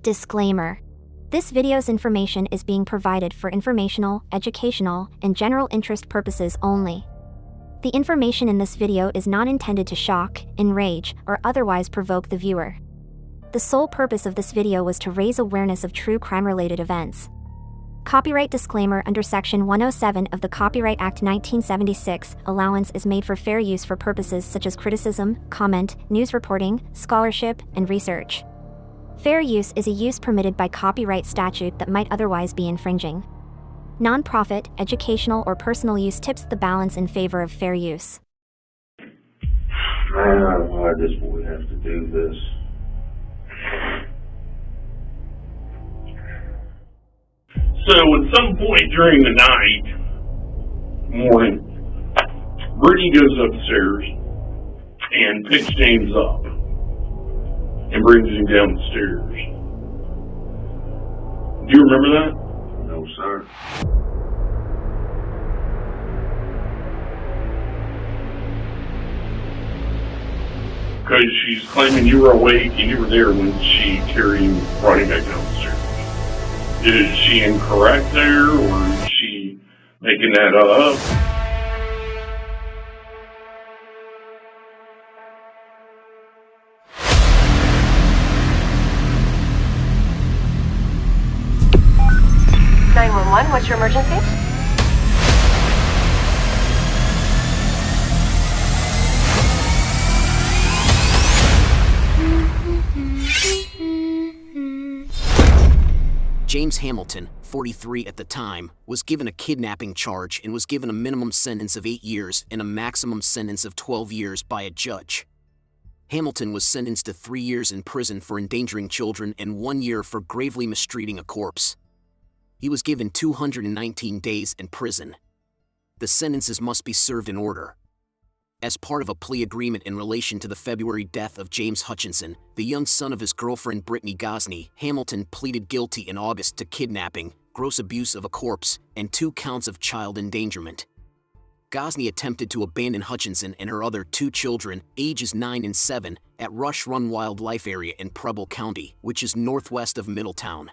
Disclaimer. This video's information is being provided for informational, educational, and general interest purposes only. The information in this video is not intended to shock, enrage, or otherwise provoke the viewer. The sole purpose of this video was to raise awareness of true crime-related events. Copyright disclaimer: under Section 107 of the Copyright Act 1976, allowance is made for fair use for purposes such as criticism, comment, news reporting, scholarship, and research. Fair use is a use permitted by copyright statute that might otherwise be infringing. Non-profit, educational, or personal use tips the balance in favor of fair use. I don't know why this boy has to do this. So at some point during the morning, Brittany goes upstairs and picks James up and brings him down the stairs. Do you remember that? No, sir. Because she's claiming you were awake and you were there when she carried him running back down the stairs. Is she incorrect there, or is she making that up? 911, what's your emergency? James Hamilton, 43 at the time, was given a kidnapping charge and was given a minimum sentence of 8 years and a maximum sentence of 12 years by a judge. Hamilton was sentenced to 3 years in prison for endangering children and 1 year for gravely mistreating a corpse. He was given 219 days in prison. The sentences must be served in order. As part of a plea agreement in relation to the February death of James Hutchinson, the young son of his girlfriend Brittany Gosney, Hamilton pleaded guilty in August to kidnapping, gross abuse of a corpse, and 2 counts of child endangerment. Gosney attempted to abandon Hutchinson and her other 2 children, ages 9 and 7, at Rush Run Wildlife Area in Preble County, which is northwest of Middletown.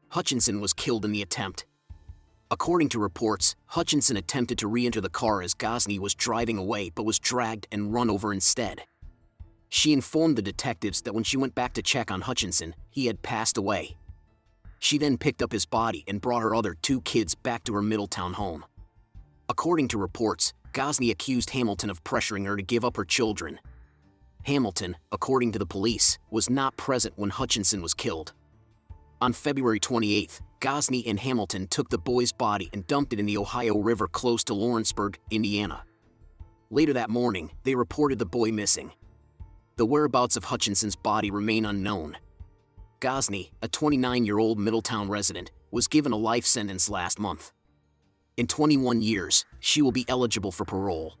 Hutchinson was killed in the attempt. According to reports, Hutchinson attempted to re-enter the car as Gosney was driving away but was dragged and run over instead. She informed the detectives that when she went back to check on Hutchinson, he had passed away. She then picked up his body and brought her other 2 kids back to her Middletown home. According to reports, Gosney accused Hamilton of pressuring her to give up her children. Hamilton, according to the police, was not present when Hutchinson was killed. On February 28th, Gosney and Hamilton took the boy's body and dumped it in the Ohio River close to Lawrenceburg, Indiana. Later that morning, they reported the boy missing. The whereabouts of Hutchinson's body remain unknown. Gosney, a 29-year-old Middletown resident, was given a life sentence last month. In 21 years, she will be eligible for parole.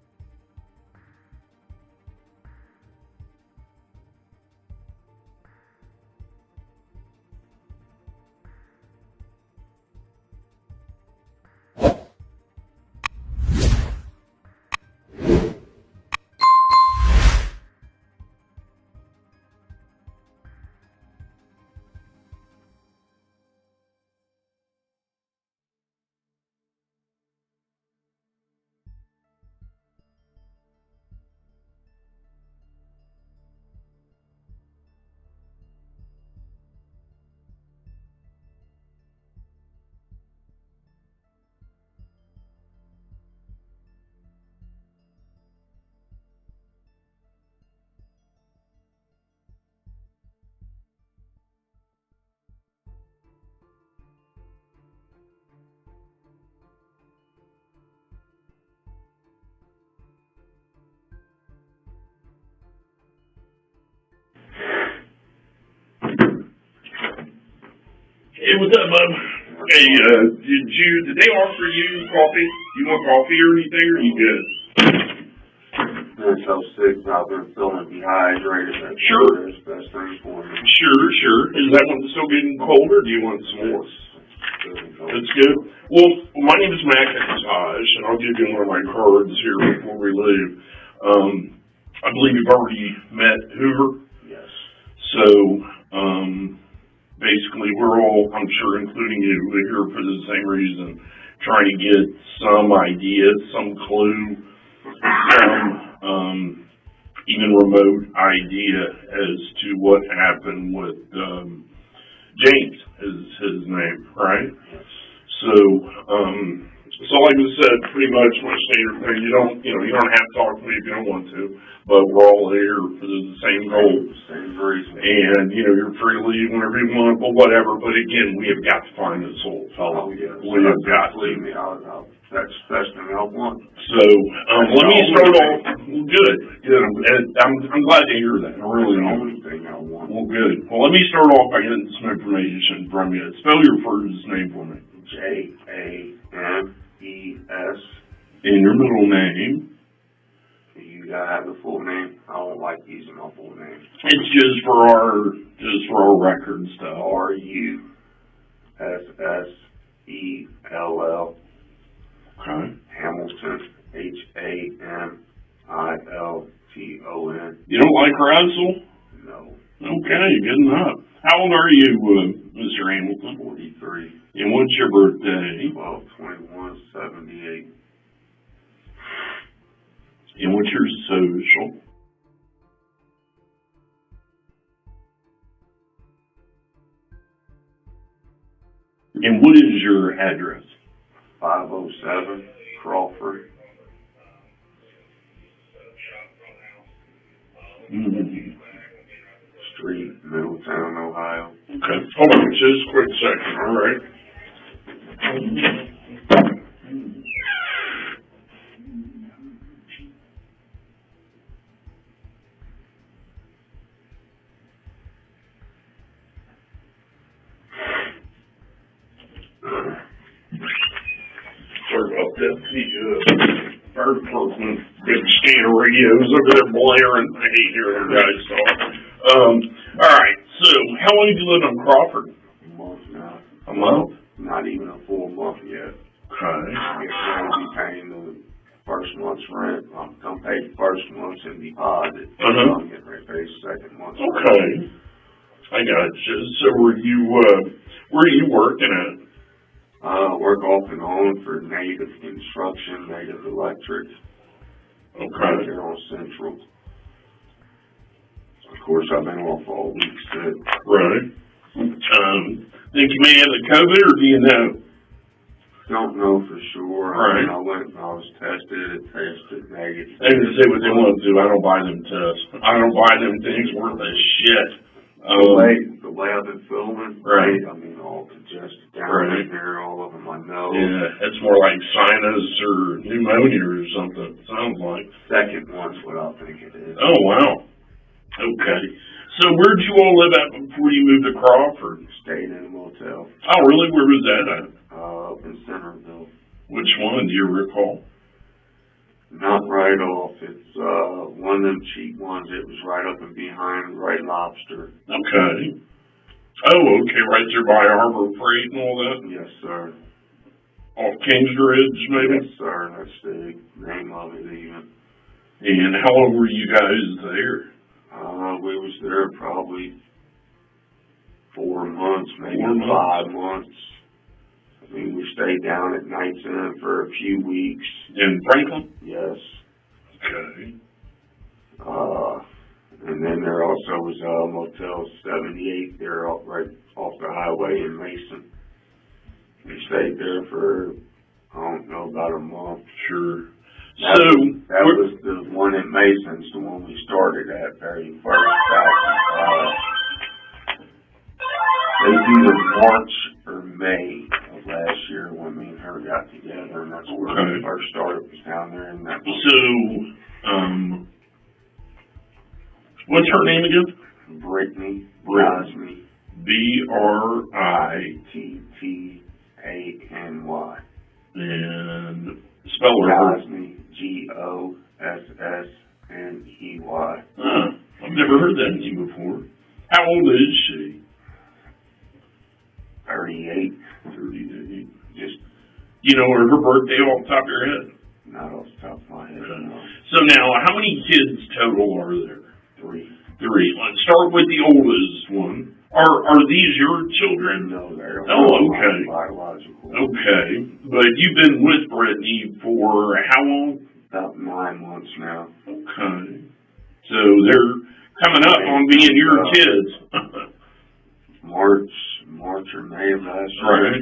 Hey, what's up, bub? Hey, did they offer you coffee? You want coffee or anything, or you good? I'm so sick, I've been feeling dehydrated. Sure. That's best thing for me. Sure. Is that one still getting colder, or do you want some more? That's good. Well, my name is Macintosh, and I'll give you one of my cards here before we leave. I believe you've already met Hoover. Yes. So, basically we're all, I'm sure including you, we're here for the same reason, trying to get some idea, some clue, some even remote idea as to what happened with James is his name, right? So like I said, pretty much my standard thing. You don't have to talk to me if you don't want to, but we're all here for the same goal. Same reason. And, you're free to leave whenever you want, but whatever. But again, we have got to find this old fellow. Oh, yes. We have got to. Believe me, that's the best thing I want. So, let me start off. Well, good. I'm glad to hear that. I really am. That's the only thing I want. Well, good. Well, let me start off by getting some information from you. Spell your first name for me. James. And your middle name. You gotta have the full name. I don't like using my full name. It's just for our record stuff. RUSSELL. Okay. Hamilton. HAMILTON. You don't like Russell? No. Okay, good enough. How old are you, Mr. Hamilton? 43. And what's your birthday? 12/21/78. And what's your social? And what is your address? 507 Crawford. Mm-hmm. Street, Middletown, Ohio. Okay. Hold on just a quick second, all right? Sorry about that. The fire department, big stand of radios over there blaring. I hate hearing them guys talk. All right. So, how long have you lived on Crawford? A month now. A month? Not even a full month yet. Okay. I'm going to be paying the first month's rent. I'm going to pay the first month's in deposit. I'm getting ready to pay the second month's rent. Okay. I got you. So, where are you working at? Work off and on for Native Construction, Native Electric. Okay. Right here on Central. Of course, I've been off all week sick. Right. Think you may have the COVID, or do you know? Don't know for sure. Right. I went and I was tested. It tested negative. They can say what they want to do. I don't buy them tests. I don't buy them things worth a shit. The way I've been filming, right? I mean, all congested down in there, all over my nose. Yeah, it's more like sinus or pneumonia or something. Sounds like. Second one's what I think it is. Oh wow. Okay. So where'd you all live at before you moved to Crawford? Stayed in a motel. Oh really? Where was that at? Up in Centerville. Which one? Do you recall? Not right off. It's one of them cheap ones. It was right up and behind Right Lobster. Okay. Oh, okay. Right there by Harbor Freight and all that? Yes, sir. Off Kingsbridge, maybe? Yes, sir. That's the name of it, even. And how long were you guys there? We was there probably 4 months, maybe 5 months. I mean, we stayed down at Nights Inn for a few weeks. In Franklin? Yes. Okay. And then there also was Motel 78 there right off the highway in Mason. We stayed there for, I don't know, about a month. Sure. That was the one in Mason's, the one we started at very first back. They either March or May of last year when me and her got together, and that's where we first started, was down there in that. So, what's her name again? Brittany. BRITTANY. And spell her. Gosney. GOSSNEY. I've never heard that name before. How old is she? 38. 38. Just, you know her birthday off the top of your head? Not off the top of my head, no. So now, how many kids total are there? 3. Let's start with the oldest one. Are these your children? No, they're okay. biological. Okay. But you've been with Brittany for how long? About 9 months now. Okay. So they're coming up on being your kids. March or May of last year. Right.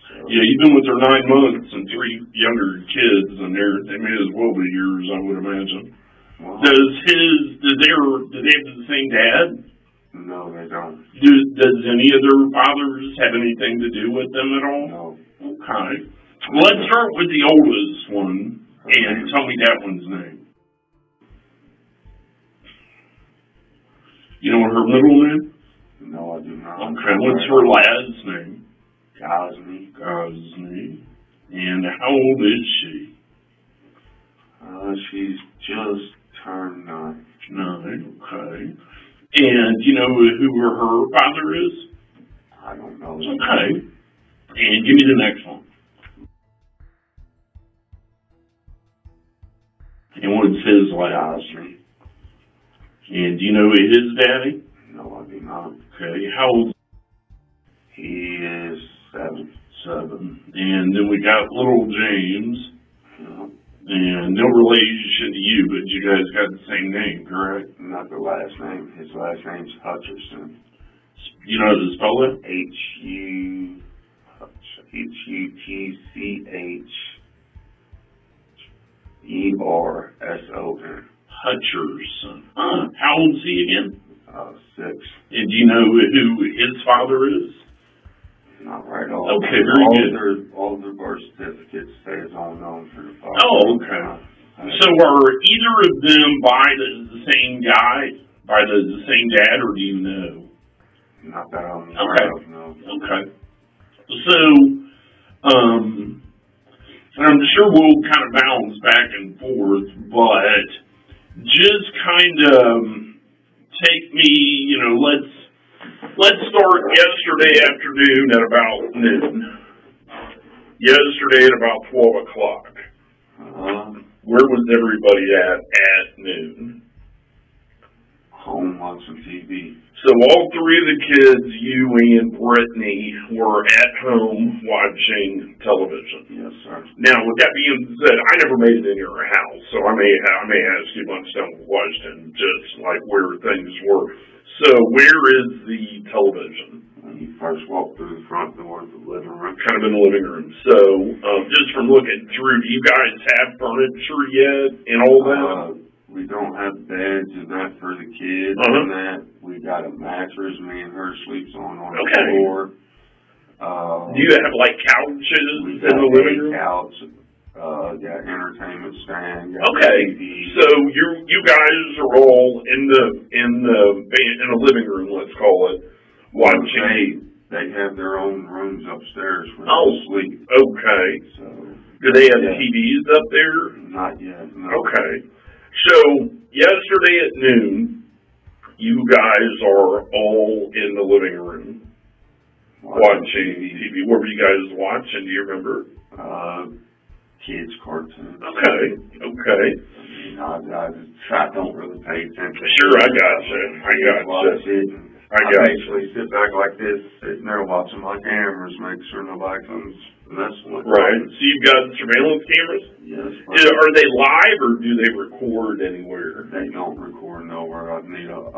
So, yeah, you've been with her 9 months and 3 younger kids, and they may as well be yours, I would imagine. Wow. Do they have the same dad? No, they don't. Does any of their fathers have anything to do with them at all? No. Okay. Well, let's start with the oldest one, and tell me that one's name. You know what her middle name? No, I do not. Okay, what's her last name? Gosney. And how old is she? She's just turned 9. 9, okay. And you know who her father is? I don't know. Okay. And give me the next one. And what's his last name? And do you know his daddy? No, I do not. Okay. How old? He is 7. 7. And then we got little James. Yeah. And no relation to you, but you guys got the same name, correct? Not the last name. His last name's Hutcherson. You know how to spell it? Hutcherson. Hutcherson. How old is he again? 6. And do you know who his father is? Not right off. Okay, very good. All their birth certificates say it's unknown for the father. Oh, okay. So are either of them by the same guy, by the same dad, or do you know? Not that I'm aware of, no. Okay. So, and I'm sure we'll kind of bounce back and forth, but just kind of take me, let's start yesterday afternoon at about noon. Yesterday at about 12 o'clock. Where was everybody at noon? Home watching TV. So all 3 of the kids, you and Brittany, were at home watching television. Yes, sir. Now, with that being said, I never made it in your house, so I may ask you a bunch of questions, just like where things were. So where is the television? When you first walk through the front door of the living room. Kind of in the living room. So just from looking through, do you guys have furniture yet and all that? We don't have beds and that for the kids and that. We got a mattress me and her sleeps on the floor. Do you have like couches in the living room? Couch. Got entertainment stand. TV. So you guys are all in the living room, let's call it, watching. They have their own rooms upstairs where they sleep. Okay. So do they have TVs up there? Not yet. No. Okay. So yesterday at noon, you guys are all in the living room watching TV. What were you guys watching? Do you remember? Kids cartoons. Okay. I don't really pay attention. Sure, I gotcha. I actually sit back like this, sitting there watching my cameras, make sure nobody comes messing with me. Right. So you've got surveillance cameras? Yes. Are they live or do they record anywhere? They don't record nowhere. I need a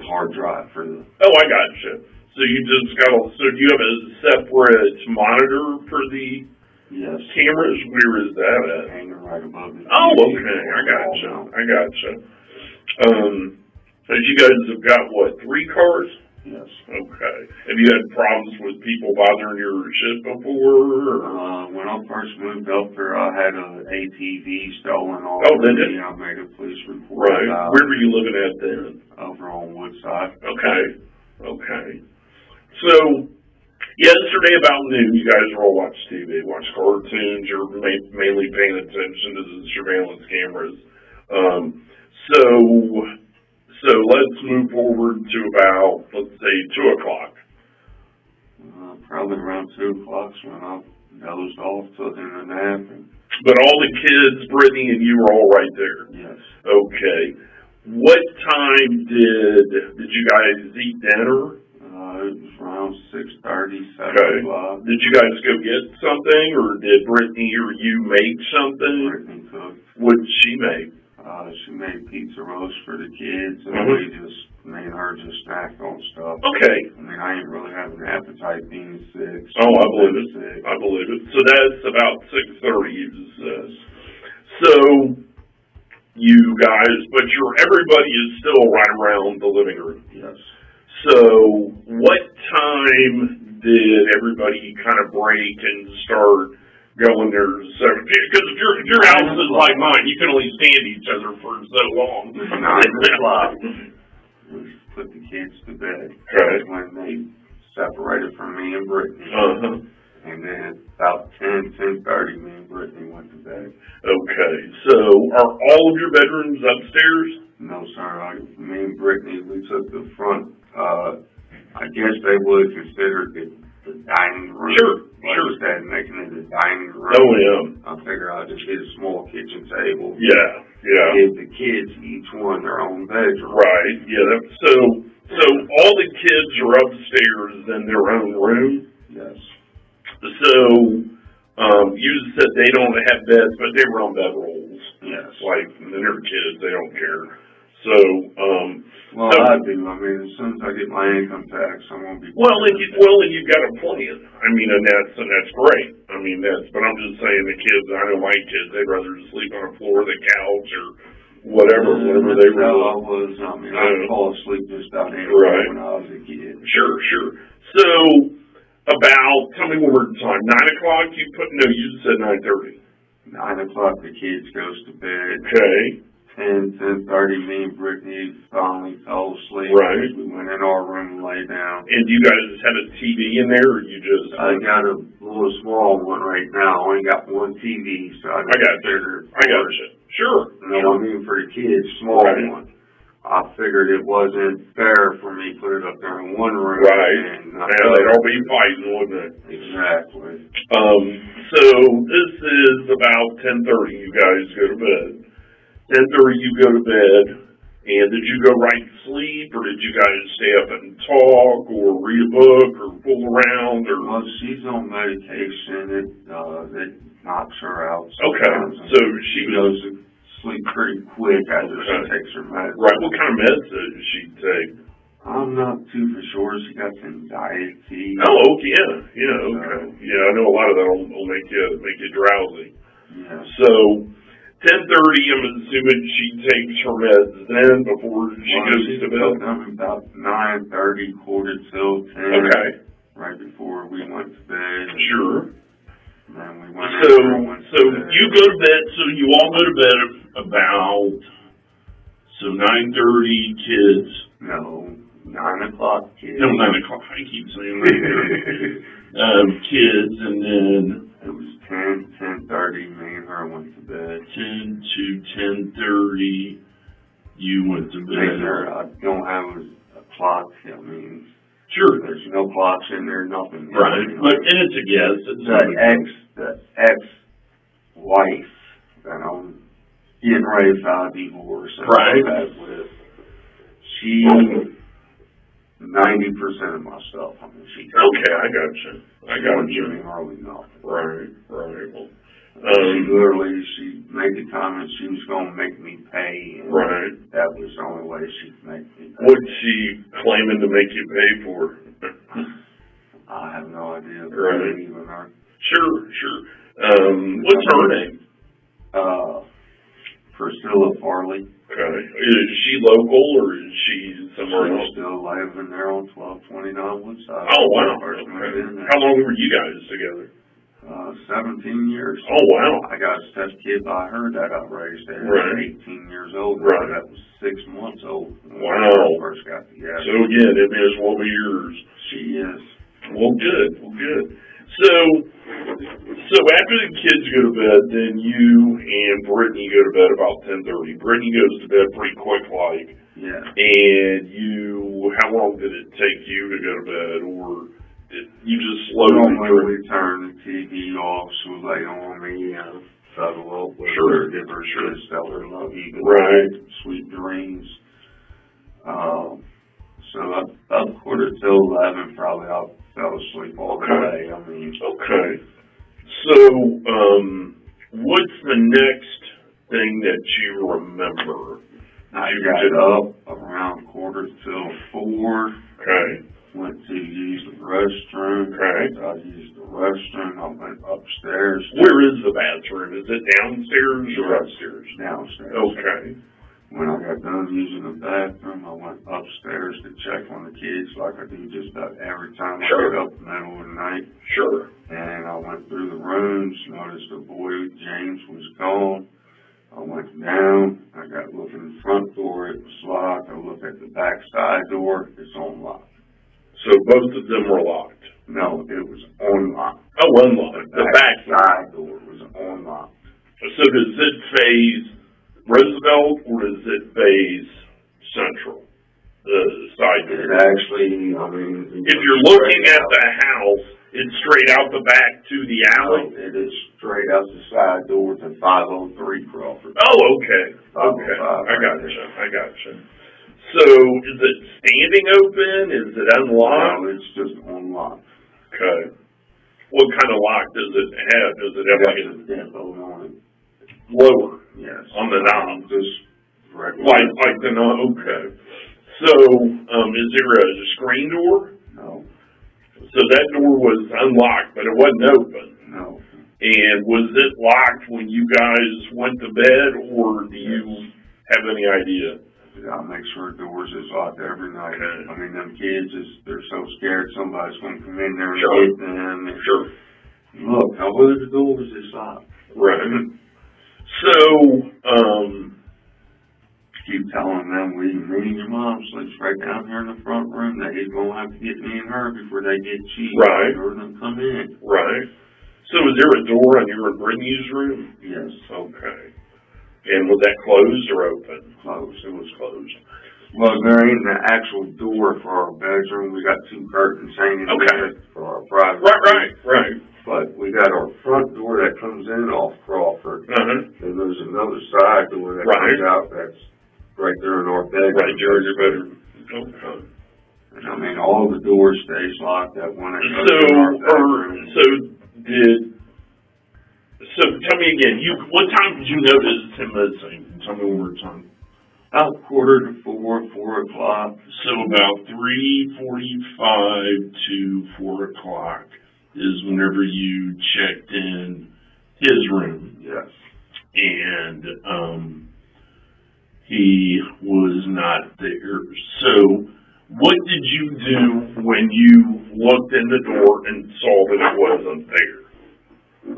hard drive for them. Oh, I gotcha. So you just got so do you have a separate monitor for the cameras? Where is that at? Hanging right above it. Oh, okay. I gotcha. So you guys have got, 3 cars? Yes. Okay. Have you had problems with people bothering your shit before? When I first moved up there, I had an ATV stolen off. Oh, did it? I made a police report. Right. Where were you living at then? Over on Woodside. Okay. So, yesterday about noon, you guys were all watching TV, watch cartoons. You're mainly paying attention to the surveillance cameras. So let's move forward to about, let's say, 2 o'clock. Probably around 2 o'clock when I dozed off, took in a nap. But all the kids, Brittany and you, were all right there? Yes. Okay. What time did you guys eat dinner? It was around 6:30, 7 Okay. o'clock. Did you guys go get something, or did Brittany or you make something? Brittany cooked. What did she make? She made pizza roast for the kids, and me and her just snacked on stuff. Okay. I mean, I ain't really having an appetite being sick. Oh, I believe it. Sick. I believe it. So that's about 6:30, you just said. So you guys, but everybody is still right around the living room. Yes. So what time did everybody kind of break and start going there? Because if your house is like mine, you can only stand each other for so long. 9 o'clock. We put the kids to bed. Okay. That's when they separated from me and Brittany. Uh-huh. And then about 10:30, me and Brittany went to bed. Okay. So are all of your bedrooms upstairs? No, sir. Me and Brittany, we took the front. I guess they would consider the dining room. Sure. Instead of making it a dining room. Oh, yeah. I figure I'll just get a small kitchen table. Yeah. Give the kids each one their own bedroom. Right. Yeah. So all the kids are upstairs in their own room. Yes. So you said they don't have beds, but they were on bed rolls. Yes. Like they're kids, they don't care. So I do. I mean, as soon as I get my income tax, I'm gonna be. and you've got a plan. I mean, and that's great. I mean, but I'm just saying the kids. I know my kids. They'd rather sleep on the floor, the couch, or whatever they were. I'd fall asleep just about anywhere when I was a kid. Sure. So tell me one more time. 9 o'clock. You said 9:30. 9 o'clock, the kids goes to bed. Okay. 10:30, me and Brittany finally fell asleep. Right. We went in our room and lay down. And you guys have a TV in there, or you just? I got a little small one right now. I only got one TV, so I got you. Sure. I mean, for the kids, small one. I figured it wasn't fair for me to put it up there in one room. Right. And they'd all be fighting, wouldn't it? Exactly. So this is about 10:30. You guys go to bed. 10:30, you go to bed. And did you go right to sleep, or did you guys stay up and talk, or read a book, or fool around, or? Well, she's on medication. It knocks her out. Okay. So she goes to sleep pretty quick after she takes her medicine. Right. What kind of meds does she take? I'm not too for sure. She got anxiety. Oh, yeah. Okay. Yeah, I know a lot of that will make you drowsy. Yeah. So 10:30, I'm assuming she takes her meds then before she goes to bed. About 9:30, quarter till 10. Okay. Right before we went to bed. Sure. And then we went So bed. you go to bed. So you all go to bed about 9:30. Kids. No, 9 o'clock. Kids. No, 9 o'clock. I keep saying that. Kids, and then it was 10:30. Me and her went to bed. 10 to 10:30. You went to bed. Make sure I don't have a clock. I mean. Sure. There's no clocks in there, nothing. Right. And it's a guess. The ex-wife that I'm getting ready to file a divorce. Right. With. She 90% of my stuff. I mean, she. Okay, I got you. Give me hardly nothing. Right. Well. She made the comment she was going to make me pay. And right. That was the only way she could make me pay. What's she claiming to make you pay for? I have no idea. Right. Even her. Sure. What's her name? Priscilla Farley. Okay. Is she local, or is she somewhere else? She's still living there on 1229 Woodside. Oh, wow. Okay. How long were you guys together? 17 years. Oh, wow. I got a step-kid by her that I raised there. Right. 18 years old. Right. That was 6 months old when we first got together. So, again, it may as well be yours. She is. Well, good. So after the kids go to bed, then you and Brittany go to bed about 10:30. Brittany goes to bed pretty quick, like. Yeah. And how long did it take you to go to bed, or did you just slowly? Normally we turn the TV off, so lay on me, cuddle up with Sure. her, give her a kiss, tell her love you, good Right. night, sweet dreams. So up 11:15, probably I fell asleep all the Okay. way. I mean, Okay. So, what's the next thing that you remember? I got up around 3:45. Okay. Went to use the restroom. Okay. I used the restroom. I went upstairs. Where is the bathroom? Is it downstairs or upstairs? Downstairs. Okay. When I got done using the bathroom, I went upstairs to check on the kids like I do just about every time I Sure. get up in the middle of the night. Sure. And I went through the rooms, noticed the boy, James, was gone. I went down. I got looking at the front door. It was locked. I looked at the back side door. It's unlocked. So both of them were locked? No, it was unlocked. Oh, unlocked. The back side door was unlocked. So does it face Roosevelt or does it face Central? The side door? It actually, I mean... If you're looking at the house, it's straight out the back to the alley? No, it is straight out the side door to 503 Crawford. Oh, okay. Okay. I gotcha. So is it standing open? Is it unlocked? No, it's just unlocked. Okay. What kind of lock does it have? Does it have like a deadbolt on it? lower? Yes. On the knob? Just regular. Like the knob? Okay. So, is there a screen door? No. So that door was unlocked, but it wasn't open. No. And was it locked when you guys went to bed, or do you have any idea? I make sure doors is locked every night. Okay. I mean, them kids, they're so scared somebody's going to come in there and Sure. get them. And Sure. Look, how are the doors is locked? Right. So, keep telling them, me and your mom sleeps right down here in the front room. They going to have to get me and her before they get you. Right. Or them come in. right. So is there a door on your and Brittany's room? Yes. Okay. And was that closed or open? Closed. It was closed. Well, there ain't an actual door for our bedroom. We got two curtains hanging there for our private. Right. But we got our front door that comes in off Crawford. Uh-huh. And there's another side door that comes out that's right there in our bedroom. Right, your bedroom. Okay. And I mean, all the doors stays locked. That one that goes So, in our bedroom. So tell me again, what time did you notice him missing? Tell me one more time. About 3:45, 4 o'clock. So about 3:45 to 4 o'clock is whenever you checked in his room. Yes. And he was not there. So what did you do when you looked in the door and saw that it wasn't there?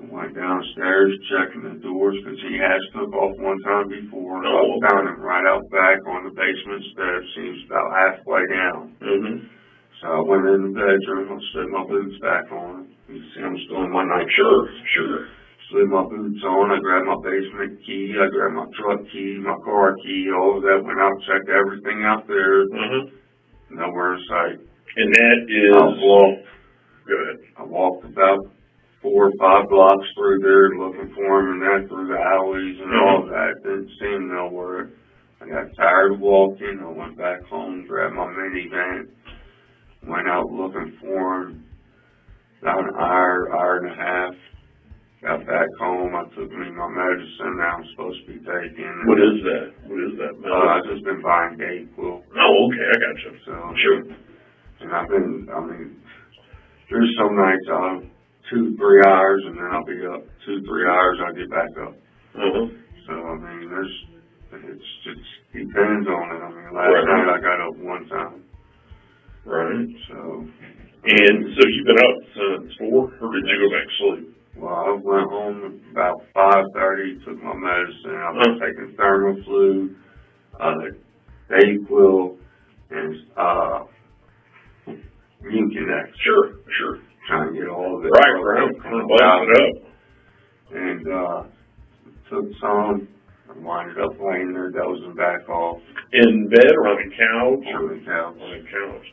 Went downstairs checking the doors because he has took off one time before. Oh, I found him right out back on the basement steps. He was about halfway down. Mm-hmm. So I went in the bedroom. I slid my boots back on. You see I'm still in my night. Sure. Slid my boots on. I grabbed my basement key. I grabbed my truck key, my car key. All of that. Went out, checked everything out there. Mm-hmm. Nowhere in sight. And that is... Go ahead. I walked about 4 or 5 blocks through there looking for him and that through the alleys and all that. Didn't see him nowhere. I got tired of walking. I went back home, grabbed my minivan, went out looking for him. About an hour and a half. Got back home. I took me my medicine that I'm supposed to be taking. What is that? I've just been buying Dayquil. Oh, okay, I got you. So, sure. And there's some nights I'll 2-3 hours, and then I'll be up 2-3 hours. I'll get back up. Uh-huh. So it just depends on it. I mean, last night I got up one time. Right. So. And so you've been up since 4, or did you go back to sleep? Well, I went home about 5:30. Took my medicine. I was taking Thermoflu, Dayquil, and Mucinex. Sure. Trying to get all of it. Right. Kind of balance it up. And took some. I winded up laying there, dozing back off. In bed or on a couch? On the couch. On a couch.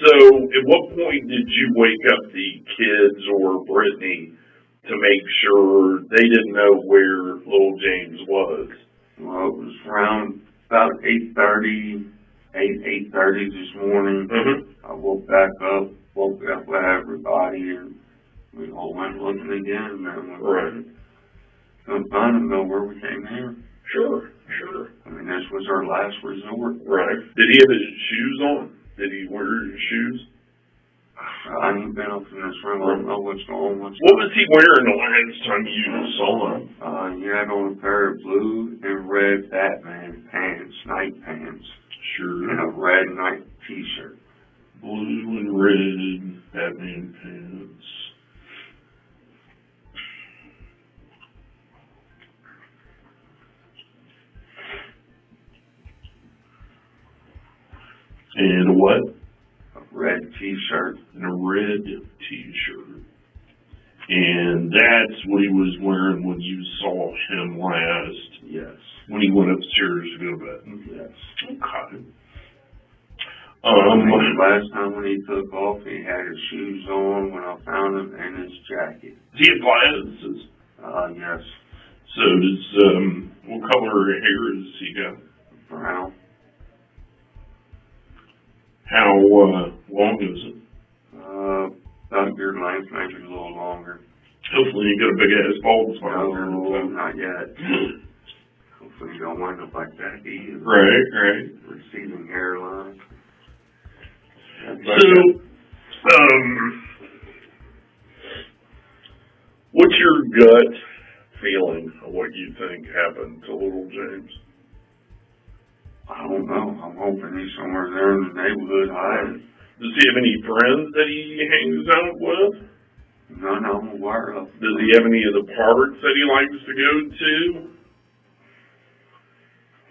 So, at what point did you wake up the kids or Brittany to make sure they didn't know where little James was? Well, it was around about 8:30 this morning. Mm-hmm. I woke up with everybody, and we all went looking again, and then we couldn't find him nowhere. We came here. Sure. I mean, this was our last resort. Right. Did he have his shoes on? Did he wear his shoes? I ain't been up in this room. I don't know what's going on. What was he wearing the last time you saw him? He had on a pair of blue and red Batman pants, night pants. Sure. And a red night t-shirt. Blue and red Batman pants. And a what? A red t-shirt. And a red t-shirt. And that's what he was wearing when you saw him last. Yes. When he went upstairs to go to bed. Yes. Okay. Last time when he took off, he had his shoes on when I found him and his jacket. Does he have glasses? Yes. So does, what color hair does he got? Brown. How long is it? About your length, maybe a little longer. Hopefully you got a big ass bald spot. No, not yet. Hopefully you don't wind up like that either. Right. Receding hairline. So, what's your gut feeling of what you think happened to little James? I don't know. I'm hoping he's somewhere there in the neighborhood hiding. Does he have any friends that he hangs out with? None I'm aware of. Does he have any of the parks that he likes to go to?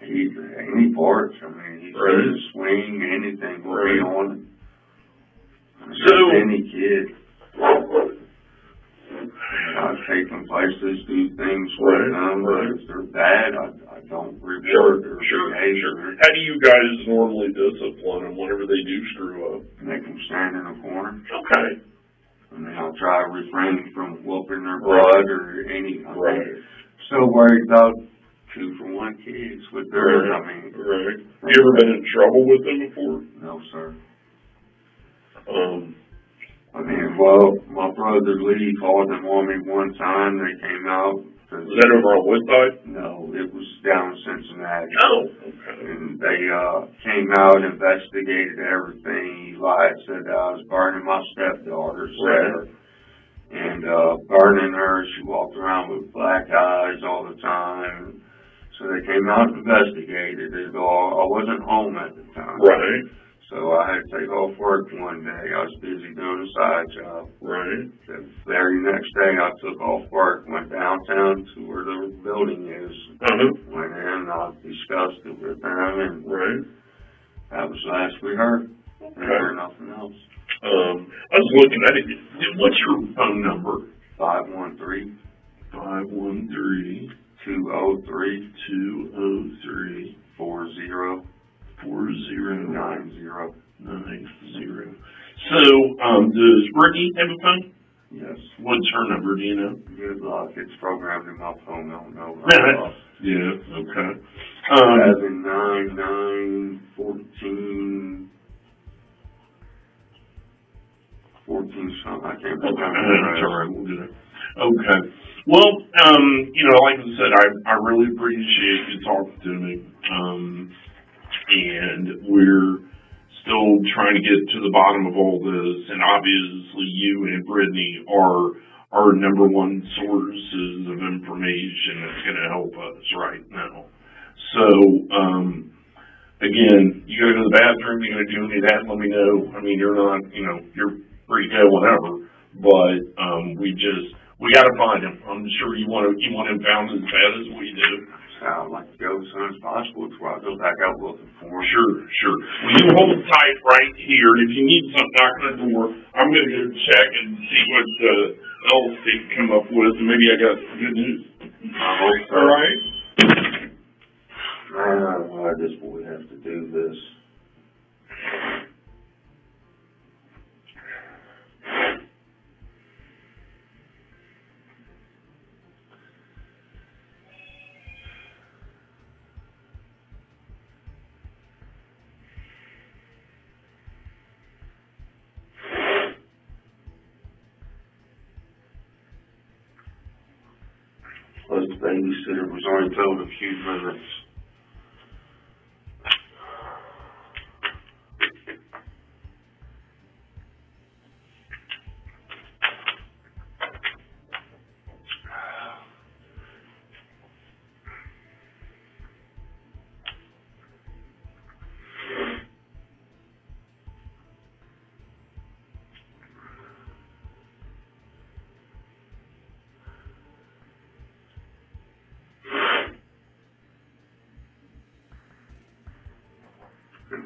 Any parks. I mean, he's going to swing, anything will be on it. So, any kid. I've taken places, do things with them, but if they're bad, I don't reward their behavior. How do you guys normally discipline them whenever they do screw up? Make them stand in a corner. Okay. I mean, I'll try to refrain from whooping their blood or anything. So worried about 2-for-1 kids with their, I mean. Right. You ever been in trouble with them before? No, sir. I mean, well, my brother Lee called them on me one time. They came out. Was that over on Woodside? No, it was down in Cincinnati. Oh, okay. And they came out, investigated everything. He lied, said that I was burning my stepdaughter's hair. And burning her, she walked around with black eyes all the time. So they came out and investigated it all. I wasn't home at the time. Right. So I had to take off work one day. I was busy doing a side job. Right. The very next day I took off work, went downtown to where the building is. Went in, I discussed it with them, and that was the last we heard. We heard nothing else. I was looking at it. What's your phone number? 513. 513. 203. 203. 40. 4090. 90. So, does Brittany have a phone? Yes. What's her number, do you know? Good luck. It's programmed in my phone. I don't know. Yeah, okay. 79914 something. I can't remember. That's all right. We'll do that. Okay. Well, like I said, I really appreciate you talking to me. And we're still trying to get to the bottom of all this. And obviously you and Brittany are our number one sources of information that's going to help us right now. So, again, you got to go to the bathroom, you got to do any of that, let me know. I mean, you're not, you're free to go whenever, but we got to find him. I'm sure you want him found as bad as we do. I'd like to go as soon as possible before I go back out looking for him. Sure. Well, you hold tight right here. If you need something knocking on the door, I'm going to go check and see what else they can come up with, and maybe I got some good news. I hope so. All right? I don't know why this boy has to do this. Plus the babysitter was only told a few minutes.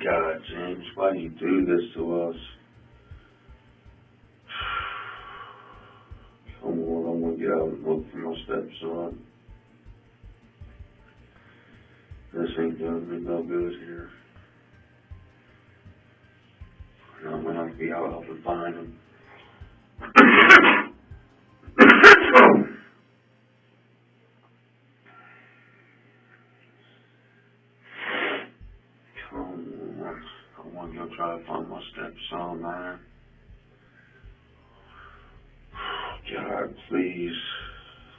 God, James, why do you do this to us? Come on, I'm gonna get out and look for my stepson. This ain't doing me no good here. And I'm gonna have to be out helping find him. Come on, I wanna go try to find my stepson, man. God, please,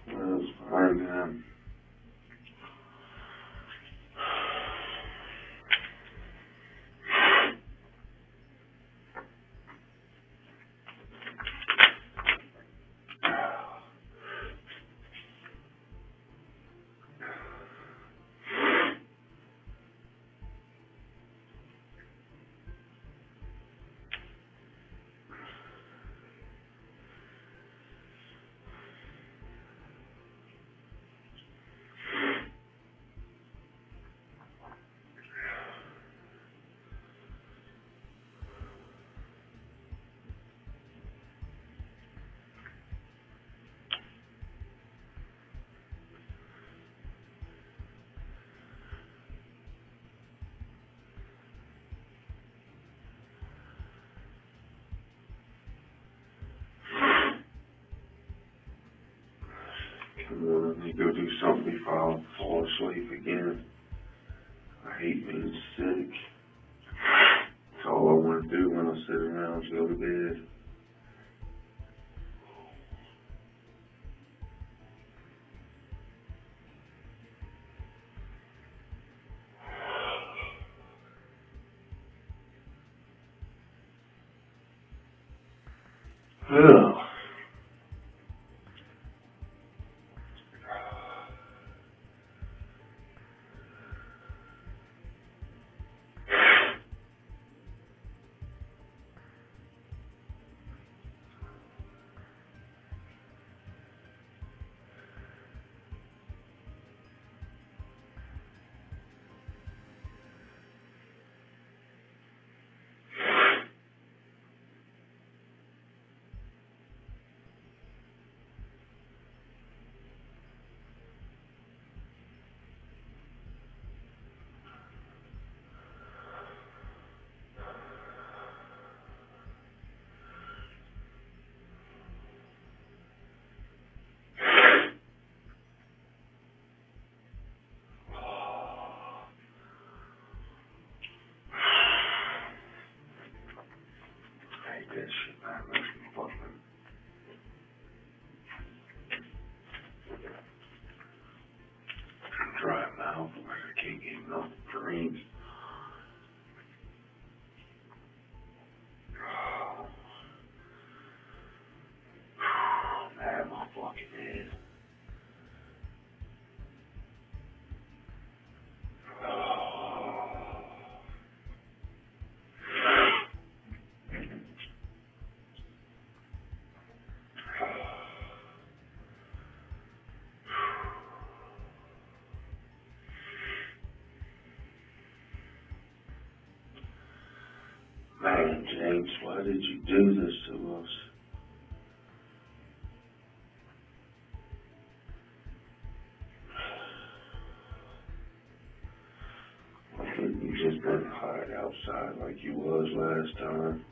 let's find him. Come on, let me go do something before I fall asleep again. I hate being sick. That's all I want to do when I sit around is go to bed. Ugh. This shit, man, makes me fucking dry mouth. Like I can't get enough dreams. Man, my fucking head. Man, James, why did you do this to us? Why couldn't you just been hide outside like you was last time?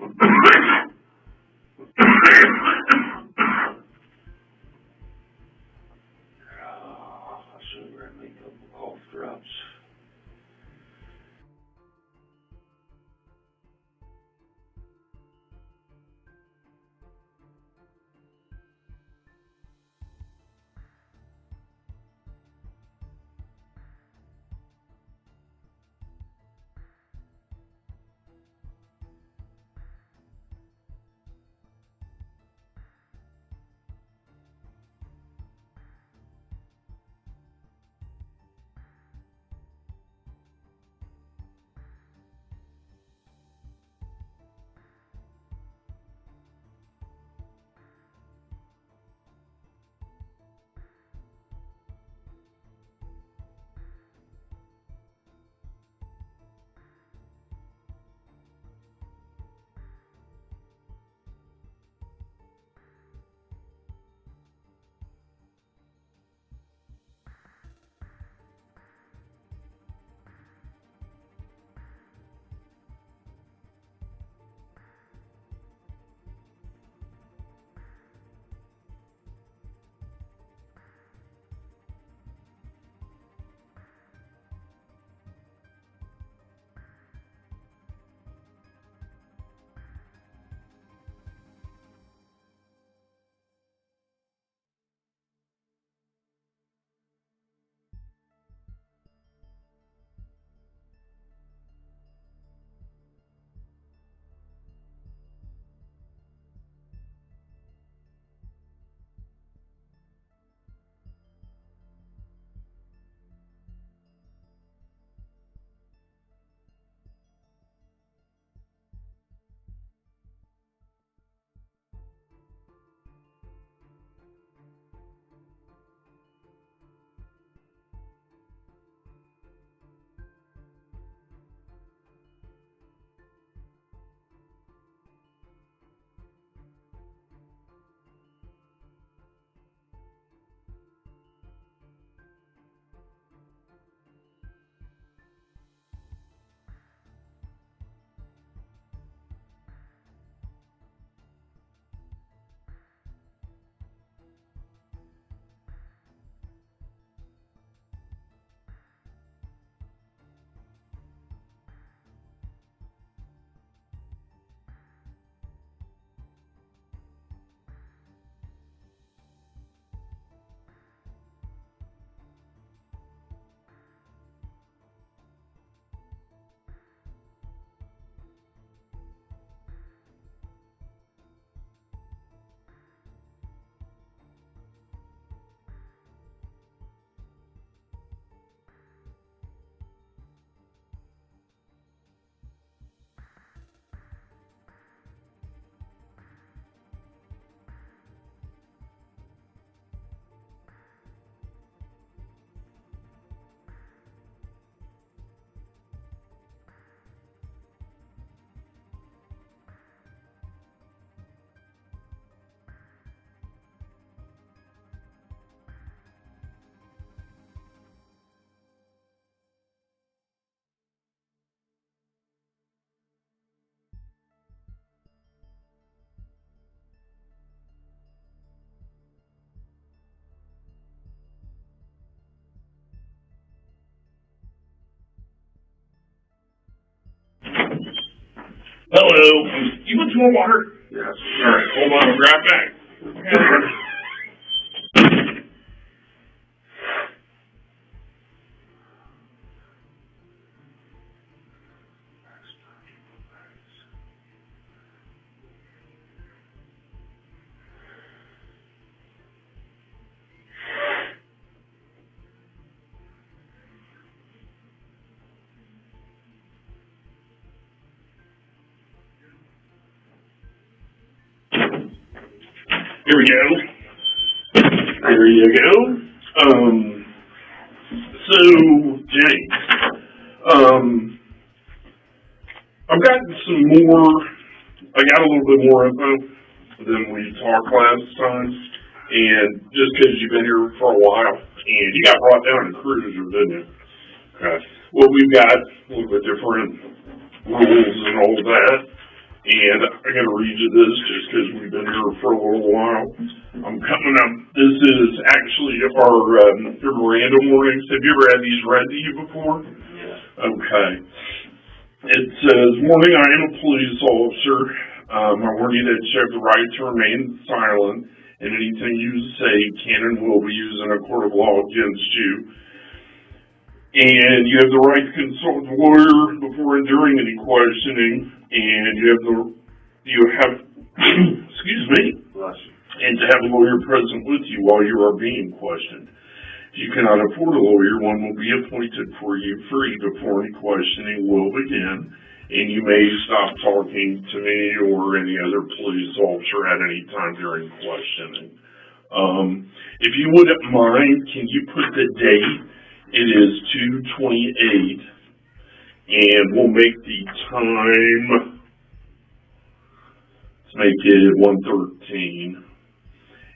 I should have make up cough drops. Hello. You want some more water? Yes. All right, hold on, I'll grab back. Here we go. There you go. So, James, I've gotten some more, I got a little bit more info than we talked last time, and just because you've been here for a while, and you got brought down in Cruiser, didn't you? Okay. Well, we've got a little bit different rules and all that. And I gotta read you this just because we've been here for a little while. I'm coming up. This is actually our memorandum warnings. Have you ever had these read to you before? Yeah. Okay. It says, warning, I am a police officer. I warn you that you have the right to remain silent, and anything you say can and will be used in a court of law against you. And you have the right to consult with a lawyer before and during any questioning, and you have excuse me, and to have a lawyer present with you while you are being questioned. If you cannot afford a lawyer, one will be appointed for you free before any questioning will begin, and you may stop talking to me or any other police officer at any time during questioning. If you wouldn't mind, can you put the date? It is 2/28, and we'll make the time, let's make it 1:13.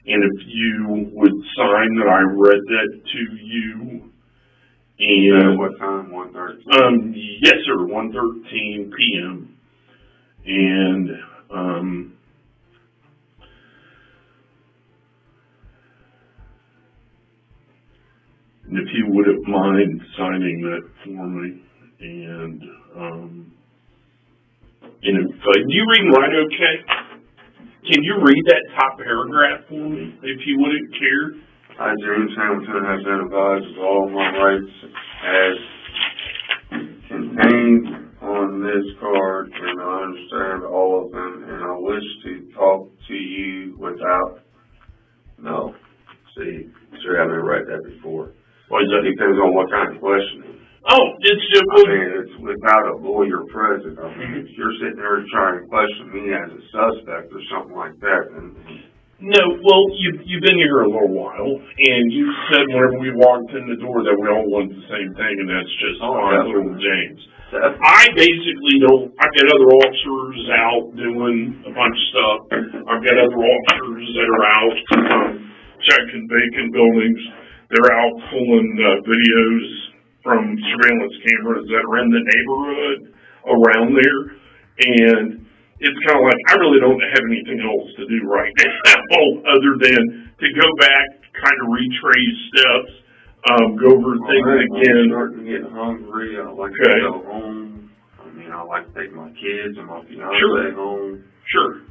And if you would sign that I read that to you, and what time? 1:13? yes sir, 1:13 p.m. And if you wouldn't mind signing that for me, and do you read and write okay? Can you read that top paragraph for me, if you wouldn't care? I, James Hamilton, have been advised of all my rights as contained on this card, and I understand all of them, and I wish to talk to you without, no, see, sure I never read that before. Why is that? Depends on what kind of questioning. Oh, it's just... I mean, it's without a lawyer present. I mean, if you're sitting there trying to question me as a suspect or something like that, then... No, well, you've been here a little while, and you said whenever we walked in the door that we all want the same thing, and that's just fine, little James. I basically don't... I've got other officers out doing a bunch of stuff. I've got other officers that are out checking vacant buildings. They're out pulling videos from surveillance cameras that are in the neighborhood around there, and it's kind of like, I really don't have anything else to do right now other than to go back, kind of retrace steps, go over things again. I'm starting to get hungry. I like to go home. I mean, I like to take my kids and my fiance home. Sure.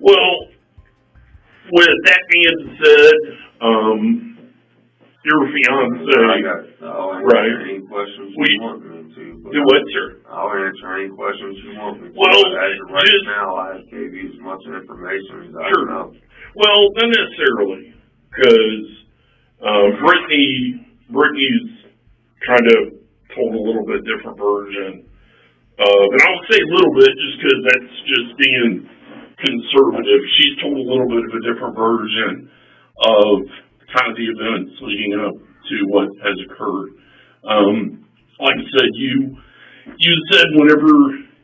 Well, with that being said, your fiance, I'll answer any questions you want me to. Do what, sir? I'll answer any questions you want me to. Well, as of right now, I gave you as much information as I know. Well, not necessarily, because Brittany's kind of told a little bit different version. And I would say a little bit just because that's just being conservative. She's told a little bit of a different version of kind of the events leading up to what has occurred. Like I said, you said whenever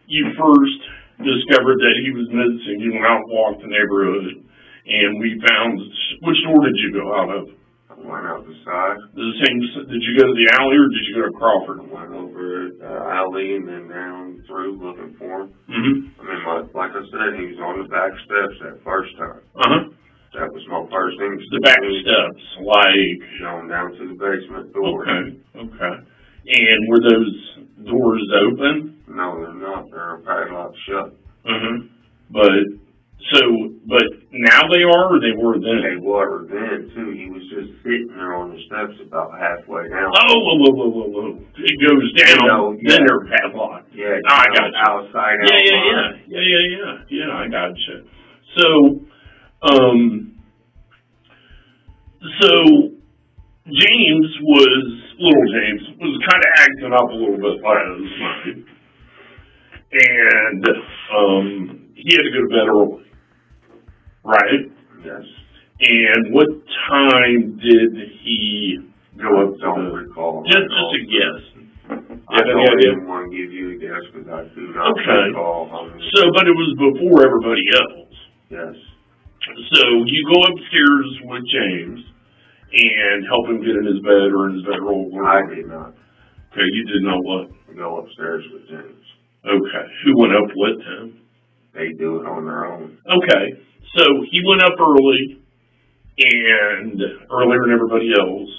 you first discovered that he was missing, you went out and walked the neighborhood, and we found, which door did you go out of? I went out the side. Did you go to the alley or did you go to Crawford? I went over the alley and then down through looking for him. Mm-hmm. I mean, like I said, he was on the back steps that first time. Uh-huh. That was my first thing. The back steps, like... Going down to the basement door. Okay. And were those doors open? No, they're not. They're padlocked shut. Mm-hmm. But now they are, or they were then? They were then, too. He was just sitting there on the steps about halfway down. Oh, whoa. It goes down, then they're padlocked. Yeah, I got you. Outside. Yeah, I got you. So little James was kind of acting up a little bit last night. And he had to go to bed early, right? Yes. And what time did he go up to don't recall. Just a guess. I don't even want to give you a guess because I do not recall. So, but it was before everybody else. Yes. So you go upstairs with James and help him get in his bed or in his bedroom. I did not. Okay, you did not what? Go upstairs with James. Okay. Who went up with him? they do it on their own. Okay, so he went up early and earlier than everybody else.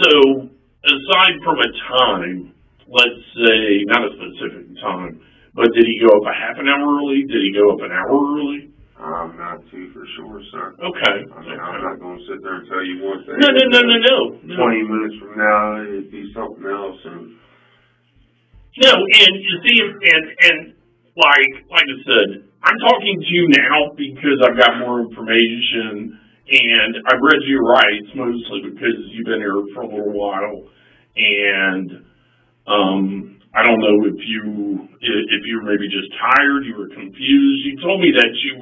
So aside from a time, let's say, not a specific time, but did he go up a half an hour early? Did he go up an hour early? I'm not too for sure, sir. Okay. I mean, I'm not going to sit there and tell you one thing. No. 20 minutes from now, it'd be something else. And no, and you see, and like I said, I'm talking to you now because I've got more information, and I've read your rights mostly because you've been here for a little while, and I don't know if you were maybe just tired, you were confused. You told me that you've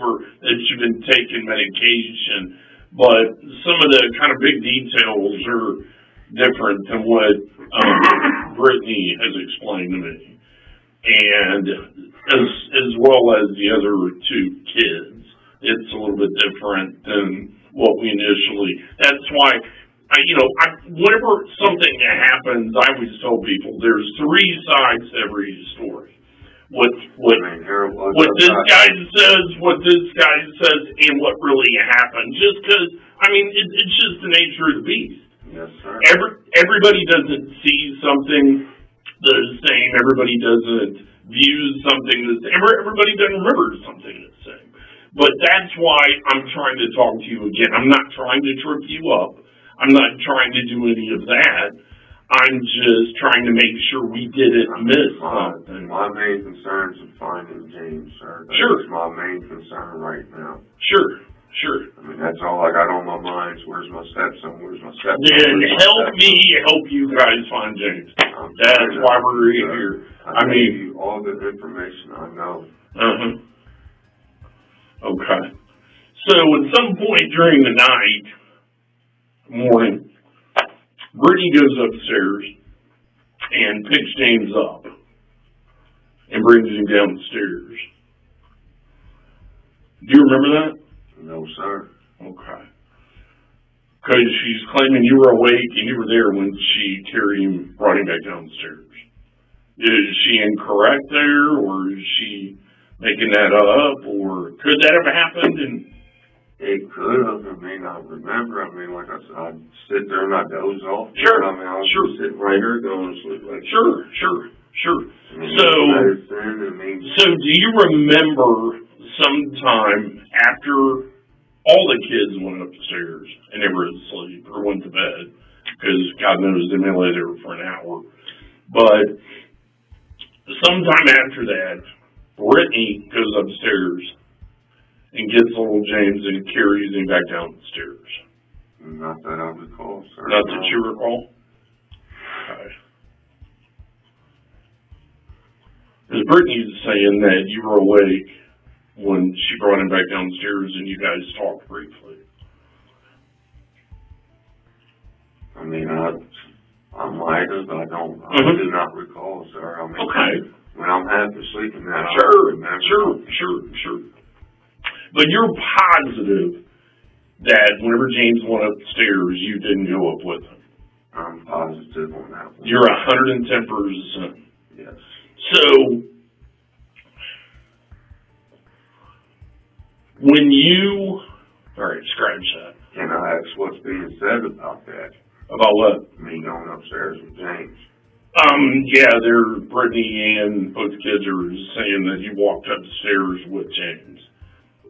been taking medication, but some of the kind of big details are different than what Brittany has explained to me, and as well as the other two kids, it's a little bit different than what we initially. That's why. Whenever something happens, I always tell people there's three sides to every story. What this guy says, and what really happened. Just because, it's just the nature of the beast. yes, sir. Everybody doesn't see something the same. Everybody doesn't view something the same. Everybody doesn't remember something the same. But that's why I'm trying to talk to you again. I'm not trying to trip you up. I'm not trying to do any of that. I'm just trying to make sure we didn't miss something. My main concern is finding James, sir. Sure. That's my main concern right now. Sure. That's all I got on my mind is where's my stepson, Then help me help you guys find James. That's why we're here. I gave you all the information I know. Okay. So at some point during the morning, Brittany goes upstairs and picks James up and brings him down the stairs. Do you remember that? No, sir. Okay. Because she's claiming you were awake and you were there when she brought him back down the stairs. Is she incorrect there, or is she making that up, or could that have happened? And it could have. I mean, I remember. Like I said, I'd sit there and I'd doze off. Sure. I was just sitting right here going to sleep. Sure. So do you remember sometime after all the kids went upstairs and they were asleep or went to bed, because God knows they may lay there for an hour, but sometime after that, Brittany goes upstairs and gets little James and carries him back down the stairs? Not that I recall, sir. Not that you recall? Okay. Because Brittany's saying that you were awake when she brought him back downstairs and you guys talked briefly. I might have, but I do not recall, sir. Okay. When I'm half asleep in that, Sure. But you're positive that whenever James went upstairs, you didn't go up with him? I'm positive on that one. You're 110%. Yes. So, alright, scratch that. Can I ask what's being said about that? About what? Me going upstairs with James. Brittany and both kids are saying that you walked upstairs with James.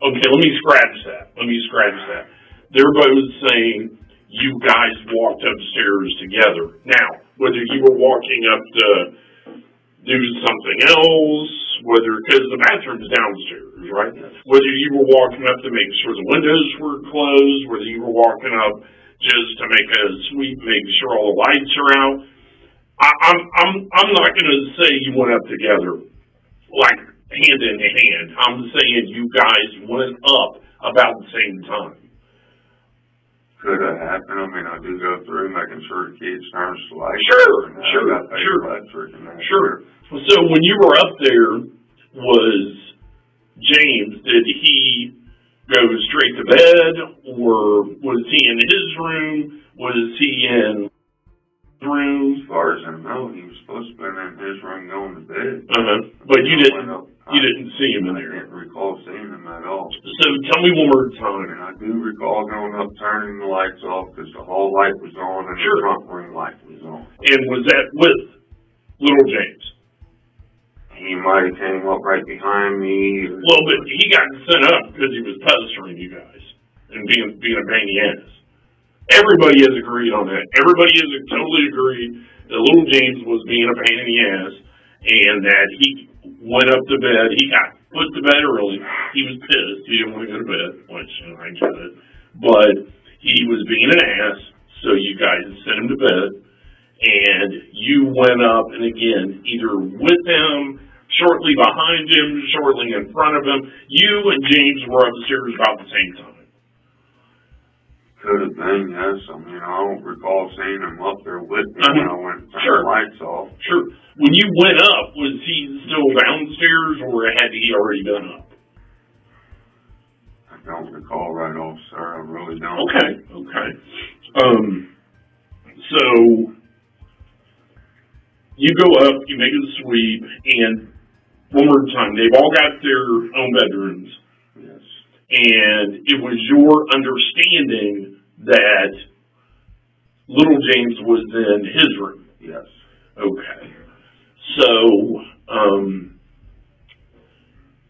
Okay, let me scratch that. They're both saying you guys walked upstairs together. Now, whether you were walking up to do something else, because the bathroom's downstairs, right? Yes. Whether you were walking up to make sure the windows were closed, whether you were walking up just to make a sweep, make sure all the lights are out. I'm not going to say you went up together like hand in hand. I'm saying you guys went up about the same time. Could have happened. I do go through making sure the kids turn the lights. Sure. So when you were up there, was James, did he go straight to bed, or was he in his room? Was he in room? As far as I know, he was supposed to be in his room going to bed. But you didn't see him in there. I can't recall recall seeing him at all. So tell me one more time. And I do recall going up, turning the lights off because the hall light was on and Sure. the front room light was on. And was that with little James? He might have came up right behind me. Well, but he got sent up because he was pestering you guys and being a pain in the ass. Everybody has agreed on that. Everybody has totally agreed that little James was being a pain in the ass and that he went up to bed. He got put to bed early. He was pissed. He didn't want to go to bed, which, I get it. But he was being an ass, so you guys sent him to bed. And you went up and again, either with him, shortly behind him, shortly in front of him. You and James were upstairs about the same time. Could have been, yes. I mean, I don't recall seeing him up there with me when I went and turned Sure. the lights off. Sure. When you went up, was he still downstairs or had he already been up? I don't recall right off, sir. I really don't. Okay. So you go up, you make a sweep, and one more time, they've all got their own bedrooms. Yes. And it was your understanding that little James was in his room. Yes. Okay. So,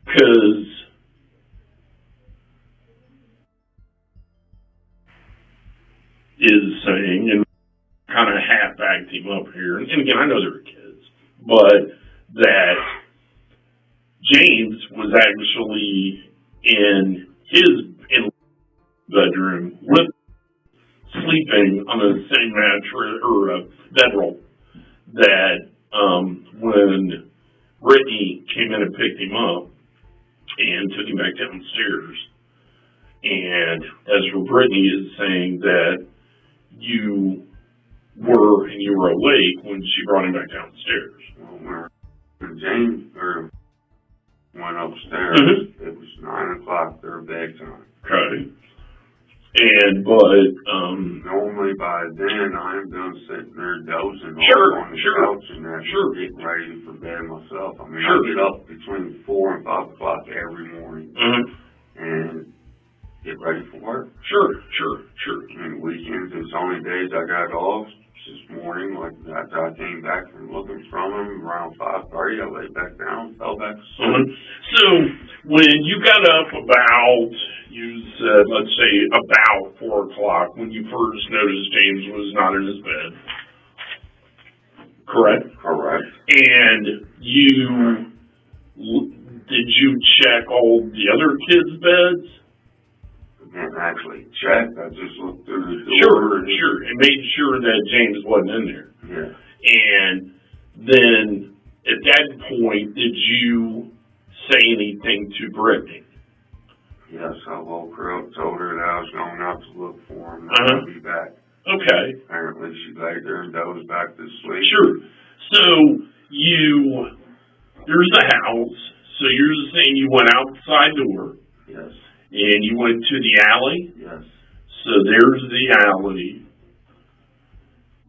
because is saying, and kind of half-backed him up here, and again, I know they were kids, but that James was actually in his bedroom with sleeping on the same mattress or bedroll that when Brittany came in and picked him up and took him back downstairs. And as for Brittany is saying that you were awake when she brought him back downstairs. Well, when James went upstairs, It was 9 o'clock, their bedtime. Okay. But normally by then I'm done sitting there dozing Sure, on the sure, couch and that, sure. getting ready for bed myself. I mean, Sure. I get up between 4 and 5 o'clock every morning and get ready for work. Sure. I mean, weekends is the only days I got off. This morning, like after I came back from looking from him around 5:30, I laid back down, fell back to sleep. So when you got up about, you said, let's say about 4 o'clock, when you first noticed James was not in his bed, correct? Correct. And did you check all the other kids' beds? I didn't actually check. I just looked through the door. Sure, and made sure that James wasn't in there. Yeah. And then at that point, did you say anything to Brittany? Yes, I woke her up, told her that I was going out to look for him, and I'd be back. Okay. Apparently she laid there and dozed back to sleep. Sure. So there's the house. So you're saying you went outside door. Yes. And you went to the alley. Yes. So there's the alley.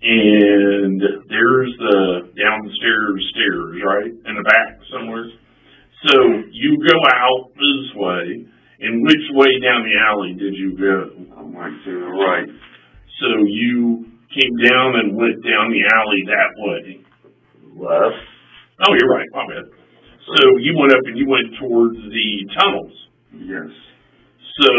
And there's the downstairs stairs, right? In the back somewhere. So you go out this way. And which way down the alley did you go? I went to the right. So you came down and went down the alley that way. Left. Oh, you're right. My bad. So you went up and you went towards the tunnels. Yes. So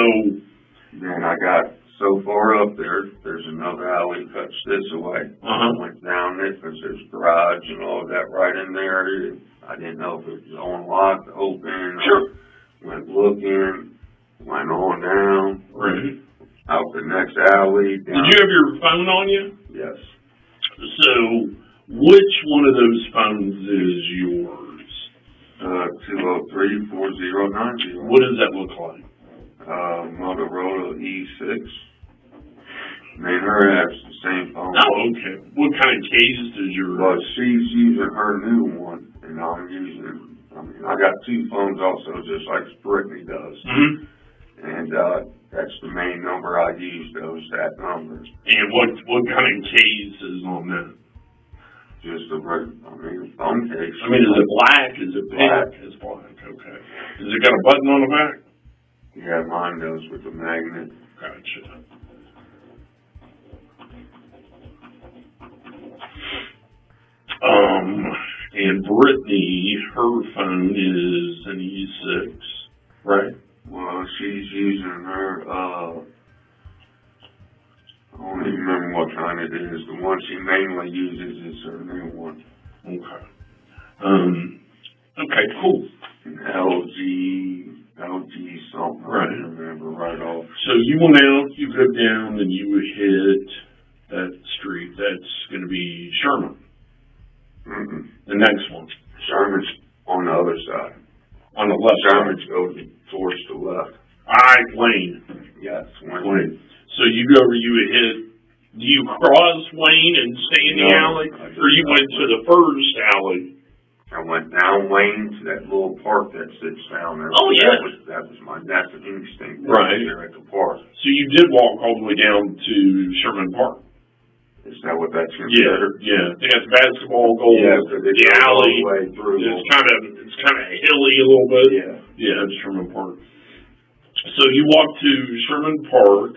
then I got so far up there, there's another alley cuts this way. I went down it because there's garage and all of that right in there. I didn't know if it was unlocked, open. Sure. Went looking, went on down, Right. out the next alley. Down. Did you have your phone on you? Yes. So which one of those phones is yours? 203-4090. What does that look like? Motorola E6. Me and her have the same phone. Oh, okay. What kind of case does your... But she's using her new one, and I'm using... I got two phones also, just like Brittany does. And that's the main number I use, that number. And what kind of case is on that? Just a phone case. Is it black? Is it pink? Black. It's black, okay. Has it got a button on the back? Yeah, mine does with the magnet. Gotcha. And Brittany, her phone is an E6, right? Well, she's using her, I don't even remember what kind it is. The one she mainly uses is her new one. Okay. Okay, cool. LG something. Right. I don't remember right off. So you went out, you go down, and you hit that street. That's going to be Sherman. Mm-mm. The next one. Sherman's on the other side. On the left Sherman's side. goes towards the left. Wayne. Yes, Wayne. So you go over, you hit, do you cross Wayne and stay in the alley? Or you went to the first alley? I went down Wayne to that little park that sits down there. Oh, yeah. That's an instinct Right there at the park. So you did walk all the way down to Sherman Park? Is that what that's considered? Yeah. I think that's basketball goal. Yeah, because it the goes all alley. the way through. It's kind of hilly a little bit. Yeah. Yeah, it's Sherman Park. So you walked to Sherman Park,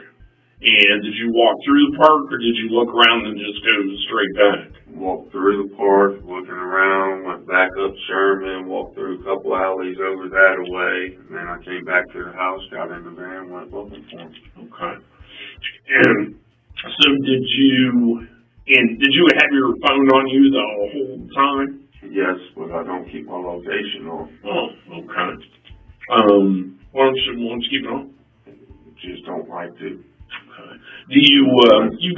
and did you walk through the park, or did you look around and just go straight back? Walked through the park, looking around, went back up Sherman, walked through a couple alleys over that way, and then I came back to the house, got in the van, went looking for him. Okay. And so did you have your phone on you the whole time? Yes, but I don't keep my location on. Oh, okay. Why don't you keep it on? Just don't like to. Okay. Do you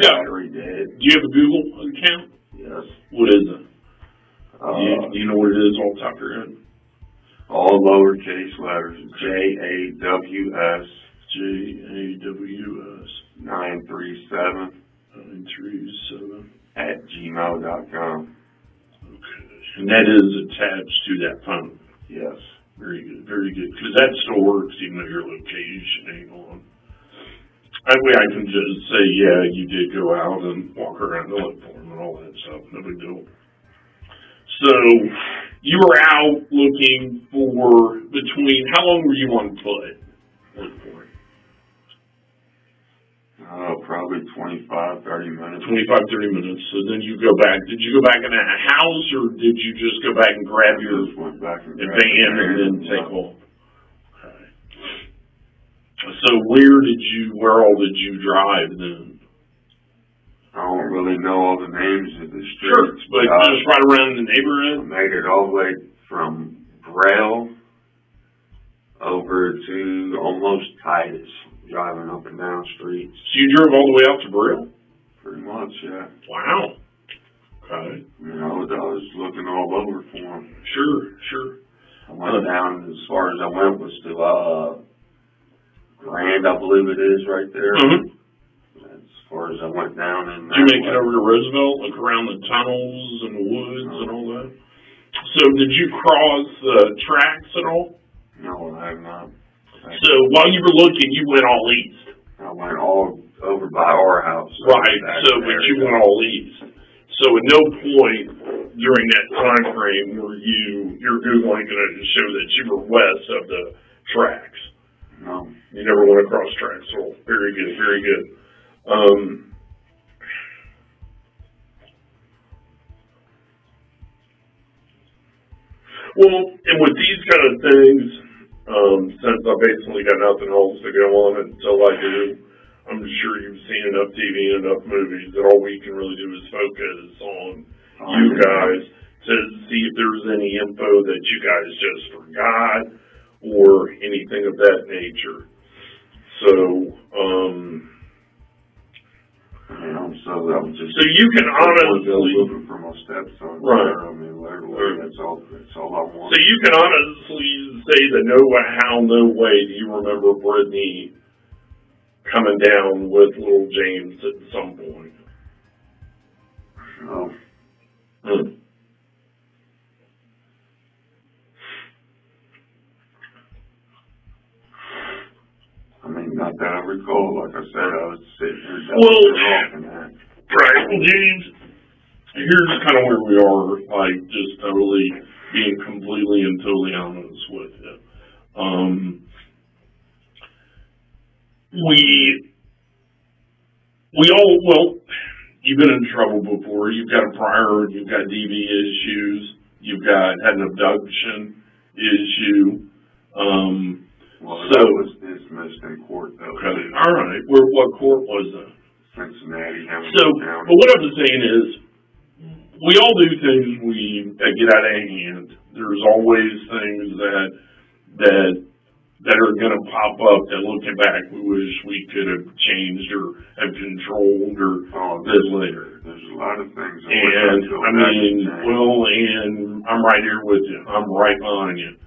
Battery dead. do you have a Google account? Yes. What is it? Do you know what it is off the top of your head? All lowercase letters. JAWS. JAWS 937 937 @gmail.com. Okay. And that is attached to that phone. Yes. Very good, very good. Because that still works even though your location ain't on. That way I can just say, yeah, you did go out and walk around and look for them and all that stuff. No big deal. So you were out looking for how long were you on foot? Looking for? Probably 25, 30 minutes. 25, 30 minutes. So then you go back. Did you go back in a house or did you just go back and grab your Just went back and grabbed van the and then van. take off? Okay. So where all did you drive then? I don't really know all the names of the streets. Sure, but just right around the I neighborhood? made it all the way from Braille over to almost Titus, driving up and down streets. So you drove all the way out to Brill? Pretty much, yeah. Wow. Okay. You know, I was looking all over for them. Sure. I went down, as far as I went was to Grand, I believe it is, right there. Mm-hmm. As far as I went down. Did you make it over to Roosevelt, look around the tunnels and the woods and all that? So did you cross the tracks at all? No, I have not. So while you were looking, you went all east. I went all over by our house. Right, but you went all east. So at no point during that time frame were your Google ain't going to show that you were west of the tracks. No. You never went across tracks. So very good, very good. Well, and with these kind of things, since I basically got nothing else to go on until I do, I'm sure you've seen enough TV and enough movies that all we can really do is focus on you guys to see if there's any info that you guys just forgot or anything of that nature. So, so you can honestly looking for my stepson. Right. I mean, literally, that's all I want. So you can honestly say that no way do you remember Brittany coming down with little James at some point. No. I mean, not that I recall. Like I said, I was sitting here off and that. Right. Well, James, here's kind of where we are, like, just totally being completely and totally honest with you. Well, you've been in trouble before. You've got a prior, you've got DV issues, you've had an abduction issue. That was dismissed in court, though. Okay, all right. What court was that? Cincinnati, Hamilton County. But what I'm saying is, we all do things that get out of hand. There's always things that are going to pop up that, looking back, we wish we could have changed or have controlled or did later. There's a lot of things. And I'm right here with you. I'm right behind you.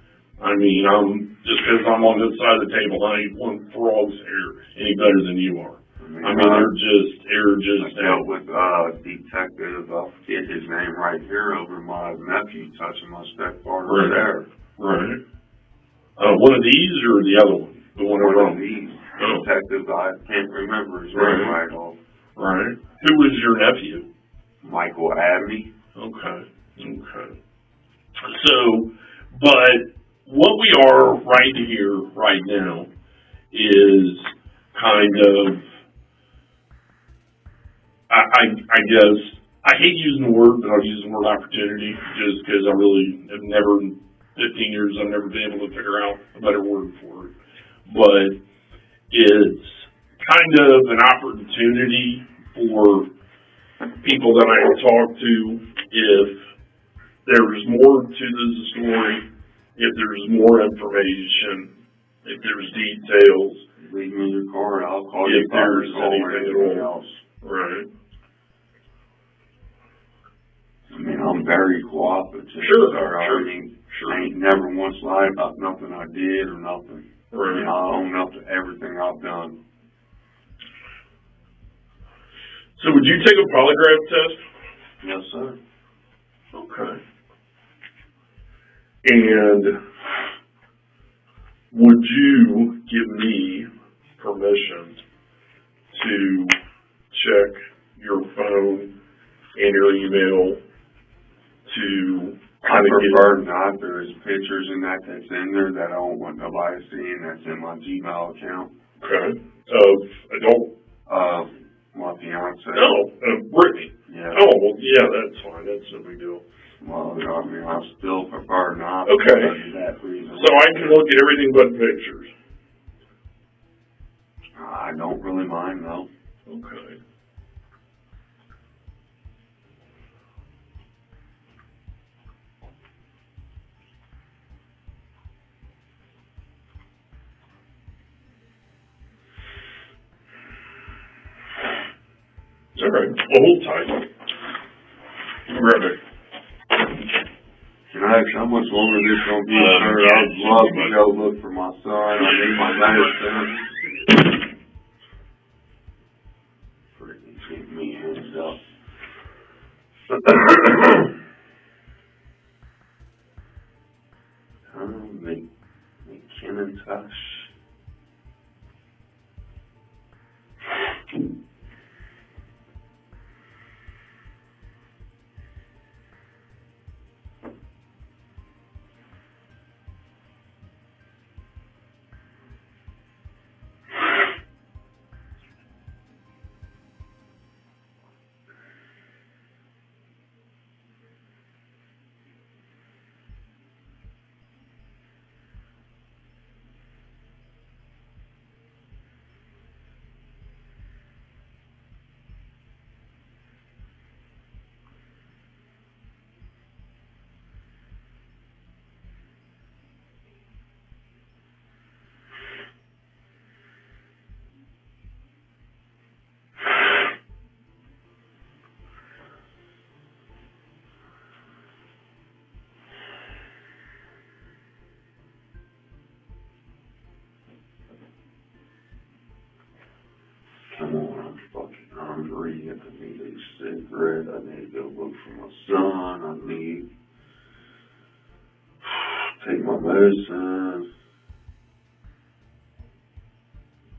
Just because I'm on this side of the table, I ain't one frog's hair any better than you are. You're just. I dealt with detective. I'll get his name right here over my nephew touching my stepfather there. Right. One of these or the other one? The one of these. Detective, I can't remember his name right off. Right. Who was your nephew? Michael Abney. Okay. So, but what we are right here, right now, is kind of, I guess, I hate using the word, but I'll use the word opportunity, just because I really have never, in 15 years, I've never been able to figure out a better word for it. But it's kind of an opportunity for people that I talk to, if there's more to the story, if there's more information, if there's details. Leave me your card, I'll call you. If there's anything else. Right. I'm very cooperative. Sure. I ain't never once lied about nothing I did or nothing. Right. I own up to everything I've done. So would you take a polygraph test? Yes, sir. Okay. And would you give me permission to check your phone and your email to I prefer not. There's pictures and that's in there that I don't want nobody seeing. That's in my Gmail account. Okay. Of adult? My fiance. No, Brittany. Yeah. Oh, well, yeah, that's fine. That's no big deal. Well, I still prefer not. Okay. For that reason. So I can look at everything but pictures. I don't really mind, though. Okay. All right. Well, hold tight. Grab it. Can I ask how much longer this is going to be, sir? I'd love to go look for my son. I need my medicine. Freaking keep me hands up. McKinnon-Tush. Come on, I'm fucking hungry. I need a cigarette. I need to go look for my son. I need to take my medicine.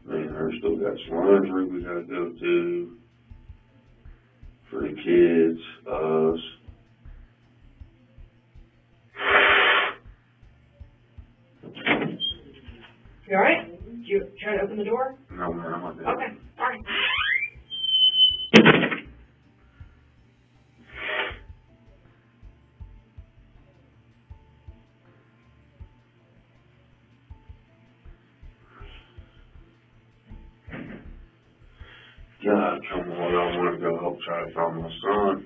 Man, I still got some laundry we gotta go to for the kids, us. You alright? Did you try to open the door? No, ma'am, I didn't. Okay, alright. God, come on, I want to go help try to find my son.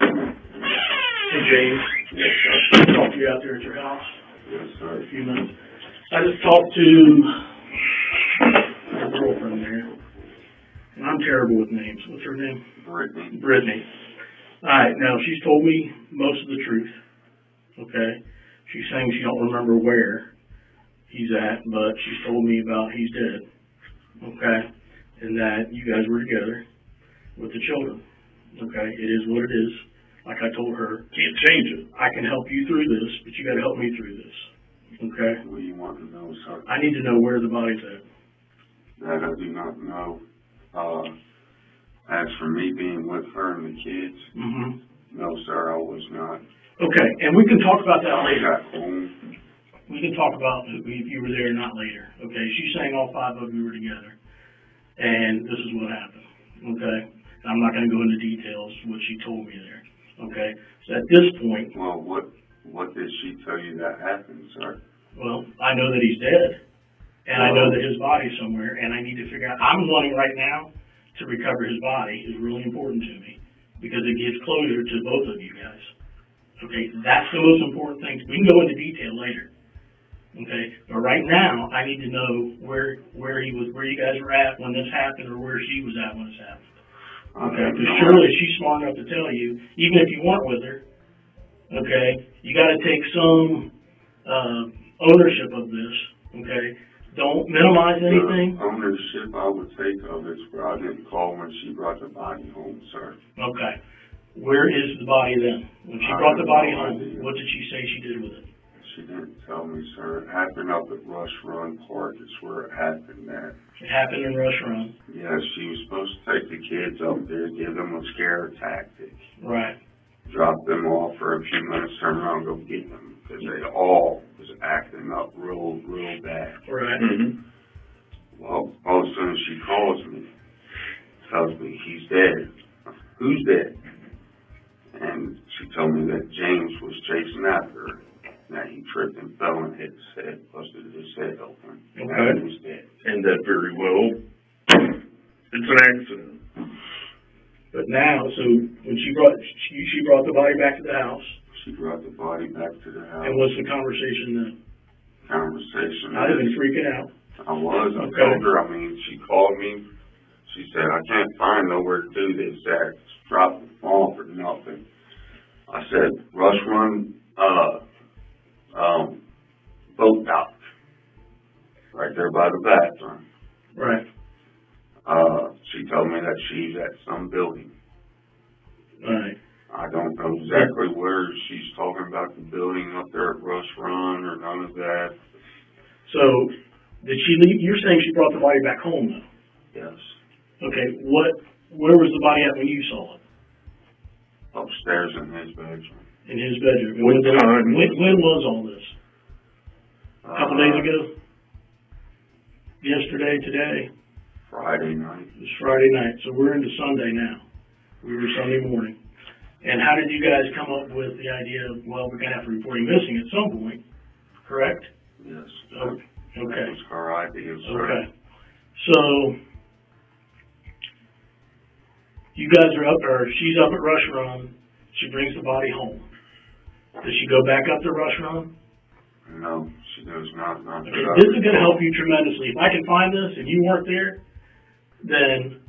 Hey, James. Yes, sir. Talked to you out there at your house Yes, for sir. a few minutes. I just talked to my girlfriend there, and I'm terrible with names. What's her name? Brittany. Brittany. All right, now she's told me most of the truth, okay? She's saying she don't remember where he's at, but she's told me about he's dead, okay? And that you guys were together with the children, okay? It is what it is. Like I told her, Can't change it. I can help you through this, but you gotta help me through this, okay? What do you want to know, sir? I need to know where the body's at. That I do not know. As for me being with her and the kids, no, sir, I was not. Okay, and we can talk about that I later. got home. We can talk about if you were there or not later, okay? She's saying all five of you were together, and this is what happened, okay? I'm not gonna go into details, what she told me there, okay? So at this point, Well, what did she tell you that happened, sir? well, I know that he's dead, and I know that his body's somewhere, and I need to figure out, I'm wanting right now to recover his body is really important to me, because it gives closure to both of you guys, okay? That's the most important thing. We can go into detail later, okay? But right now, I need to know where you guys were at when this happened, or where she was at when this happened. Okay, because surely she's smart enough to tell you, even if you weren't with her, okay, you gotta take some, ownership of this, okay? Don't minimize anything. The ownership I would take of it, where I didn't call when she brought the body home, sir. Okay. Where is the body then? When she brought the body home, what did she say she did with it? She didn't tell me, sir. It happened up at Rush Run Park. It's where it happened at. It happened in Rush Run. Yes, she was supposed to take the kids up there, give them a scare tactic. Right. Drop them off for a few minutes, turn around, go get them. Because they all was acting up real bad. Right. Well, all of a sudden she calls me tells me he's dead. Who's dead? And she told me that James was chasing after her. That he tripped and fell and hit his head, busted his head open. Okay. And he was dead. And that very well, it's an accident. But now, so when she brought the body back to the house. She brought the body back to the house. And what's the conversation then? Conversation. I'd have been freaking out. I was. I Okay. told her. I mean, she called me. She said, I can't find nowhere to do this. Zach dropped the phone for nothing. I said, Rush Run, boat dock. Right there by the bathroom. Right. She told me that she's at some building. Right. I don't know exactly where she's talking about, the building up there at Rush Run or none of that. So, did she leave? You're saying she brought the body back home, though? Yes. Okay, where was the body at when you saw it? Upstairs in his bedroom. In his bedroom. What time? When was all this? A couple days ago? Yesterday, today? Friday night. It was Friday night, so we're into Sunday now. We were Sunday morning. And how did you guys come up with the idea of, well, we're going to have to report him missing at some point, correct? Yes. Okay. That was her idea, sir. Okay. So, you guys are up, or she's up at Rush Run. She brings the body home. Does she go back up to Rush Run? No, she does not. Okay, this is going to help you tremendously. If I can find this and you weren't there, then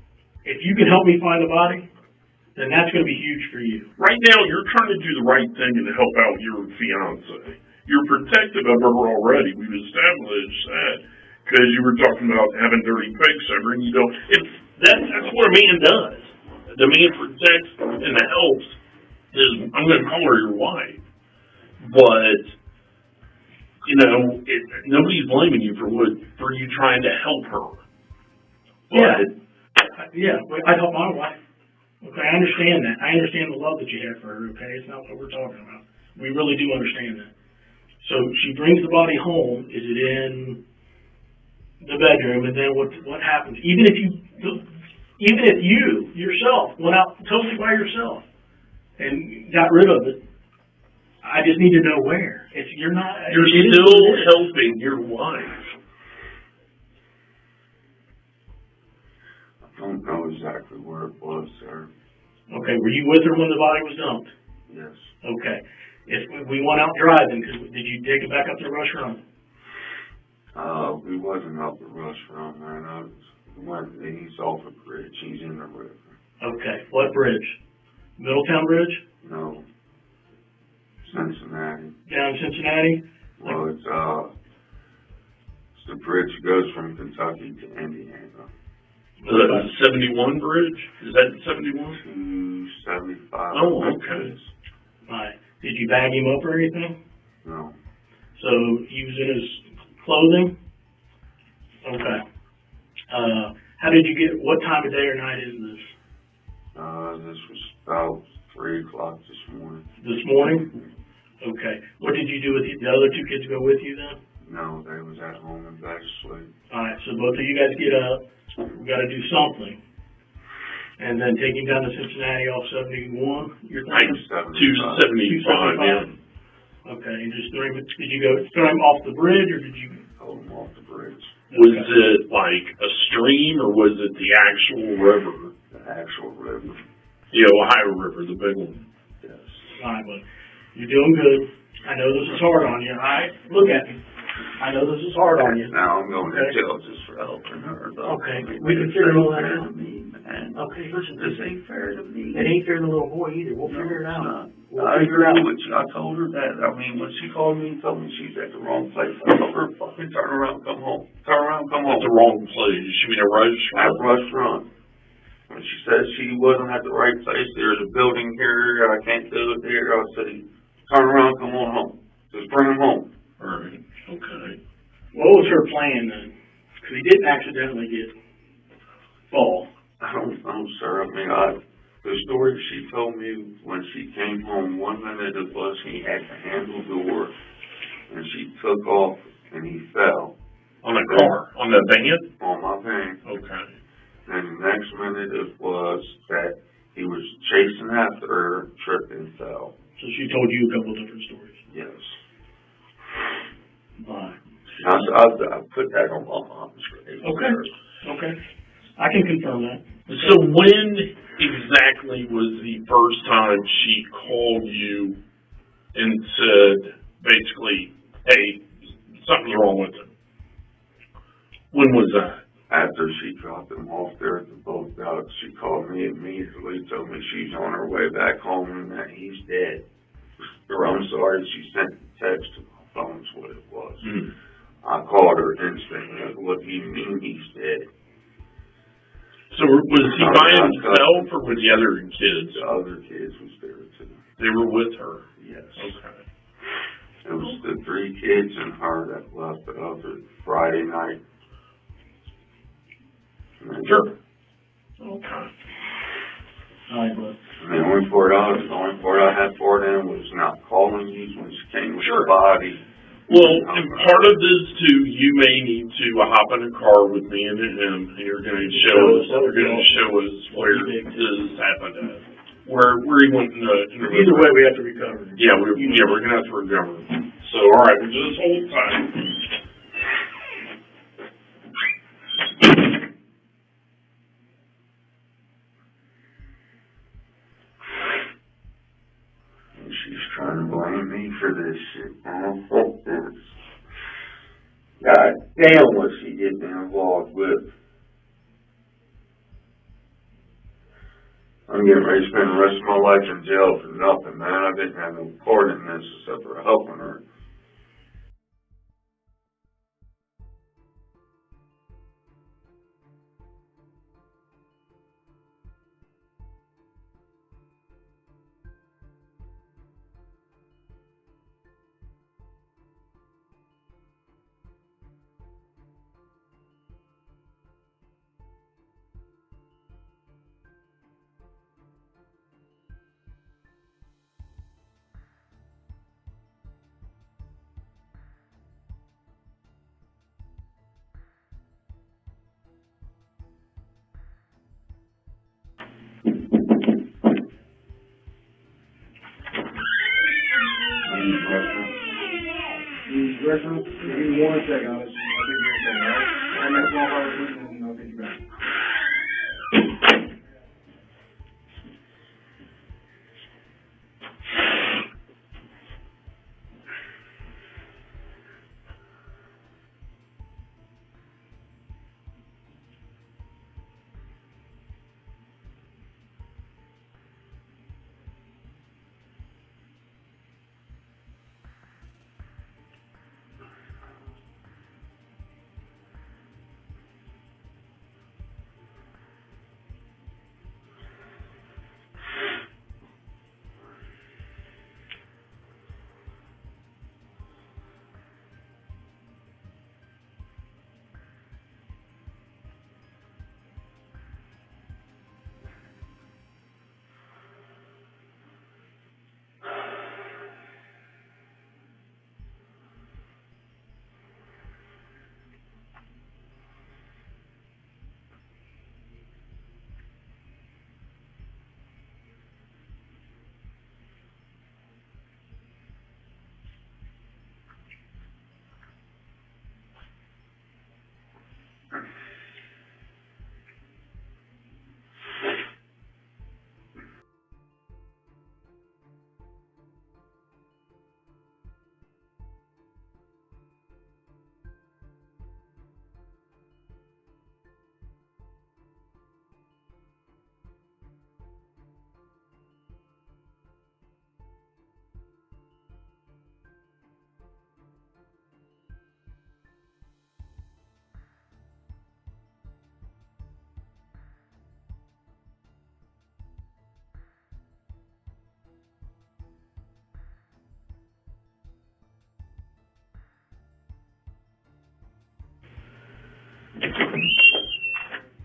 if you can help me find the body, then that's going to be huge for you. Right now, you're trying to do the right thing and help out your fiance. You're protective of her already. We've established that because you were talking about having dirty pics over, and you don't. That's what a man does. The man protects and helps. I'm going to call her your wife, but nobody's blaming you for you trying to help her. Yeah. I'd help my wife. Okay, I understand that. I understand the love that you have for her. Okay, it's not what we're talking about. We really do understand that. So she brings the body home. Is it in the bedroom? And then what happens? Even if you yourself went out totally by yourself and got rid of it, I just need to know where. You're still helping your wife. I don't know exactly where it was, sir. Okay, were you with her when the body was dumped? Yes. Okay. If we went out driving, did you take it back up to Rush Run? We wasn't up at Rush Run, man. He's off a bridge. He's in the river. Okay. What bridge? Middletown Bridge? No. Cincinnati. Down in Cincinnati? Well, it's the bridge that goes from Kentucky to Indiana. The 71 bridge? Is that 71? 275. Oh, okay. Right. Did you bag him up or anything? No. So he was in his clothing? Okay. How did you what time of day or night is this? This was about 3 o'clock this morning. This morning? Okay. What did you do with the other two kids go with you then? No, they was at home and back asleep. Alright, so both of you guys get up. We got to do something. And then take him down to Cincinnati off 71, you're thinking? 275, yeah. Okay, and just throw him off the bridge, or did you? Hold him off the bridge. Was it like a stream, or was it the actual river? The actual river. The Ohio River, the big one. Yes. Alright, but you're doing good. I know this is hard on you. Alright, look at me. I know this is hard on you. Now I'm going to jail just for helping her. Though. Okay, we can figure all that out. Okay, listen, this ain't fair to me. It ain't fair to the little boy either. We'll figure it out. I agree with you. I told her that. I mean, when she called me and told me she's at the wrong place, I told her, fucking turn around, come home. Turn around, come home. At the wrong place. You mean a Rush Run? At Rush Run. When she said she wasn't at the right place, there's a building here, I can't do it there, I said, turn around, come on home. Just bring him home. All right. Okay. What was her plan then? Because he didn't accidentally get fall. I don't know, sir. I mean, the story she told me when she came home, 1 minute it was he had the handle door, and she took off, and he fell. On a car? On the van? On my van. Okay. and the next minute it was that he was chasing after her, tripped and fell. So she told you a couple different stories. Yes. Fine. I put that on my mom's grave. Okay. I can confirm that. So when exactly was the first time she called you and said, basically, hey, something's wrong with him? When was that? After she dropped him off there at the boat dock, she called me immediately, told me she's on her way back home and that he's dead. Or I'm sorry, she sent a text to my phone, is what it was. Mm. I called her instantly. What do you mean he's dead? So was he by himself or with the other kids? The other kids was there too. They were with her? Yes. Okay. It was the 3 kids and her that left the other Friday night. Sure. Okay. All right, bud. The only part I had for them was not calling you when she came with the body. Well, and part of this too, you may need to hop in a car with me and him, and you're going to show us where this happened at, where he went in the. Either way, we have to recover. Yeah, we're going to have to recover. So, all right, we'll just hold tight. She's trying to blame me for this shit. Oh, fuck this. God damn what she get me involved with. I'm getting ready to spend the rest of my life in jail for nothing, man. I didn't have no part in this except for helping her. Reference, give me 1 second, I'll take your thing, alright? And that's all I was listening, and I'll get you back.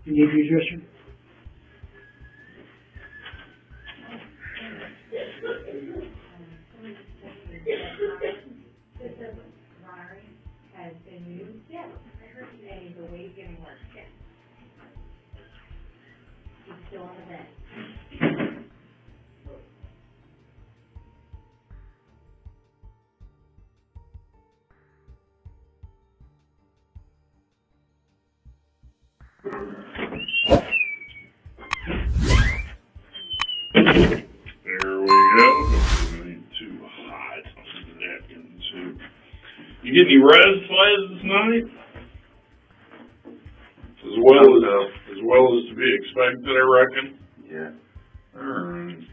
You need to use your restroom? She's still on the vent. There we go. Don't be too hot on the napkins. You get any rest last night? As well as to be expected, I reckon. Yeah. Alright.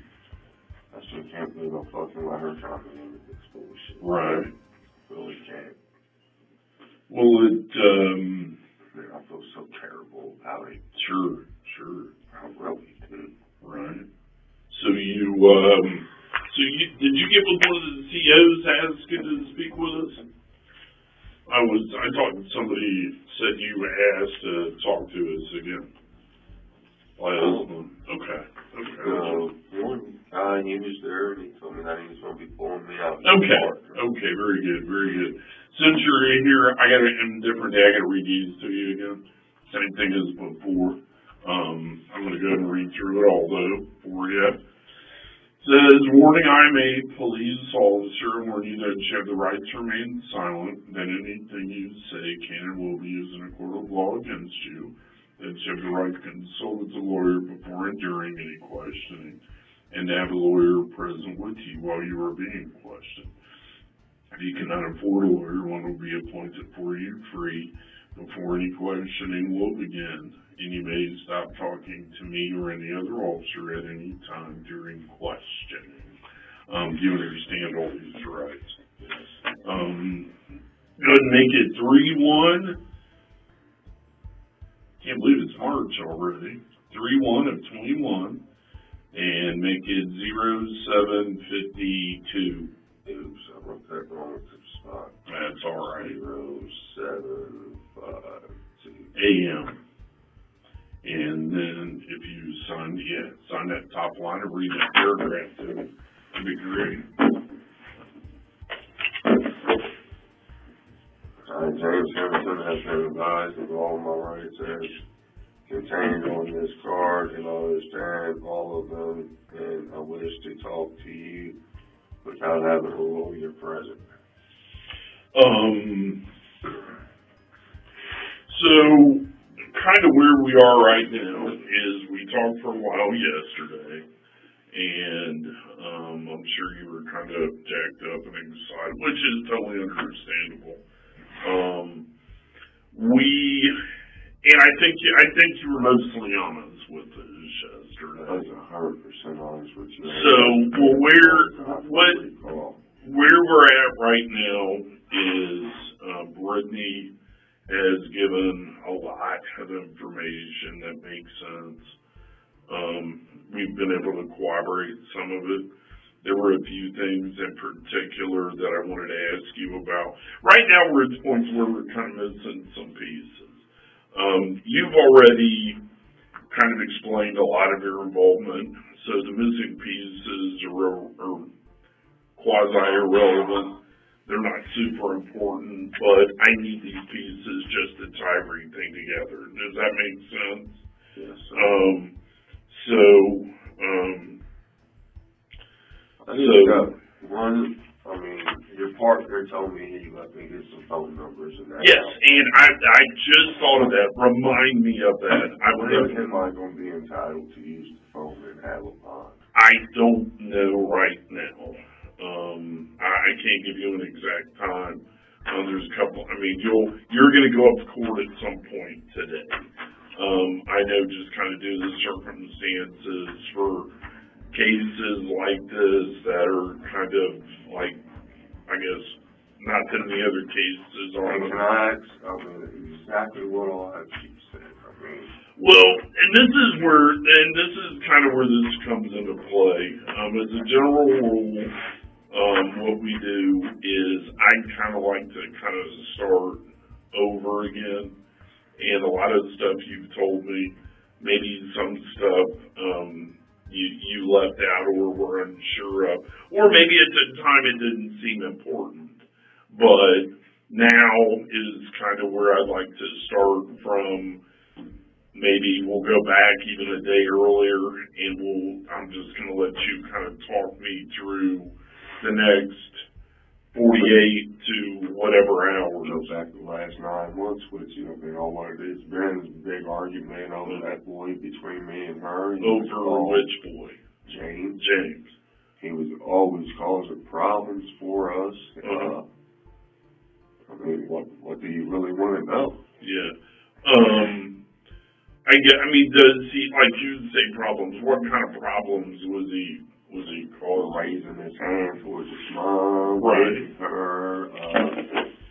I still can't believe I'm fucking let her try me into this bullshit. Right. Really can't. Well, Man, I feel so terrible about it. sure. I really do. Right. So did you get with one of the CEOs asking to speak with us? I thought somebody said you asked to talk to us again. Last month. Okay. One guy, he was there and he told me that he was going to be pulling me out. Okay, very good. Since you're in here, I got a different day. I got to read these to you again. Same thing as before. I'm going to go ahead and read through it all though for you. It says, warning, I'm a police officer and warn you that you have the right to remain silent, that anything you say can and will be used in a court of law against you, that you have the right to consult with a lawyer before and during any questioning, and to have a lawyer present with you while you are being questioned. If you cannot afford a lawyer, one will be appointed for you free before any questioning will begin, and you may stop talking to me or any other officer at any time during questioning. Do you understand all these rights? Yes. Go ahead and make it 3-1. Can't believe it's March already. 3-1 of 21. And make it 0752. Oops, I wrote that wrong to the spot. That's all right. 0752 AM. And then if you sign that top line and read that paragraph to me, that'd be great. James Hamilton has been advised of all my rights as contained on this card, and I understand all of them, and I wish to talk to you without having a lawyer present. So kind of where we are right now is we talked for a while yesterday, and I'm sure you were kind of jacked up and excited, which is totally understandable. I think you were mostly honest with us yesterday. I was 100% honest with you. So, where we're at right now is Brittany has given a lot of information that makes sense. We've been able to corroborate some of it. There were a few things in particular that I wanted to ask you about. Right now we're at the point where we're kind of missing some pieces. You've already kind of explained a lot of your involvement, so the missing pieces are quasi-irrelevant. They're not super important, but I need these pieces just to tie everything together. Does that make sense? Yes. Your partner told me he let me get some phone numbers and that. Yes, and I just thought of that. Remind me of that. When am I going to be entitled to use the phone and have a bond? I don't know right now. I can't give you an exact time. There's a couple. You're going to go up to court at some point today. I know just kind of due to the circumstances for cases like this that are kind of like, I guess, not that any other cases are. Can I ask exactly what all that she said? Well, and this is kind of where this comes into play. As a general rule, what we do is I kind of like to kind of start over again. And a lot of the stuff you've told me, maybe some stuff you left out or were unsure of, or maybe at the time it didn't seem important. But now is kind of where I'd like to start from maybe we'll go back even a day earlier, and I'm just going to let you kind of talk me through the next 48 to whatever hours. Go back the last 9 months, which, what it has been is a big argument over that boy between me and her. Over which boy? James. James. He was always causing problems for us. What do you really want to know? Yeah. Does he, like you say, problems? What kind of problems was he causing? Raising his hand towards his mom, right? Raising her,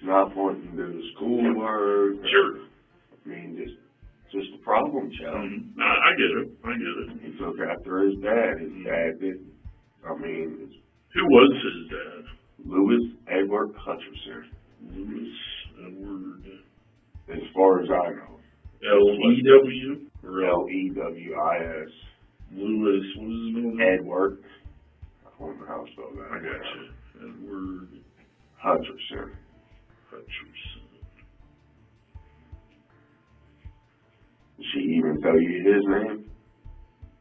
not wanting to do the schoolwork. Sure. Just a problem child. Mm-hmm. I get it. He took after his dad. His dad didn't. Who was his dad? Louis Edward Hutcherson. Louis Edward. As far as I know. L-E-W? Or L-E-W-I-S. Louis, what is his name? Edward. I don't know how to spell that. I got you. Edward Hutcherson. Did she even tell you his name?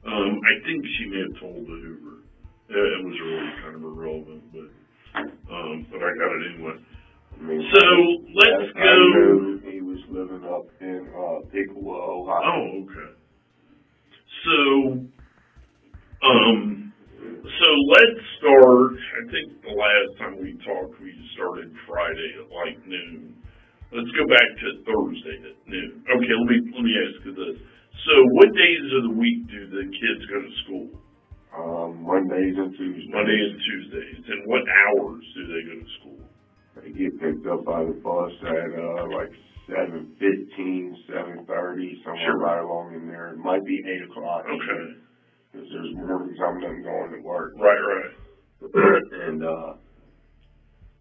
I think she may have told the Hoover. It was really kind of irrelevant, but I got it anyway. So let's go. He was living up in Piqua, Ohio. Oh, okay. So let's start. I think the last time we talked, we started Friday at like noon. Let's go back to Thursday at noon. Okay, let me ask you this. So what days of the week do the kids go to school? Mondays and Tuesdays. Mondays and Tuesdays. And what hours do they go to school? They get picked up by the bus at like 7:15, 7:30, somewhere right along in there. It might be 8 o'clock. Okay. Because there's mornings I'm not going to work. Right. And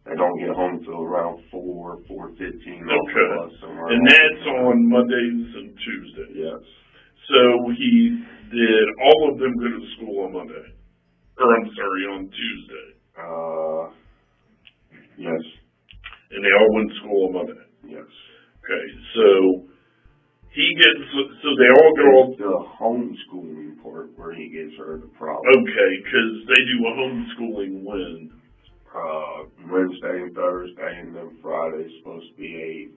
they don't get home till around 4:15. Okay. And that's on Mondays and Tuesdays. Yes. So did all of them go to school on Monday? Or I'm sorry, on Tuesday? Yes. And they all went to school on Monday? Yes. Okay, so they all go... The homeschooling part where he gets her the problem. Okay, because they do a homeschooling when? Wednesday and Thursday, and then Friday's supposed to be a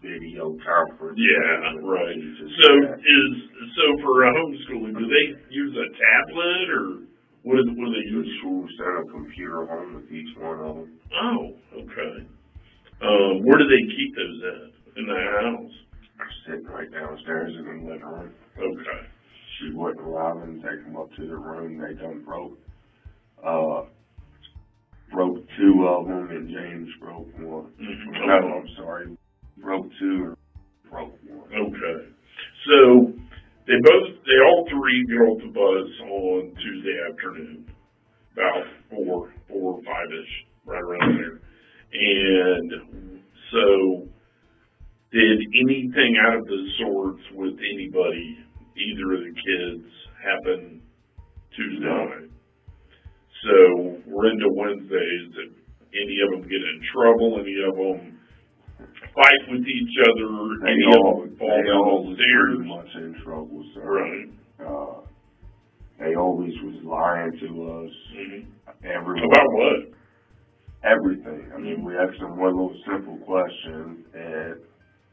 video conference. Yeah, right. So for a homeschooling, do they use a tablet, or what do they use? The school sent a computer home with each one of them. Oh, okay. Where do they keep those at? In the house? Sitting right downstairs in the living room. Okay. She wouldn't allow them to take them up to the room. They done broke 2 of them, and James broke 1. Mm-hmm. No, I'm sorry. Broke 2 or broke 1. Okay. So they all 3 get off the bus on Tuesday afternoon, about 4 or 5-ish, right around there. And so did anything out of the sorts with anybody, either of the kids, happen Tuesday night? So we're into Wednesdays. Did any of them get in trouble? Any of them fight with each other? Any of them fall down the stairs? Pretty much in trouble, sir. Right. They always was lying to us. Mm-hmm. About what? Everything. We asked them one little simple question, and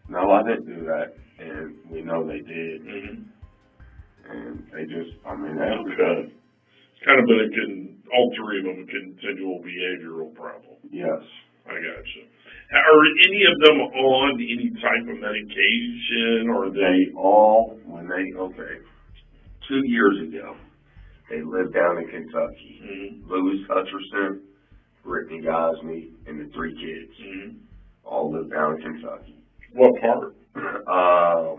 no, I didn't do that, and we know they did. Mm-hmm. And they just, everything. Okay. Kind of all 3 of them a continual behavioral problem. Yes. I gotcha. Are any of them on any type of medication, or they all, 2 years ago, they lived down in Kentucky. Mm-hmm. Louis Hutcherson, Brittany Gosney, and the 3 kids. Mm-hmm. All lived down in Kentucky. What part? I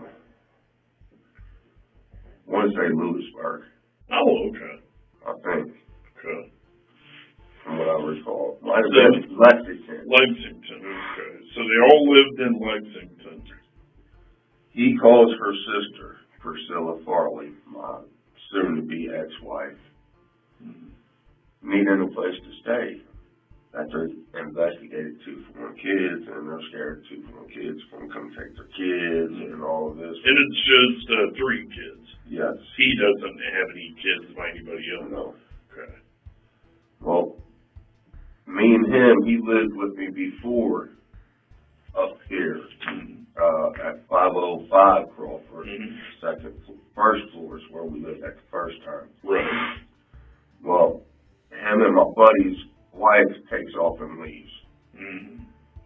want to say Lewisburg. Oh, okay. I think. Okay. From what I recall. Lexington. Lexington, okay. So they all lived in Lexington. He calls her sister, Priscilla Farley, my soon-to-be ex-wife, needing a place to stay. after they investigated 2 foreign kids, and they're scared 2 foreign kids going to come take their kids and all of this. And it's just 3 kids. Yes. He doesn't have any kids by anybody else. No. Okay. Well, me and him, he lived with me before up here at 505 Crawford, first floor is where we lived at the first time. Right. Well, him and my buddy's wife takes off and leaves.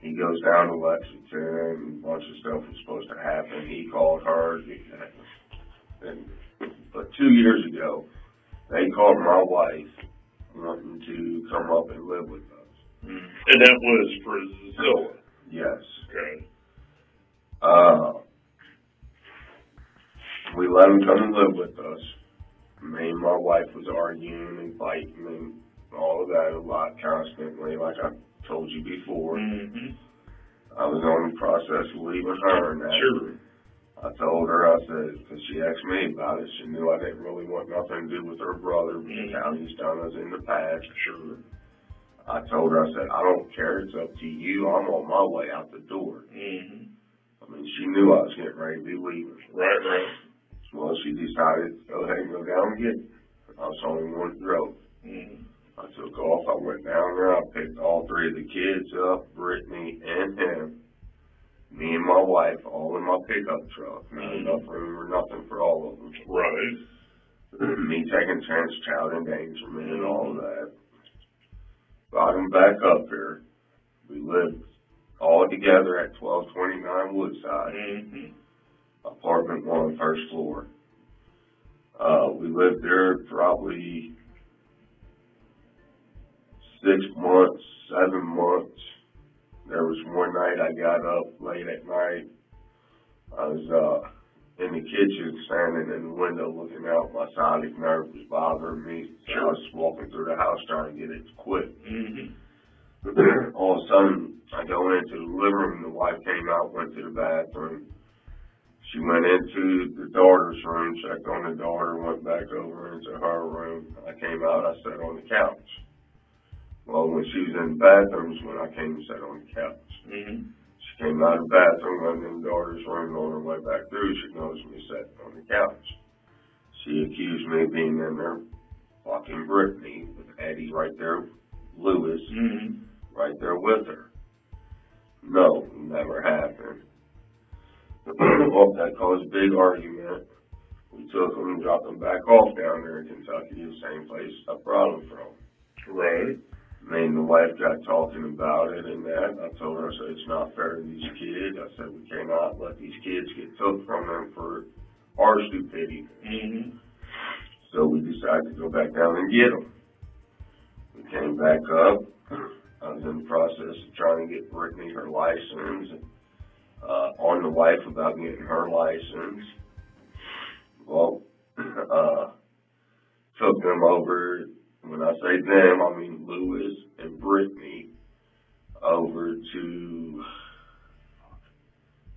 He goes down to Lexington, a bunch of stuff was supposed to happen. He called her. But 2 years ago, they called my wife wanting to come up and live with us. And that was for Zilla? Yes. Okay. We let him come and live with us. Me and my wife was arguing and fighting and all of that a lot constantly, like I told you before. I was on the process of leaving her and that. Sure. I told her, I said, because she asked me about it, she knew I didn't really want nothing to do with her brother, because how he's done us in the past. Sure. I told her, I said, I don't care, it's up to you, I'm on my way out the door. I mean, she knew I was getting ready to be leaving. Right. Well, she decided to go ahead and go down and get me. I was the only one who drove. I took off, I went down there, I picked all 3 of the kids up, Brittany and him. Me and my wife, all in my pickup truck. Not enough room or nothing for all of them. Right. Me taking chance, child endangerment and all of that. Got them back up here. We lived all together at 1229 Woodside. Apartment 1, first floor. We lived there probably 6 months, 7 months. There was one night I got up late at night. I was in the kitchen, standing in the window looking out. My sciatic nerve was bothering me. So I was walking through the house trying to get it to quit. All of a sudden, I go into the living room. The wife came out, went to the bathroom. She went into the daughter's room, checked on the daughter, went back over into her room. I came out, I sat on the couch. Well, when she was in the bathrooms, when I came and sat on the couch. She came out of the bathroom, went in the daughter's room, on her way back through, she noticed me sitting on the couch. She accused me of being in there fucking Brittany with Eddie right there, Lewis, right there with her. No, never happened. Well, that caused a big argument. We took them and dropped them back off down there in Kentucky, the same place I brought them from. Right. Me and the wife got talking about it and that. I told her, I said, it's not fair to these kids. I said, we cannot let these kids get took from them for our stupidity. So we decided to go back down and get them. We came back up. I was in the process of trying to get Brittany her license, on the wife about getting her license. Well, took them over. When I say them, I mean Lewis and Brittany over to,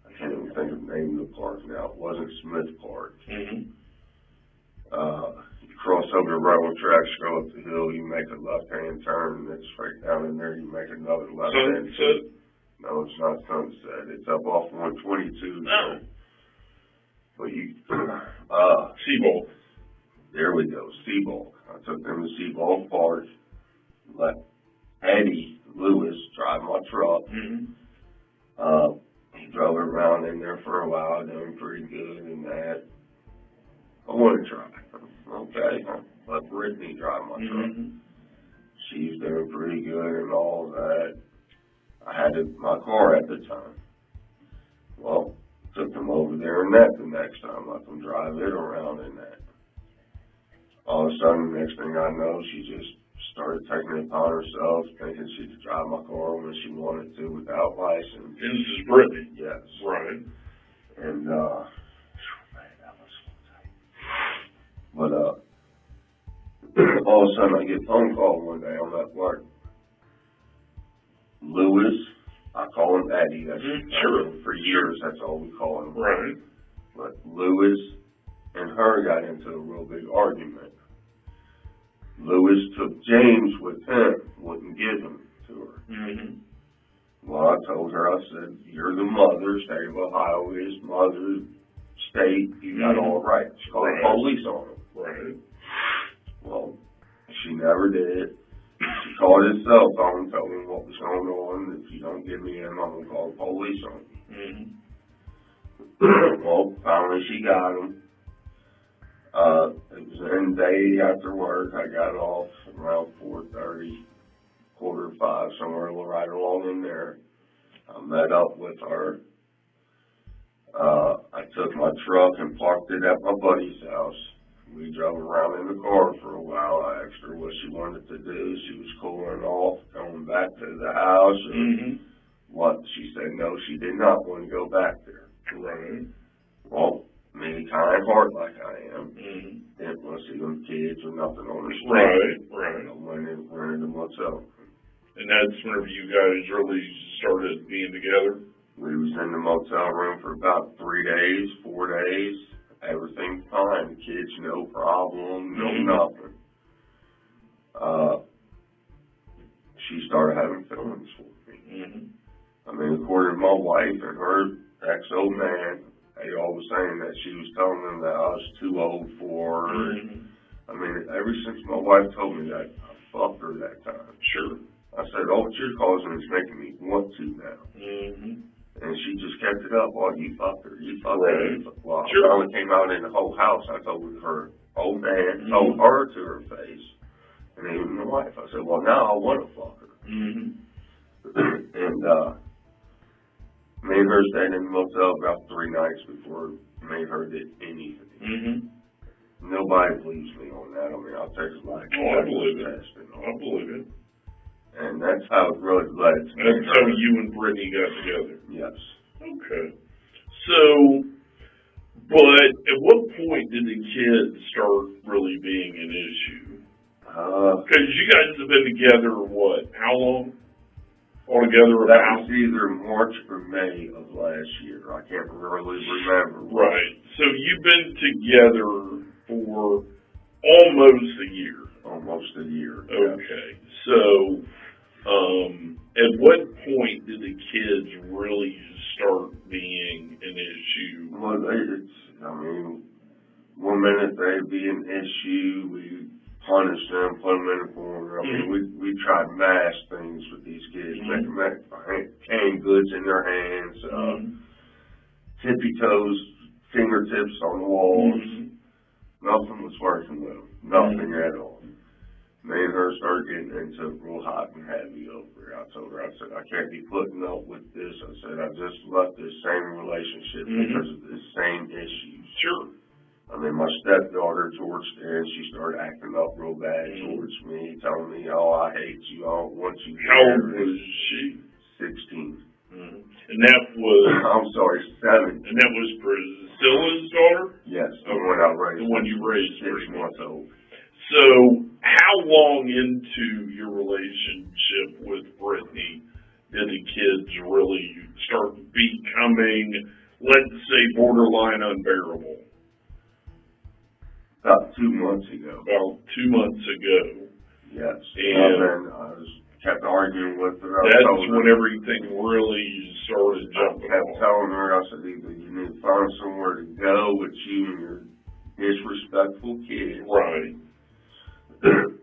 I can't even think of the name of the park now. It wasn't Smith Park. You cross over the railroad tracks, go up the hill, you make a left-hand turn, and it's straight down in there, you make another left-hand turn. No, it's not Sunset. It's up off 122. No. But you, Seabolt. There we go, Seabolt. I took them to Seabolt Park, let Eddie Lewis drive my truck. He drove around in there for a while, doing pretty good and that. I want to try. Okay, let Brittany drive my truck. She's doing pretty good and all that. I had my car at the time. Well, took them over there and that the next time, let them drive it around and that. All of a sudden, the next thing I know, she just started taking it upon herself, thinking she could drive my car when she wanted to without license. And this is Brittany. Yes. Right. And, but, all of a sudden I get a phone call one day. I'm at work. Lewis, I call him Eddie. That's for years, that's all we call him. Right. But Lewis and her got into a real big argument. Lewis took James with him, wouldn't give him to to her. Mm-hmm. Well, I told her, I said, you're the mother, state of Ohio is mother, state, you got all the rights. Call the police on them. Right. Well, she never did. She called his cell phone, told me what was going on. If you don't give me him, I'm going to call the police on you. Mm-hmm. Well, finally she got him. It was in the day after work. I got off around 4:30, 4:45, somewhere right along in there. I met up with her. I took my truck and parked it at my buddy's house. We drove around in the car for a while. I asked her what she wanted to do. She was cooling off, going back to the house. And what? She said no, she did not want to go back there. Right. Well, me kind of hard like I am. Didn't want to see them kids or nothing on the street. Right. I went in, rented a motel. And that's whenever you guys really started being together? We was in the motel room for about 3 days, 4 days. Everything fine. The kids, no problem, no nothing. She started having feelings for me. I mean, according to my wife and her ex-old man, they all was saying that she was telling them that I was too old for her. I mean, ever since my wife told me that, I fucked her that time. Sure. I said, all what you're causing is making me want to now. And she just kept it up. Well, you fucked her. You fucked her. Well, I finally came out in the whole house. I told her old man, told her to her face. And even my wife. I said, well, now I want to fuck her. And me and her stayed in the motel about 3 nights before me and her did anything. Nobody believes me on that. I mean, I'll take it like I believe it. I believe it. And that's how it really led to me. That's how you and Brittany got together? Yes. Okay. So, but at what point did the kids start really being an issue? Because you guys have been together, what, how long? Altogether that about? Was either March or May of last year. I can't really remember. Right. So you've been together for almost a year. Almost a year. Okay. Yes. So, at what point did the kids really start being an issue? Well, I mean, 1 minute they'd be an issue. We punish them, put them in a corner. I mean, we try to mash things with these kids, make them canned goods in their hands, tippy toes, fingertips on the walls. Nothing was working with them. Nothing at all. Me and her started getting into it real hot and heavy over it. I told her, I said, I can't be putting up with this. I said, I just left this same relationship because of the same issues. Sure. I mean, my stepdaughter, towards the end, she started acting up real bad towards me, telling me, oh, I hate you, I don't want you. How old was she? 16. And that was... I'm sorry, 7. And that was Priscilla's daughter? Yes, the one I raised. The one you raised. 6 months old. So, how long into your relationship with Brittany did the kids really start becoming, let's say, borderline unbearable? About 2 months ago. About 2 months ago. Yes. And then I kept arguing with her. That's when everything really started jumping I kept telling her, I said, either you need to find somewhere to go with you and your disrespectful kids. Right.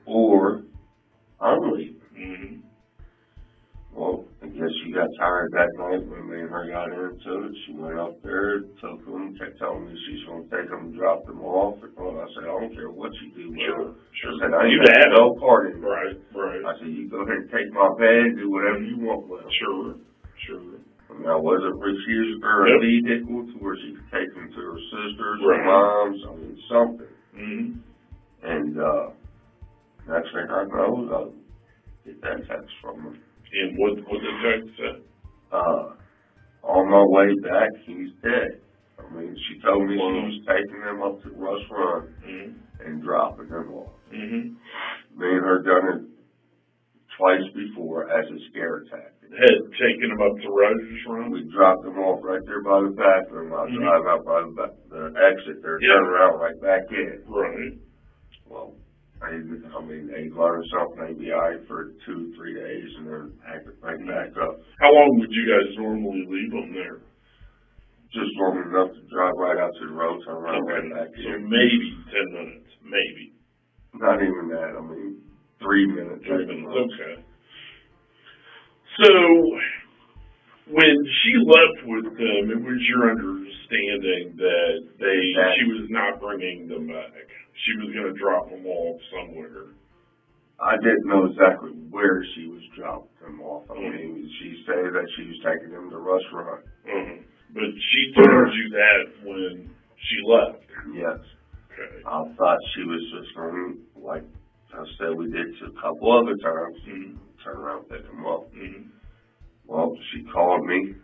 Or I'm leaving. Well, I guess she got tired that night when me and her got into it. She went up there, took them, kept telling me she's going to take them and drop them off. Well, I said, I don't care what you do. Sure. I said, I ain't got no part in it. Right. I said, you go ahead and take my bed, do whatever you want with them. Sure. I mean, I wasn't refusing her a vehicle to where she could take them to her sisters or moms. I mean, something. And, next thing I know, I'll get that text from her. And what did the text say? On my way back, he's dead. I mean, she told me she was taking them up to Rush Run and dropping them off. Me and her done it twice before as a scare tactic. Had taken them up to Rush Run? We dropped them off right there by the bathroom. I drive out by the exit there, turn around right back in. Right. Well, They learn something, they be alright for 2-3 days and then act right back up. How long would you guys normally leave them there? Just long enough to drive right out to the road, turn around, right back So in. maybe 10 minutes, maybe. Not even that, 3 minutes. 3 minutes, okay. So, when she left with them, it was your understanding that she was not bringing them back. She was going to drop them off somewhere. I didn't know exactly where she was dropping them off. She said that she was taking them to the restaurant. Mm-hmm. But she told you that when she left. Yes. Okay. I thought she was just going to, like I said, we did a couple other times, turn around and pick them up. Mm-hmm. Well, she called me.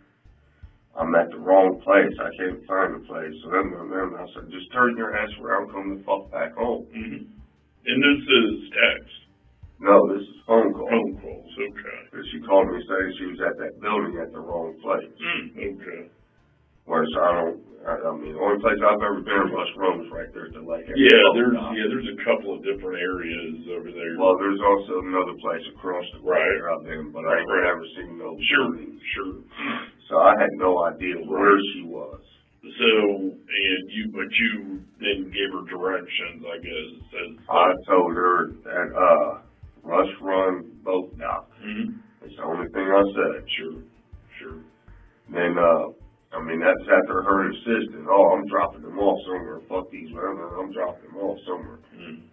I'm at the wrong place. I can't find the place. So then I said, just turn your ass around, come the fuck back home. Mm-hmm. And this is text? No, this is phone call. Phone calls, okay. Because she called me saying she was at that building at the wrong place. Okay. Whereas the only place I've ever been was Rome right there at the lake. There's a couple of different areas over there. Well, there's also another place across the way I've been, but I ain't never seen no buildings. Sure. So I had no idea where she was. So, but you then gave her directions, I guess. I told her that, Rush Run boat dock. Mm-hmm. It's the only thing I said. Sure. Then, that's after her insisting, I'm dropping them off somewhere. Fuck these women, I'm dropping them off somewhere. Mm-hmm.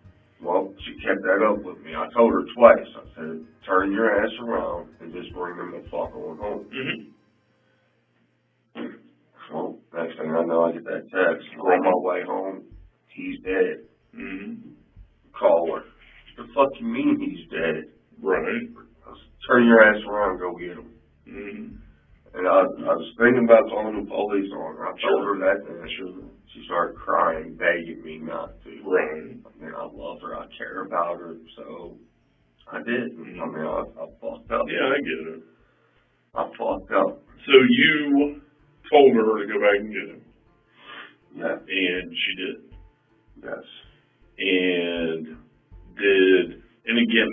Well, she kept that up with me. I told her twice. I said, turn your ass around and just bring them the fuck on home. Mm-hmm. Well, next thing I know, I get that text. On my way home, he's dead. Mm-hmm. Call her. The fuck you mean he's dead? Right. Turn your ass around and go get him. Mm-hmm. And I was thinking about calling the police on her. I told her that then. She started crying, begging me not to. Right. I love her. I care about her. So I did. I fucked up. Yeah, I get it. I fucked up. So you told her to go back and get him. Yeah. And she did. Yes. And again,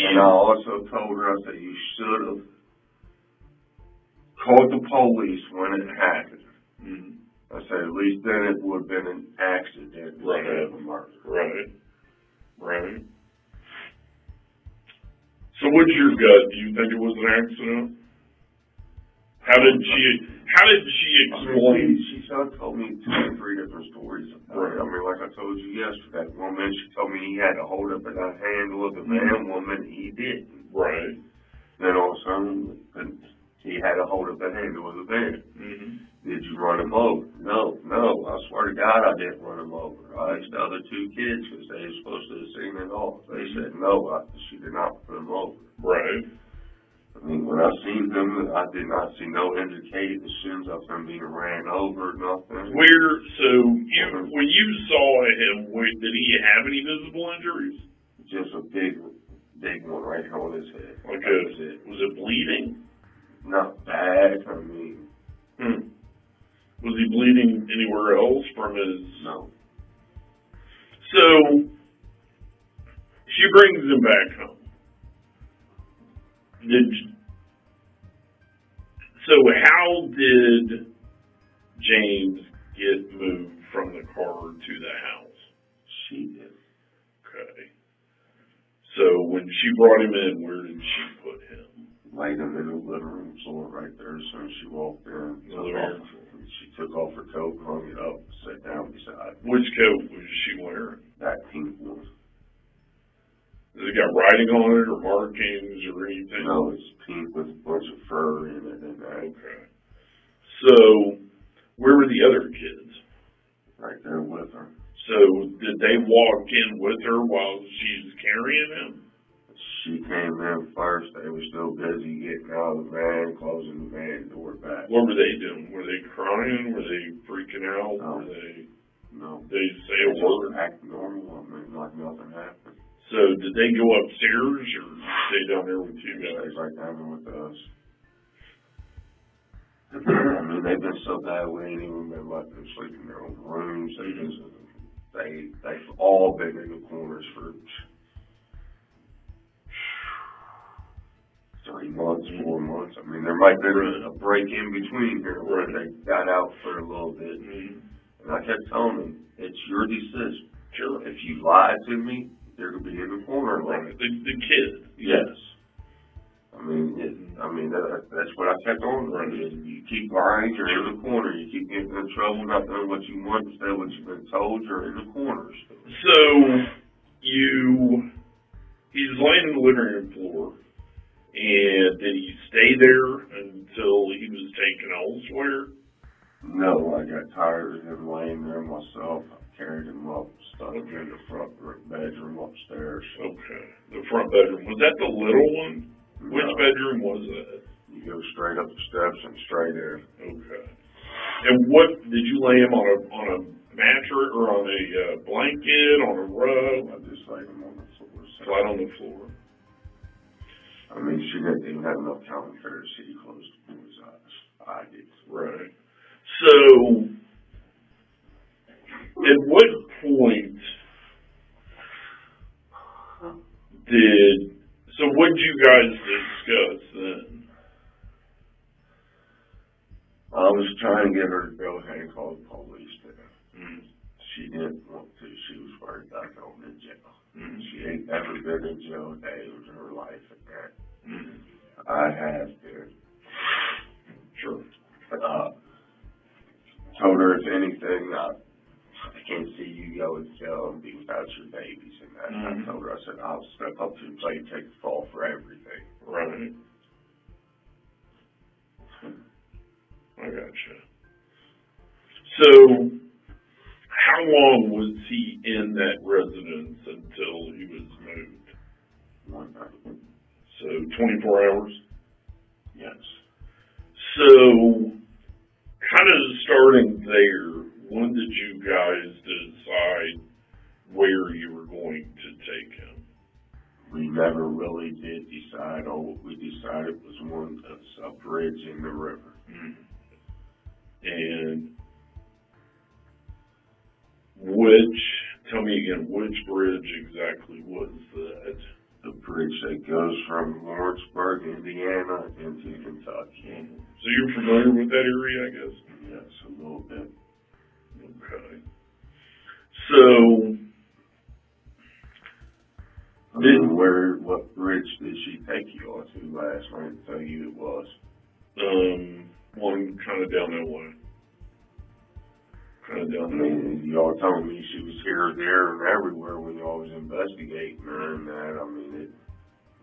And I also told her, I said, you should have called the police when it happened. Mm-hmm. I said, at least then it would have been an accident instead of a murder. Right. So what's your gut? Do you think it was an accident? How did she explain? She told me 2 or 3 different stories about it. Like I told you yesterday, one minute she told me he had to hold up and not handle of the van, one minute he didn't. Right. Then all of a sudden, he had a hold of the handle of the van. Mm-hmm. Did you run him over? No. I swear to God I didn't run him over. I asked the other 2 kids because they were supposed to have seen it all. They said no, she did not run him over. Right. When I seen him, I did not see no indications of him being ran over, nothing. When you saw him, did he have any visible injuries? Just a big one right here on his head. Okay. Was it bleeding? Not bad, Was he bleeding anywhere else from his... No. So, she brings him back home. How did James get moved from the car to the house? She did. Okay. So when she brought him in, where did she put him? Laid him in the living room floor right there as soon as she walked in. She took off her coat, hung it up, sat down beside me. Which coat was she wearing? That pink one. Has it got writing on it or markings or anything? No, it's pink with a bunch of fur in it and that. Okay. So, where were the other kids? Right there with her. So, did they walk in with her while she's carrying him? She came in first. They were still busy getting out of the van, closing the van door back. What were they doing? Were they crying? Were they freaking out? No. No. Did they say a word? Act normal. Like nothing happened. So, did they go upstairs or stay down there with you guys? They stayed right down there with us. They've been so bad we ain't even been letting them sleep in their own rooms. They just they've all been in the corners for 3 months, 4 months. I mean, there might have been a break in between here where they got out for a little bit. And I kept telling them, it's your decision. Sure. If you lie to me, they're going to be in the corner. Right. The kid. Yes. That's what I kept on. Right. You keep lying, you're in the corner. You keep getting in trouble, not doing what you want, instead of what you've been told, you're in the corners. So, he's laying on the living room floor, and did he stay there until he was taken elsewhere? No, I got tired of him laying there myself. I carried him up, stuck him in the front bedroom upstairs. Okay. The front bedroom. Was that the little one? No. Which bedroom was that? You go straight up the steps and straight in. Okay. And what, did you lay him on a mattress or on a blanket, on a rug? I just laid him on the floor. Flat on the floor. I mean, she didn't even have enough time to see close to his eyes. I did. Right. So, at what point what did you guys discuss then? I was trying to get her to go ahead and call the police today. She didn't want to. She was worried about going to jail. She ain't never been in jail a day in her life at that. I have been. Sure. Told her if anything, I can't see you go to jail and be without your babies and that. I told her, I said, I'll step up to the plate and take the fall for everything. Right. I gotcha. So, how long was he in that residence until he was moved? 1 night. So, 24 hours? Yes. So, kind of starting there, when did you guys decide where you were going to take him? We never really did decide. All what we decided was a bridge in the river. And tell me again, which bridge exactly was that? The bridge that goes from Lawrenceburg, Indiana, into Kentucky. So you're familiar with that area, I guess? Yes, a little bit. Okay. So, what bridge did she take you on to last night and tell you it was? One kind of down that way. Kind of down I mean, y'all told me she was here, there, and everywhere when y'all was investigating her and that. I mean,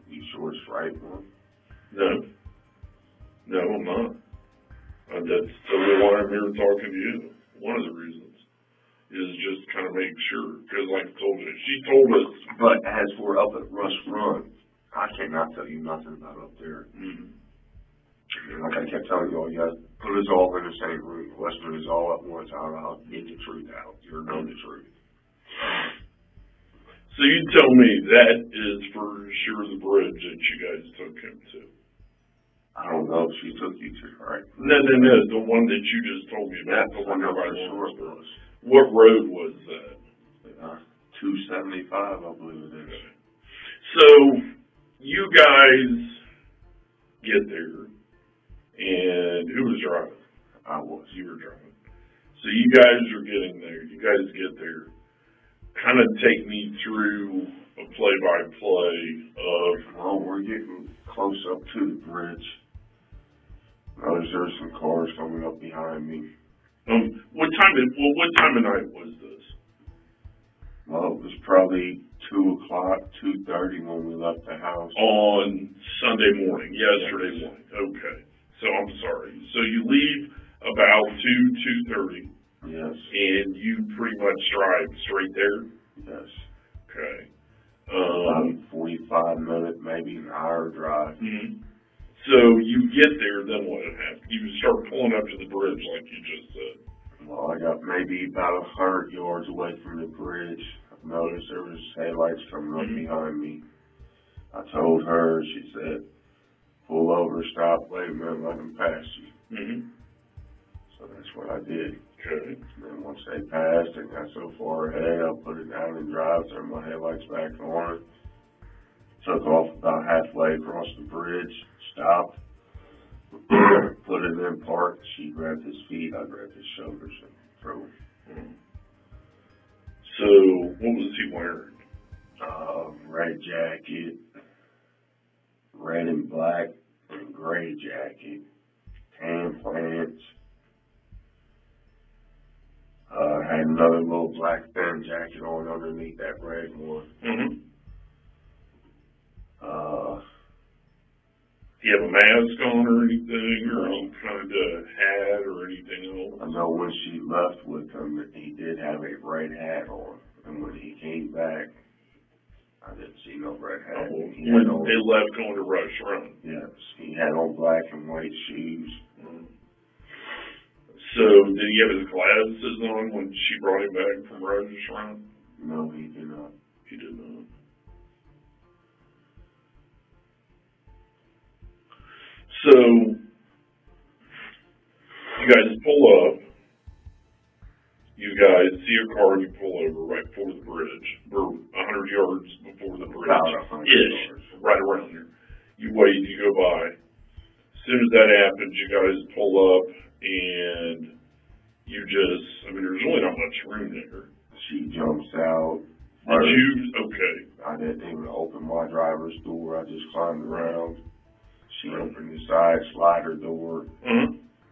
you sure it's right one? No, I'm not. That's totally why I'm here talking to you. One of the reasons is just kind of make sure, because like I told you, she told us. But as for up at Rush Run, I cannot tell you nothing about up there. Like I kept telling y'all, you guys put us all in the same room. Western is all at once. I'll get the truth out. You'll know the truth. So you tell me that is for sure the bridge that you guys took him to? I don't know if she took you to, right? No, the one that you just told me about. That's the one for sure it was. What road was that? 275, I believe it is. So you guys get there, and who was driving? I was. You were driving. So you guys are getting there. You guys get there. Kind of take me through a play-by-play of. Well, we're getting close up to the bridge. Notice there's some cars coming up behind me. What time of night was this? Well, it was probably 2 o'clock, 2:30 when we left the house. On Sunday morning, yesterday morning. Okay. So I'm sorry. So you leave about 2:30. Yes. And you pretty much drive straight there? Yes. Okay. About 45-minute, maybe an hour drive. So you get there, then what happens? You start pulling up to the bridge like you just said. Well, I got maybe about 100 yards away from the bridge. I noticed there was headlights coming up behind me. I told her, she said, pull over, stop, wait a minute, let them pass you. So that's what I did. Okay. And then once they passed and got so far ahead, I put it down in drive, turned my headlights back on, took off about halfway across the bridge, stopped, put it in park. She grabbed his feet, I grabbed his shoulders and threw him. So, what was he wearing? Red jacket, red and black and gray jacket, tan pants. Had another little black thin jacket on underneath that red one. Mm-hmm. Do you have a mask on or anything, or some kind of hat or anything else? I know when she left with him, he did have a red hat on, and when he came back, I didn't see no red hat. When they left going to Rush Run? Yes, he had on black and white shoes. Mm-hmm. So, did he have his glasses on when she brought him back from Rush Run? No, he did not. He did not. So, you guys pull up, you guys see a car, and you pull over right before the bridge, or 100 yards before the bridge. About 100 yards. Right around there. You wait, you go by. As soon as that happens, you guys pull up, and you just, there's really not much room there. She jumps out. Okay. I didn't even open my driver's door. I just climbed around. She opened the side slider door,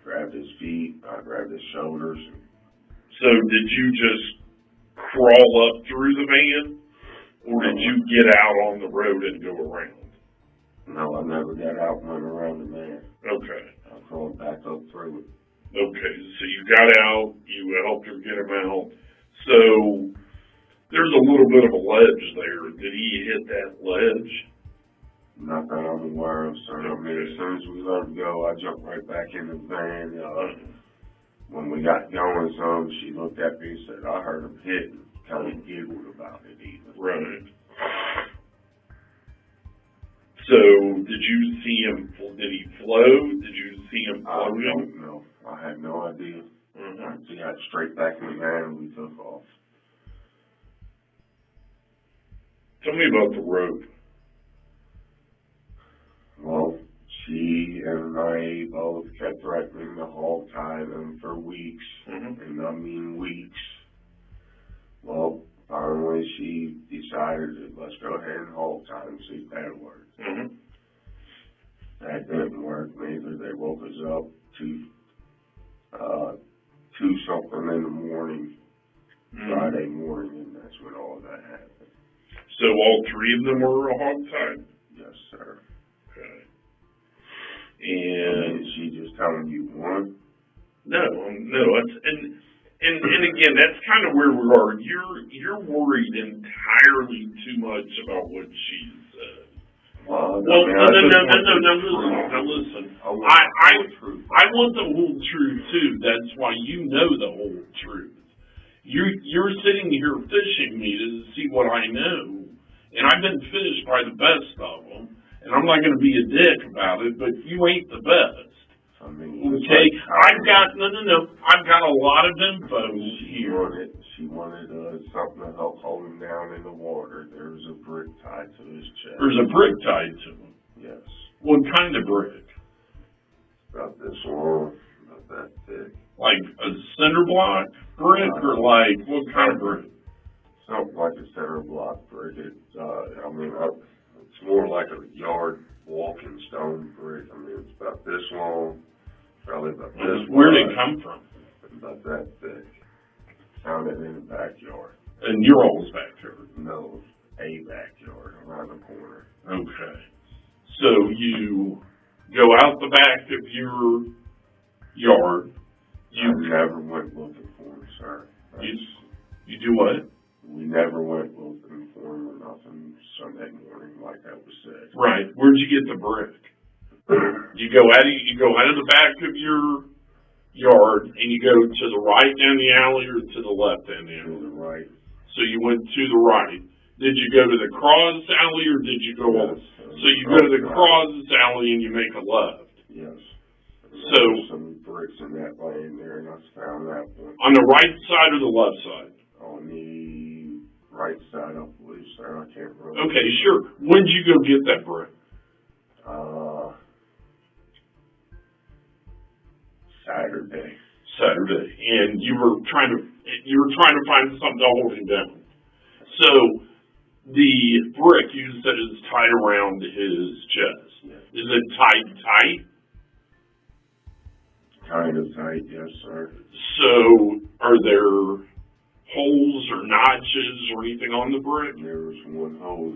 grabbed his feet, I grabbed his shoulders. So did you just crawl up through the van, or did you get out on the road and go around? No, I never got out and went around the van. Okay. I crawled back up through it. Okay, so you got out, you helped her get him out. So there's a little bit of a ledge there. Did he hit that ledge? Not that I'm aware of, sir. I mean, as soon as we let him go, I jumped right back in the van. When we got going some, she looked at me and said, I heard him hit, and kind of giggled about it even. Right. So, did you see him, did he float? Did you see him floating? I don't know. I had no idea. She got straight back in the van and we took off. Tell me about the rope. Well, she and I both kept threatening to hog tie them for weeks, and I mean weeks. Well, finally she decided that let's go ahead and hog tie them, see if that worked. That didn't work neither. They woke us up to 2-something in the morning, Friday morning, and that's when all that happened. So all three of them were hog-tied? Yes, sir. Okay. And she just telling you one? No. And again, that's kind of where we are. You're worried entirely too much about what she said. Well, no, listen. I want the whole truth too. That's why you know the whole truth. You're sitting here fishing me to see what I know, and I've been fished by the best of them, and I'm not going to be a dick about it, but you ain't the best. Okay? I've got a lot of info here. She wanted something to help hold him down in the water. There was a brick tied to his chest. There's a brick tied to him? Yes. What kind of brick? About this long, about that thick. Like a cinder block brick, or like what kind of brick? Something like a cinder block brick. It's more like a yard walking stone brick. I mean, it's about this long, probably about this wide. Where did it come from? About that thick. Found it in the backyard. In your old backyard? No, a backyard around the corner. Okay. So you go out the back of your yard. I never went looking for him, sir. You do what? We never went looking for him or nothing Sunday morning like that was said. Right. Where'd you get the brick? You go out of the back of your yard and you go to the right down the alley or to the left down the alley? To the right. So you went to the right. Did you go to the cross alley or did you go on? So you go to the cross alley and you make a left. Yes. There were some bricks in that laying there, and I found that one. On the right side or the left side? On the right side, I believe, sir. I can't remember. Okay, sure. When did you go get that brick? Saturday. Saturday, and you were trying to find something to hold him down. So the brick you said is tied around his chest. Yes. Is it tight? Kind of tight, yes, sir. So are there holes or notches or anything on the brick? There was one hole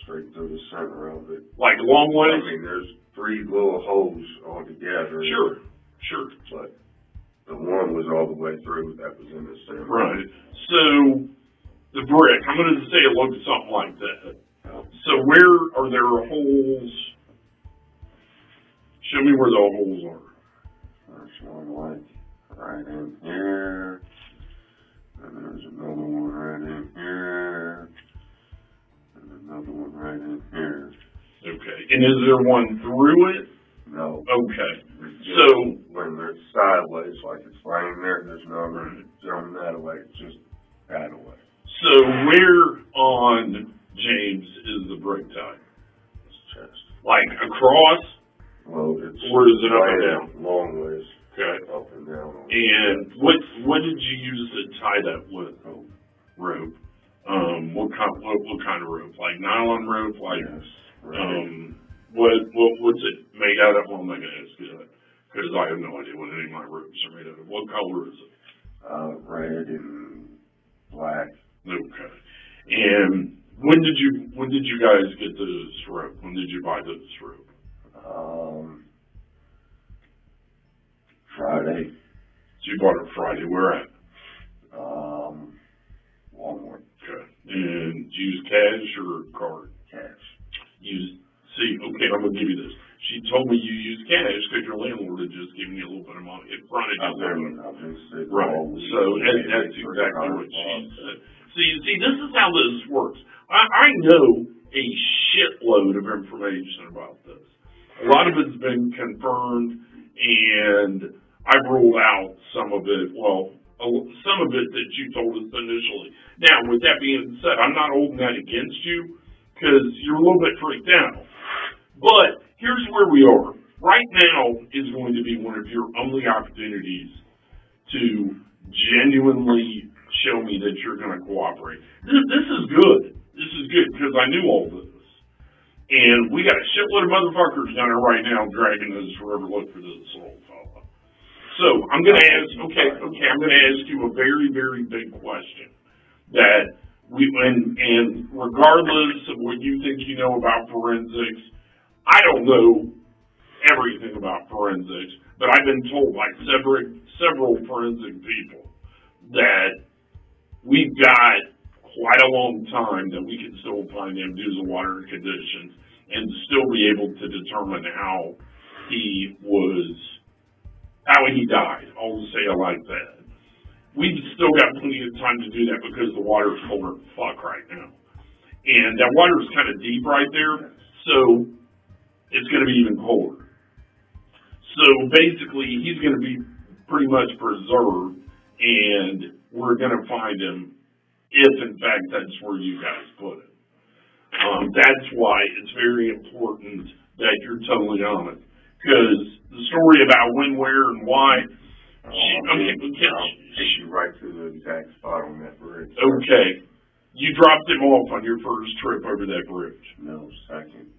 straight through the center of it. Like long ways? I mean, there's 3 little holes altogether. Sure. But the one was all the way through. That was in the center. Right. So the brick, I'm going to say it looks something like that. So where are there holes? Show me where the holes are. There's one like right in here. And there's another one right in here. And another one right in here. Okay. And is there one through it? No. Okay. So when they're sideways, like it's laying there, there's no jumping that away. It's just that away. So where on James is the brick tied? His chest. Like across? Well, it's or is it up and down? Long ways. Okay. Up and down. And what did you use to tie that with? Rope. What kind of rope? Like nylon rope? Like yes. Right. What's it made out of? Well, I'm not gonna ask you that because I have no idea what any of my ropes are made out of. What color is it? Red and black. Okay. And when did you guys get this rope? When did you buy this rope? Friday. So you bought it Friday. Where at? Walmart. Okay. And did you use cash or card? Cash. Okay, I'm gonna give you this. She told me you used cash because your landlord had just given you a little bit of money in front of you. I've been sick. Right. So that's exactly what she said. So you see, this is how this works. I know a shitload of information about this. A lot of it's been confirmed, and I've ruled out some of it. Well, some of it that you told us initially. Now, with that being said, I'm not holding that against you because you're a little bit freaked out. But here's where we are. Right now is going to be one of your only opportunities to genuinely show me that you're going to cooperate. This is good. This is good because I knew all this. And we got a shitload of motherfuckers down there right now dragging us forever look for this little fella. So I'm going to ask, I'm going to ask you a very, very big question that and regardless of what you think you know about forensics, I don't know everything about forensics, but I've been told by several forensic people that we've got quite a long time that we can still find him due to water conditions and still be able to determine how he died. I'll just say it like that. We've still got plenty of time to do that because the water's colder than fuck right now. And that water is kind of deep right there, so it's going to be even colder. So basically, he's going to be pretty much preserved, and we're going to find him if, in fact, that's where you guys put it. That's why it's very important that you're totally honest. Because the story about when, where, and why, I'll take you right to the exact spot on that bridge. Okay. You dropped him off on your first trip over that bridge. No, second.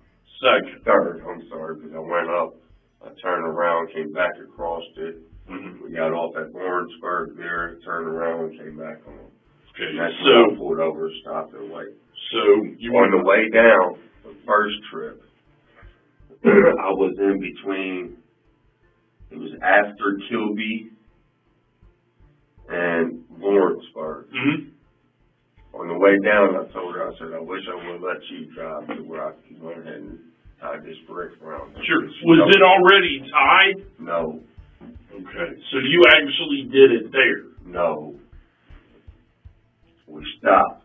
Third. I'm sorry, because I went up, I turned around, came back across it. Mm-hmm. We got off at Lawrenceburg there, turned around, and came back on. Okay, and that's when I pulled over, stopped and waited. So you on the way down, the first trip, I was in between. It was after Kilby and Lawrenceburg. Mm-hmm. On the way down, I told her, I said, I wish I would have let you drive to where I could go ahead and tie this brick around. Sure. Was it already tied? No. Okay. So you actually did it there? No. We stopped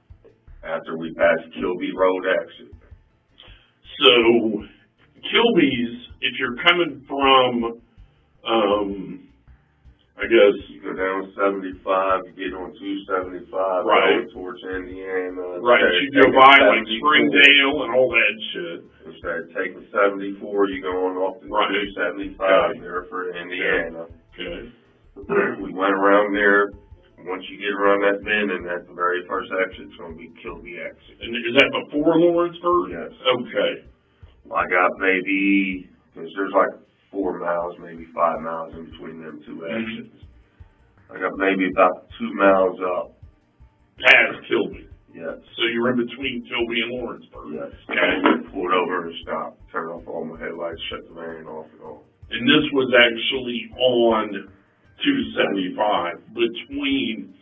after we passed Kilby Road exit. So Kilby's, if you're coming from I guess. You go down 75, you get on 275, Right. going towards Indiana. Right, you go by like Springdale and all that shit. Instead of taking 74, you go on off to Right. 275 there for Indiana. Okay. We went around there. Once you get around that bend, and that's the very first exit, it's going to be Kilby exit. And is that before Lawrenceburg? Yes. Okay. I got maybe, because there's like 4 miles, maybe 5 miles in between them two exits. I got maybe about 2 miles up. Past Kilby. Yes. So you were in between Kilby and Lawrenceburg. Yes. Okay. Pulled over and stopped, turned off all my headlights, shut the van off and all. And this was actually on 275 between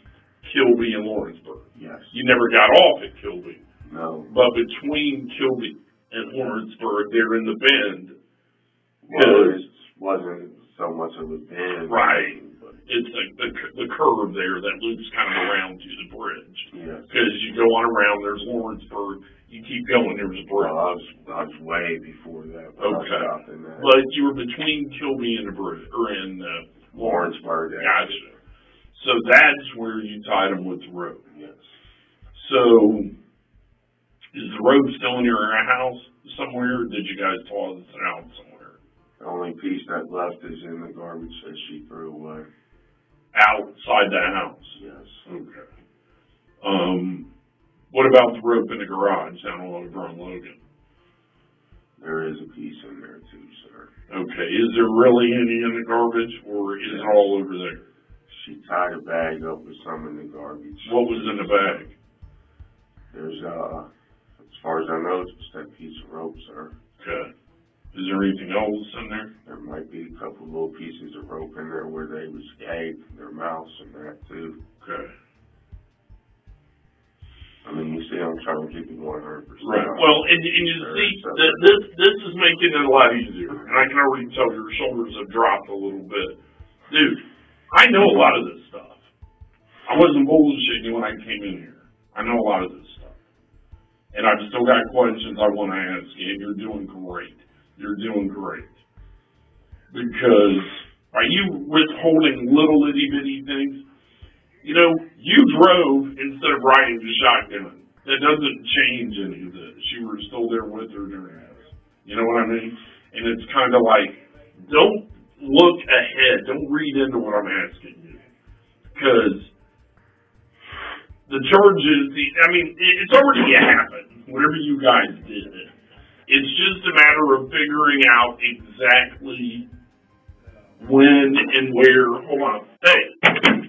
Kilby and Lawrenceburg. Yes. You never got off at Kilby. No. But between Kilby and Lawrenceburg, they're in the bend. Well, it wasn't so much of a bend. Right. But It's like the curve there that loops kind of around to the bridge. yes. Because you go on around, there's Lawrenceburg. You keep going, there's a bridge. Well, I was way before that. When Okay. I stopped in that. But you were between Kilby and the bridge, or in Lawrenceburg. Gotcha. So that's where you tied them with the rope. Yes. So is the rope still in your house somewhere? Or did you guys toss it out somewhere? The only piece that left is in the garbage that she threw away. Outside the house? Yes. Okay. What about the rope in the garage down over on Logan? There is a piece in there too, sir. Okay. Is there really any in the garbage, or is it all over there? She tied a bag up with some in the garbage. What was in the bag? There's, as far as I know, it's just that piece of rope, sir. Okay. Is there anything else in there? There might be a couple little pieces of rope in there where they was gagged, their mouths and that too. Okay. I mean, you see, I'm trying to keep it 100%. Right. Well, and you see, this is making it a lot easier. And I can already tell your shoulders have dropped a little bit. Dude, I know a lot of this stuff. I wasn't bullshitting you when I came in here. I know a lot of this stuff. And I've still got questions I want to ask you, and you're doing great. You're doing great. Because are you withholding little itty bitty things? You know, you drove instead of riding the shotgun. That doesn't change any of this. You were still there with her during this. You know what I mean? And it's kind of like, don't look ahead. Don't read into what I'm asking you. Because the charges, I mean, it's already happened. Whatever you guys did. It's just a matter of figuring out exactly when and where. Hold on. Hey.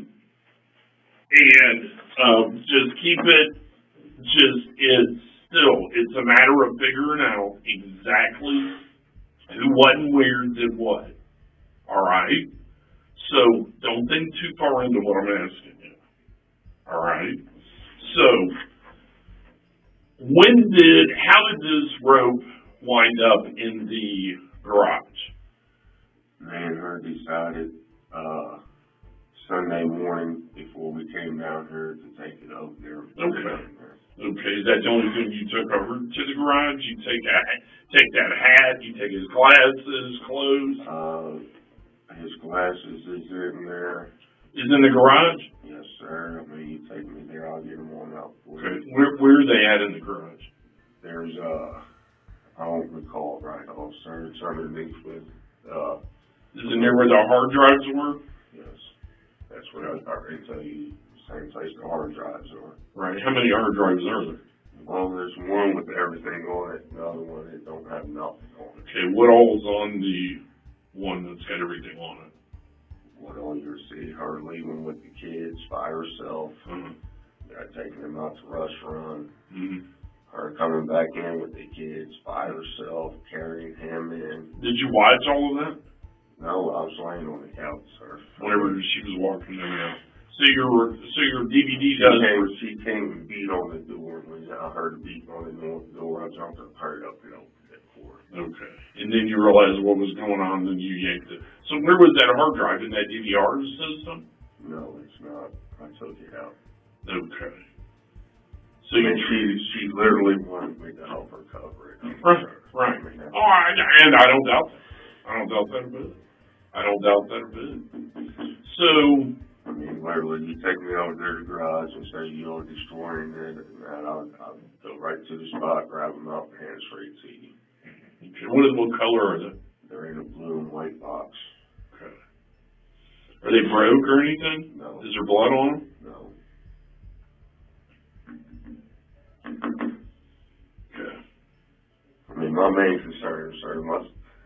And just keep it, it's a matter of figuring out exactly who, what, and where did what. All right? So don't think too far into what I'm asking you. All right? So how did this rope wind up in the garage? Me and her decided Sunday morning before we came down here to take it over there. Okay, is that the only thing you took over to the garage? You take that hat, you take his glasses, clothes? His glasses is in there. Is in the garage? Yes, sir. I mean, you take me there, I'll get them on out for you. Okay, where are they at in the garage? There's, I don't recall right off, sir. It's underneath with, is it near where the hard drives were? Yes. That's what I already tell you. Same place the hard drives are. Right. How many hard drives are there? Well, there's one with everything on it. The other one, it don't have nothing on it. Okay. What all's on the one that's got everything on it? What all you'll see, her leaving with the kids by herself. Taking them out to restaurant. Her coming back in with the kids by herself, carrying him in. Did you watch all of that? No, I was laying on the couch, sir. Whenever she was walking them out. So your DVD does. She came and beat on the door. When I heard her beating on the door, I jumped up, hurried up and opened it for her. Okay. And then you realized what was going on, and then you yanked it. So where was that hard drive? In that DVR system? No, it's not. I took it out. Okay. So she literally wanted me to help her cover it. Right. And I don't doubt that. I don't doubt that a bit. I don't doubt that a bit. So, I mean, literally, you take me over there to the garage and say you're destroying it, and I'll go right to the spot, grab them up, and hand straight to you. okay, what color are they? They're in a blue and white box. Okay. Are they broke or anything? No. Is there blood on them? No. Okay. I mean, my main concern, sir,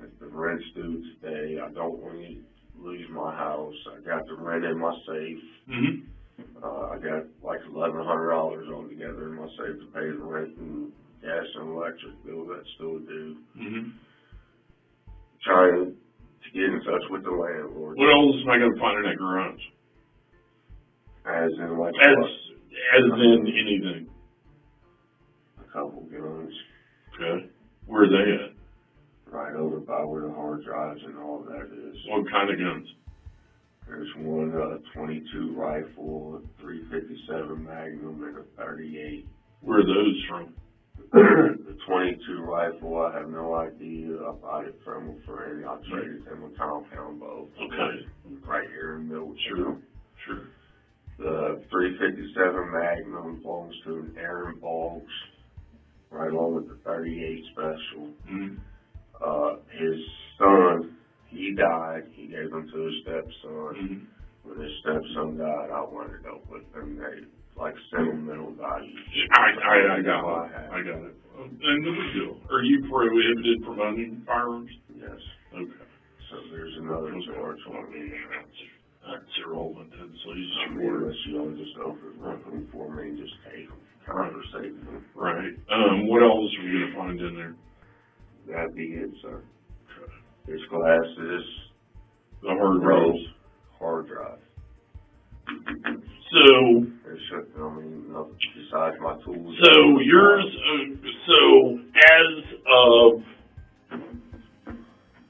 if the rent's due today, I don't want to lose my house. I got the rent in my safe. Mm-hmm. I got like $1,100 altogether in my safe to pay the rent and gas and electric bill that's still due. Mm-hmm. Trying to get in touch with the landlord. What else am I going to find in that garage? As in like As in anything. a couple guns. Okay. Where are they at? Right over by where the hard drives and all that is. What kind of guns? There's one 22 rifle, a 357 Magnum, and a 38. Where are those from? The 22 rifle, I have no idea. I bought it from a friend. I traded him a compound bow. Okay. Right here in the middle. Sure. Sure. The 357 Magnum belongs to an Aaron Boggs, right along with the 38 Special. Mm-hmm. His son, he died. He gave them to his stepson. Mm-hmm. When his stepson died, I wanted up with them. They like sentimental value. I got it. And no big deal. Are you prohibited from owning firearms? Yes. Okay. So there's another charge on me. That's irrelevant. So you I just mean, order. unless you want to just open them for me and just take them, conversate with them. Right. What else are we gonna find in there? That'd be it, sir. Okay. There's glasses, The hard rolls, drive. hard drive. So Nothing besides my tools. So yours. So as of, let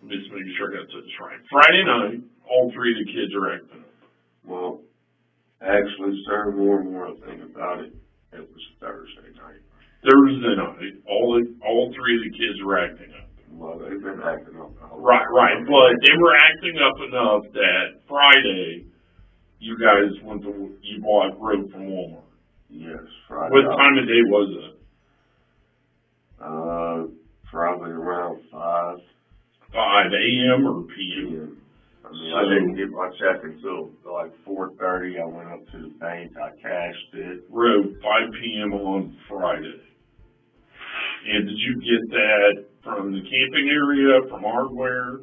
me just make sure I got this right. Friday night, all three of the kids are acting up. Well, actually, sir, more and more I think about it, it was Thursday night. Thursday night, all three of the kids were acting up. Well, they've been acting up. Right. But they were acting up enough that Friday, you guys you bought rope from Walmart. Yes, Friday. What time of day was it? Probably around 5 a.m. or p.m.? p.m. I didn't get my check until like 4:30. I went up to the bank. I cashed it. Rope, 5 p.m. on Friday. And did you get that from the camping area, from hardware?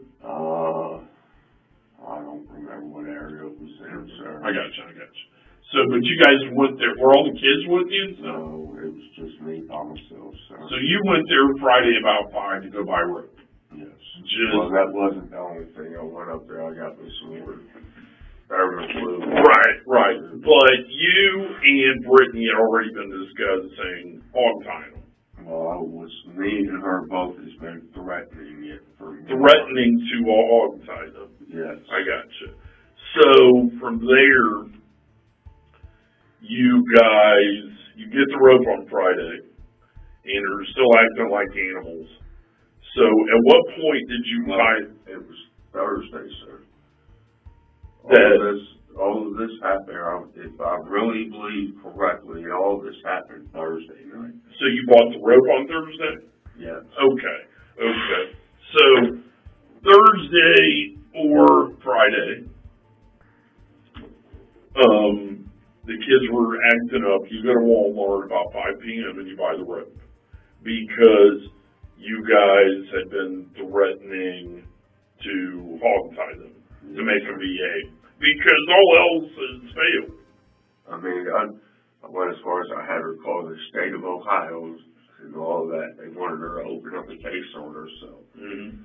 I don't remember what area it was in, sir. I got you. So, but you guys went there. Were all the kids with you? No, it was just me by myself, sir. So you went there Friday about 5 to go buy rope? Yes. Just Well, that wasn't the only thing. I went up there. I got me some more thermal fluid. Right. But you and Brittany had already been discussing hog tying them. Well, me and her both has been threatening it for me. Threatening to hog tie them. Yes. I got you. So from there, you get the rope on Friday, and are still acting like animals. So at what point did you tie? It was Thursday, sir. That All of this happened, if I really believe correctly, all of this happened Thursday night. So you bought the rope on Thursday? Yes. Okay. So Thursday or Friday, the kids were acting up. You go to Walmart about 5 p.m. and you buy the rope because you guys had been threatening to hog tie them, to make them behave, because all else has failed. I mean, I went as far as I had her call the state of Ohio and all that. They wanted her to open up a case on herself. Mm-hmm.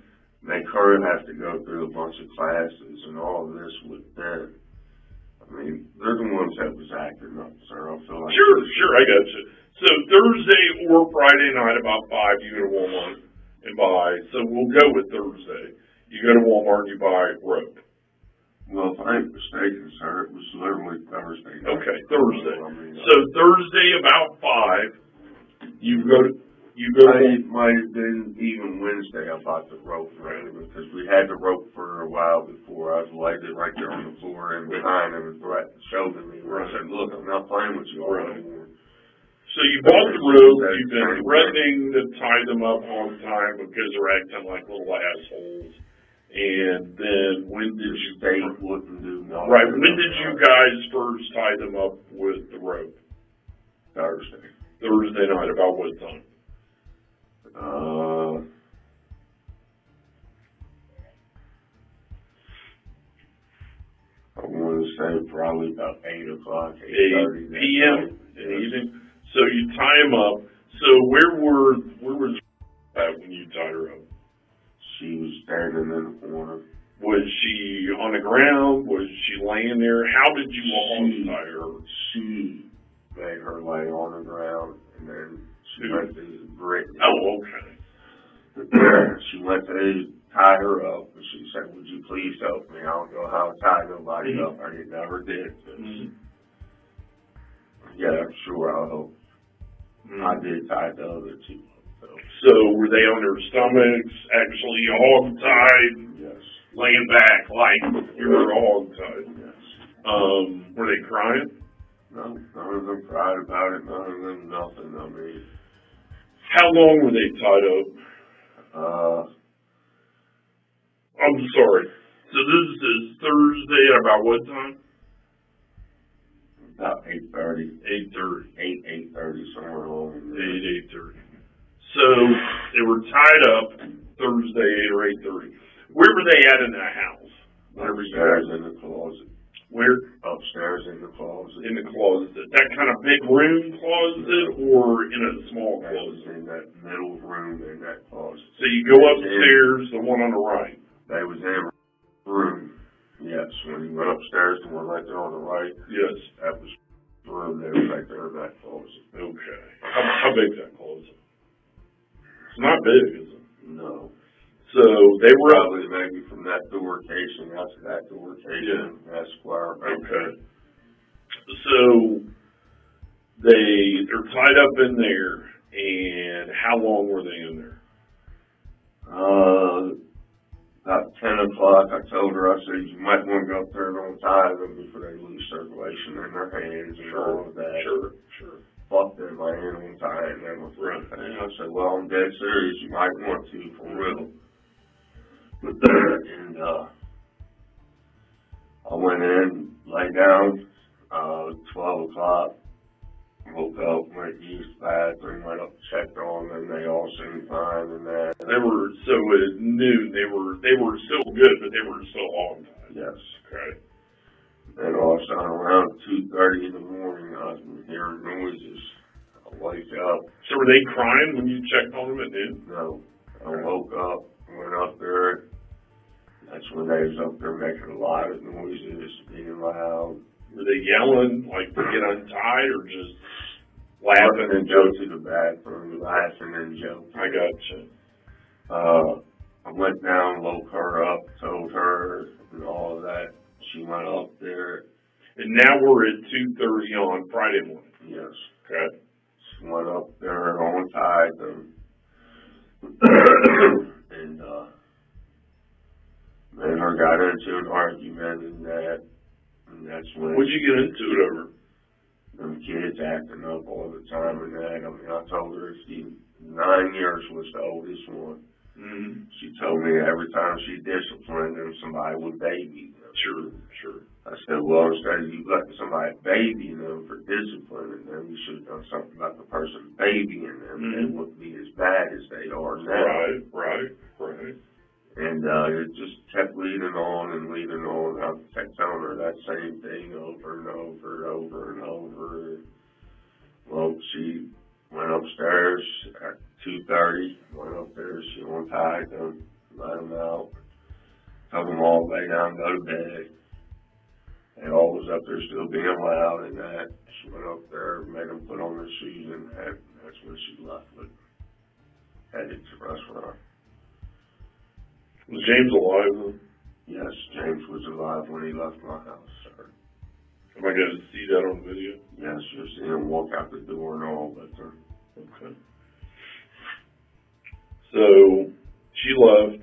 Make her have to go through a bunch of classes and all of this with them. I mean, they're the ones that was acting up, sir. I feel like Sure, I got you. So Thursday or Friday night about 5, you go to Walmart and buy. So we'll go with Thursday. You go to Walmart and you buy rope. Well, if I ain't mistaken, sir, it was literally Thursday night. Okay, Thursday. I mean, So Thursday about 5, you go to You go. It might have been even Wednesday about the rope, right? Because we had the rope for a while before. I was laid it right there on the floor and behind him and showed me. Where I said, "Look, I'm not playing with you all anymore." So you bought the rope. You've been threatening to tie them up all the time because they're acting like little assholes. And then when did you? They wouldn't do nothing. Right. When did you guys first tie them up with the rope? Thursday. Thursday night. About what time? I want to say probably about 8 o'clock, 8 p.m. in the evening. So you tie them up. So where was at when you tied her up? She was standing in the corner. Was she on the ground? Was she laying there? How did you tie her? She made her lay on the ground, and then she went to Brittany. Oh, okay. She went to tie her up, and she said, "Would you please help me? I don't know how to tie nobody up. I never did." Yeah, sure, I'll help. I did tie the other two up. So were they on their stomachs, actually hog-tied? Yes. Laying back like you were hog-tied? Yes. Were they crying? No, none of them cried about it. None of them nothing. I mean, how long were they tied up? I'm sorry. So this is Thursday at about what time? About 8:30. 8:30. 8:30, somewhere along there. 8:30. So they were tied up Thursday, 8 or 8:30. Where were they at in that house? Upstairs in the closet. Where? Upstairs in the closet. In the closet. That kind of big room closet or in a small That was closet? in that middle room in that closet. So you go upstairs, the one on the right. They was in a room. Yes, when you went upstairs, the one right there on the right. Yes. That was the room. They was right there in that closet. Okay. How big's that closet? It's not big, is it? No. So they were Probably maybe from that door casing out to that door casing. Yeah. That square. Okay. So they're tied up in there, and how long were they in there? About 10 o'clock, I told her, I said, you might want to go up there and untie them before they lose circulation in their hands and all of that. Sure. Fuck them, I ain't untying them with anything. I said, well, I'm dead serious, you might want to, for real. And, I went in, lay down, 12 o'clock, woke up, went to use the bathroom, went up, checked on them, they all seemed fine and that. They were, so at noon, they were still good, but they were still hog tied. Yes. Okay. And all of a sudden, around 2:30 in the morning, I was hearing noises. I wake up. So were they crying when you checked on them at noon? No. I woke up, went up there. That's when they was up there making a lot of noises, being loud. Were they yelling, like, to get untied, or just laughing and go to the bathroom, laughing and joking? I gotcha. I went down, woke her up, told her, and all of that. She went up there. And now we're at 2:30 on Friday morning. Yes. Okay. She went up there, untied them. And, me and her got into an argument and that's when. What'd you get into it over? Them kids acting up all the time and that. I mean, I told her 9 years was the oldest one. Mm-hmm. She told me every time she disciplined them, somebody would baby them. Sure. I said, well, instead of you letting somebody baby them for disciplining them, you should have done something about the person babying them. Mm-hmm. They wouldn't be as bad as they are now. Right. And it just kept leading on. I kept telling her that same thing over and over. Well, she went upstairs at 2:30, went up there, she untied them, let them out, told them all to lay down, go to bed. They all was up there still being loud and that. She went up there, made them put on their shoes, and that's when she left headed to the restaurant. Was James alive? Yes, James was alive when he left my house, sir. Am I going to see that on video? Yes, you'll see him walk out the door and all, but okay. So she left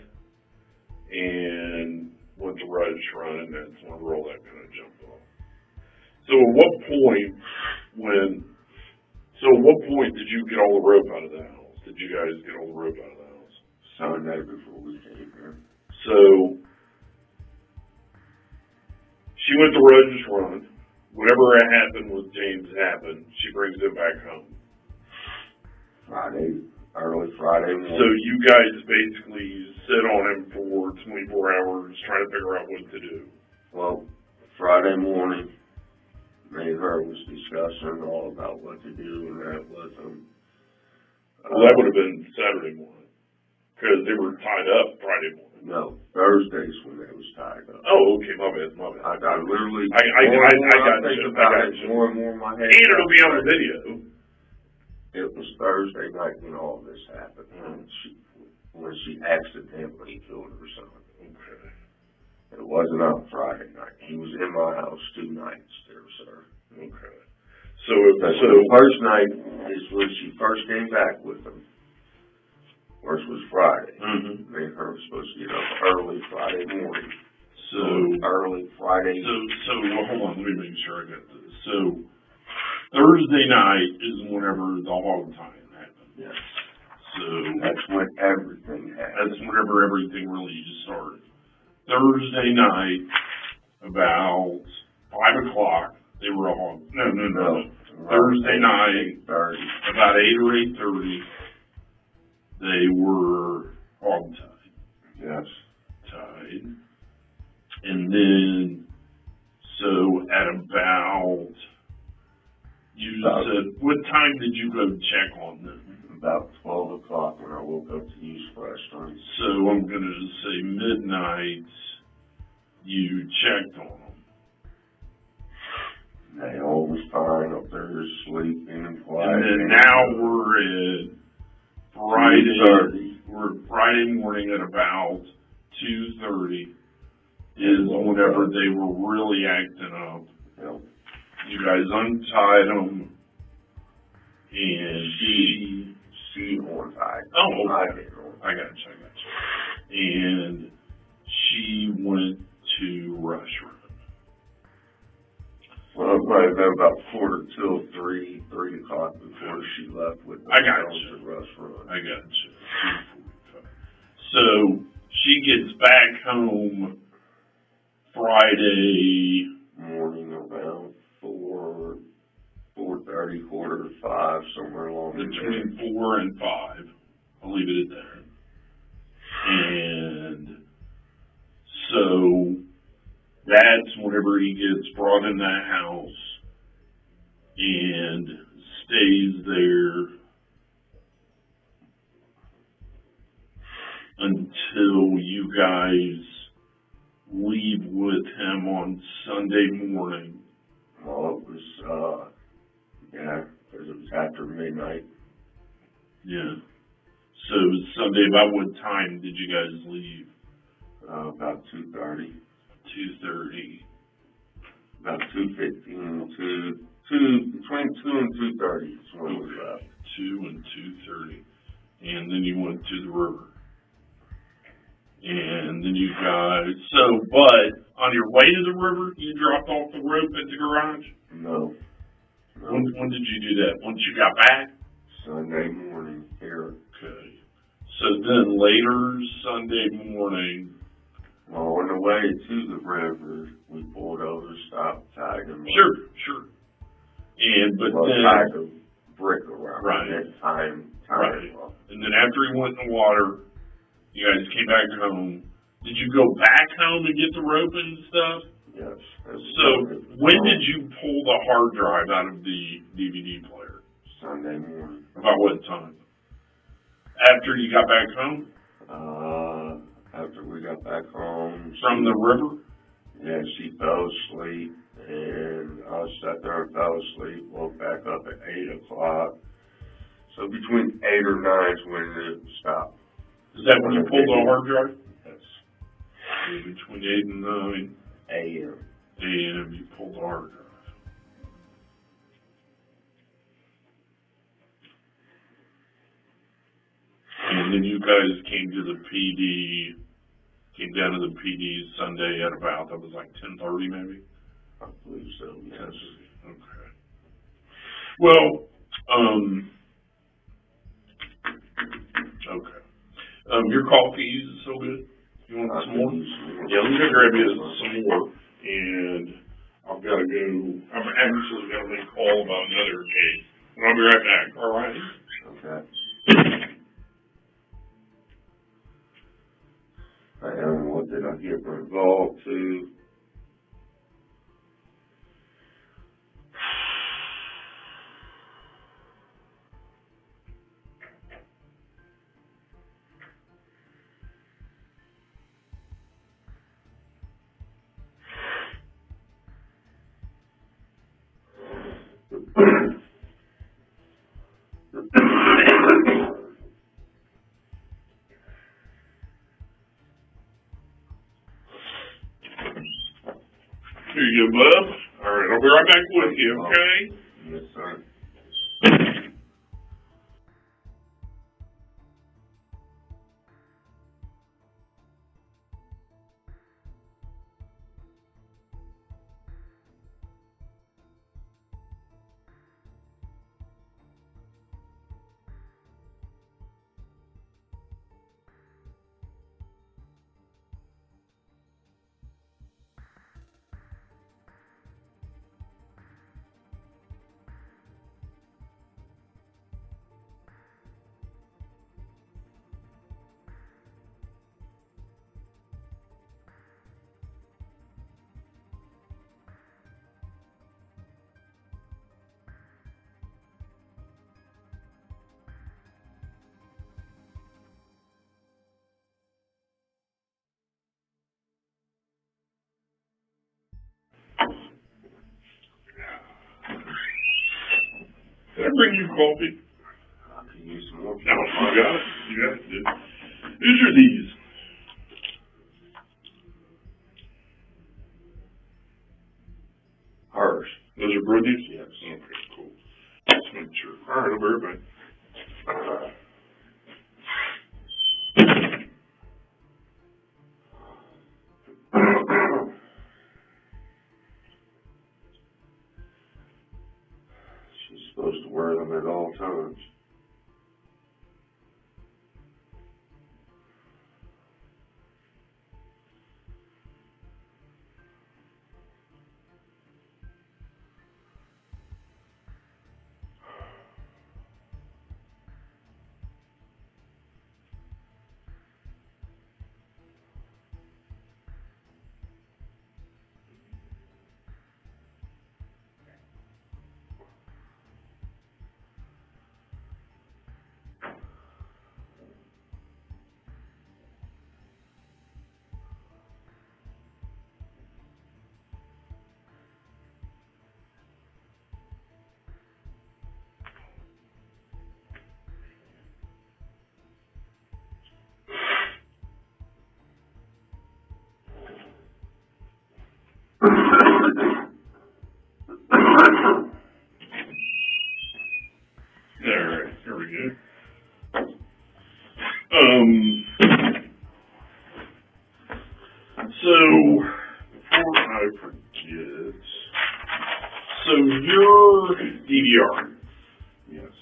and went to Rudge Run, and that's when all that kind of jumped off. So at what point did you get all the rope out of the house? Did you guys get all the rope out of the house? Sunday before we came here. So she went to Rudge Run. Whatever happened with James happened. She brings him back home. Early Friday morning. So you guys basically sit on him for 24 hours trying to figure out what to do. Well, Friday morning, me and her was discussing all about what to do and that with him. Well, that would have been Saturday morning, because they were tied up Friday morning. No, Thursday's when they was tied up. Oh, okay, my bad. I literally, I got you. More and more in my head. And it'll be on the video. It was Thursday night when all this happened, when she accidentally killed her son. Okay. It wasn't on Friday night. He was in my house 2 nights there, sir. Okay. So the first night is when she first came back with him, which was Friday. Mm-hmm. Me and her were supposed to get up early Friday morning. So early Friday. So well, hold on, let me make sure I got this. So Thursday night is whenever the hog tying happened. Yes. So That's when everything happened. that's whenever everything really just started. Thursday night, about 5 o'clock, they were all no. Thursday night, 8:30. about 8 or 8:30, they were hog tied. Yes. Tied. And then, so at about, you said, what time did you go check on them? About 12 o'clock when I woke up to use restrooms. So I'm going to say midnight, you checked on them. They all was fine up there, sleeping and quiet. And then now we're at Friday. We're Friday morning at about 2:30 is whenever they were really acting up. Yep. You guys untied them, and She untied. Oh, I okay. didn't. I got you. And she went to Rush Run. Well, it might have been about 3 o'clock before she left with the I got girls you. at restaurant. I got you. 2:45. So she gets back home Friday Morning around 4:30, 4:45, somewhere along between 4 and 5. I'll leave it at that. And so that's whenever he gets brought in that house and stays there until you guys leave with him on Sunday morning. Well, it was, because it was after midnight. Yeah. So Sunday, about what time did you guys leave? About 2:30. 2:30. About 2:15, between 2 and 2:30 is when we left. 2 and 2:30. And then you went to the river. And then you guys, but on your way to the river, you dropped off the rope at the garage? No. When did you do that? Once you got back? Sunday morning here. Okay. So then later Sunday morning. Well, on the way to the river, we pulled over, stopped, tied them. Sure. But then tied a brick around. Right. That time. Right. And then after he went in the water, you guys came back home. Did you go back home and get the rope and stuff? Yes. So when did you pull the hard drive out of the DVD player? Sunday morning. About what time? After you got back home? After we got back home. From the river? Yeah, she fell asleep, and I sat there and fell asleep, woke back up at 8 o'clock. So between 8 or 9 is when it stopped. Is that when you pulled the hard drive? Yes. Yeah, between 8 and 9 a.m. a.m. you pulled the hard drive. And And then you guys came down to the PD Sunday at about, that was like 10:30 maybe? I believe so, yes. Okay. Well, okay. Your coffee is so good. You want some more? Yeah, let me go grab you some more. And I've got to go. I've actually got to make a call about another case. I'll be right back. All right? Okay. What did I get involved to? Here you go, bub. All right, I'll be right back with you, okay? Yes, sir. Did I bring you coffee? I could use some more. No, you got it. You got it, dude. Whose are these? Hers. Those are Brody's? Yes. Okay, cool. Just make sure. All right, I'll be right back. She's supposed to wear them at all times. Alright, here we go. So, before I forget, so your DVR. Yes.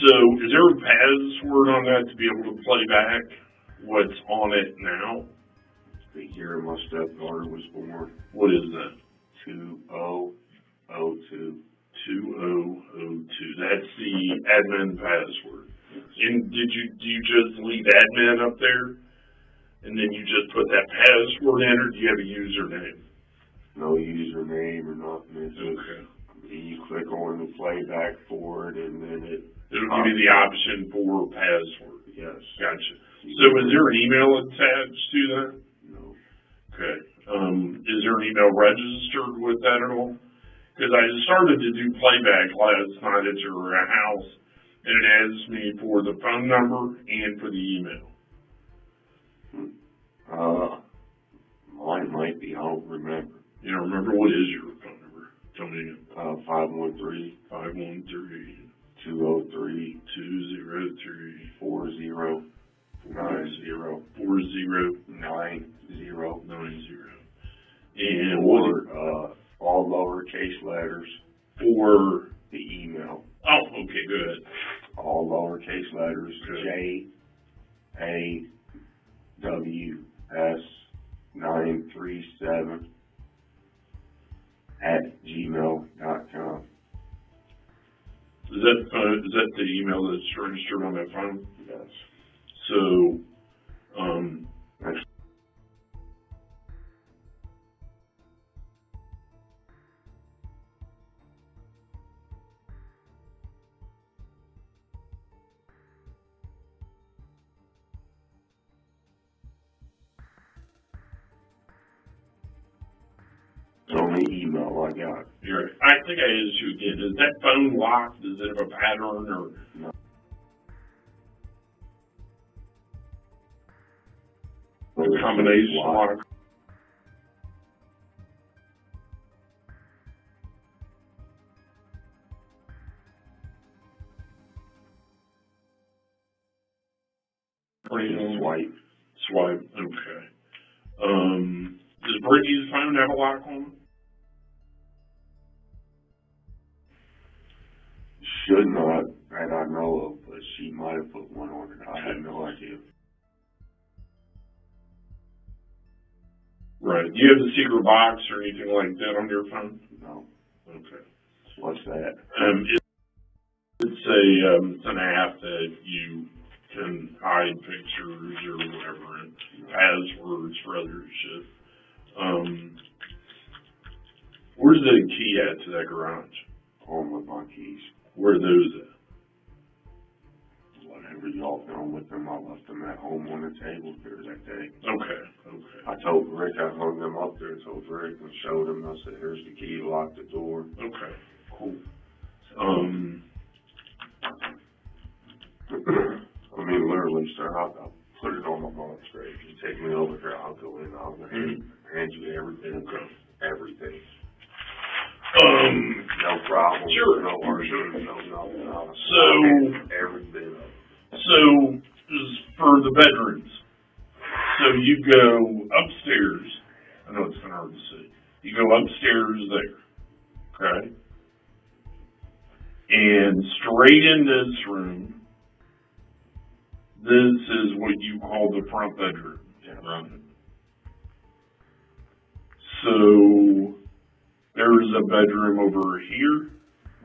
So, is there a password on that to be able to play back what's on it now? The year my stepdaughter was born. What is that? 2002. 2002. That's the admin password. And do you just leave admin up there? And then you just put that password in, or do you have a username? No username or nothing. It's Okay. just, you click on the playback for it, and then It'll give you the option for password. Yes. Gotcha. So is there an email attached to that? No. Okay. Is there an email registered with that at all? Because I started to do playback last night at your house, and it asks me for the phone number and for the email. Mine might be. I don't remember. You don't remember? What is your phone number? Tell me again. 513 513 203 203 40 409090. And what? All lowercase letters For the email. oh, okay, good. All lowercase letters. Good. JAWS937 @gmail.com. Is that the email that's registered on that phone? Yes. So, the only email I got. I think I asked you again. Is that phone locked? Does it have a pattern or? No. A combination lock? Swipe. Okay. Does Brittany's phone have a lock on it? Should not, that I know of, but she might have put one on it. I have no idea. Right. Do you have the secret box or anything like that on your phone? No. Okay. What's that? It's an app that you can hide pictures or whatever and passwords for other shit. Where's the key at to that garage? Home with my keys. Where are those at? Whatever y'all done with them, I left them at home on the table there that day. Okay. I told Rick I hung them up there, told Rick and showed him. I said, here's the key, lock the door. Okay. Cool. I mean, literally, sir, I'll put it on my mom's grave. You take me over here, I'll go in, I'll hand you everything. Okay. Everything. No problem. Sure. No argument. No. So, everything. So, for the bedrooms, so you go upstairs. I know it's kind of hard to see. You go upstairs there, okay? And straight in this room, this is what you call the front bedroom. Yeah. Right? So, there's a bedroom over here.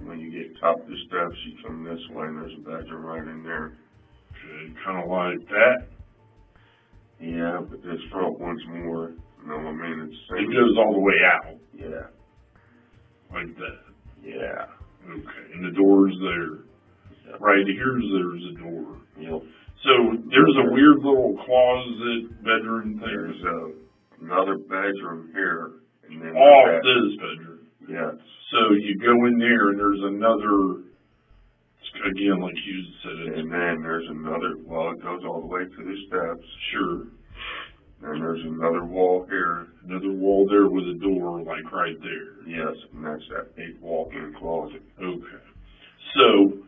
When you get top of the steps, you come this way, and there's a bedroom right in there. Okay, kind of like that. Yeah, but this front one's more, you know what I mean? It goes all the way out. Yeah. Like that. Yeah. Okay, and the door's there. Yep. Right here's there's a door. Yep. So there's a weird little closet bedroom thing. There's another bedroom here. And then off this bedroom. Yes. So you go in there and there's another, again, like you said. And then there's another, well, it goes all the way to the steps. Sure. And there's another wall here. Another wall there with a door, like right there. Yes, and that's that big walk-in closet. Okay. So,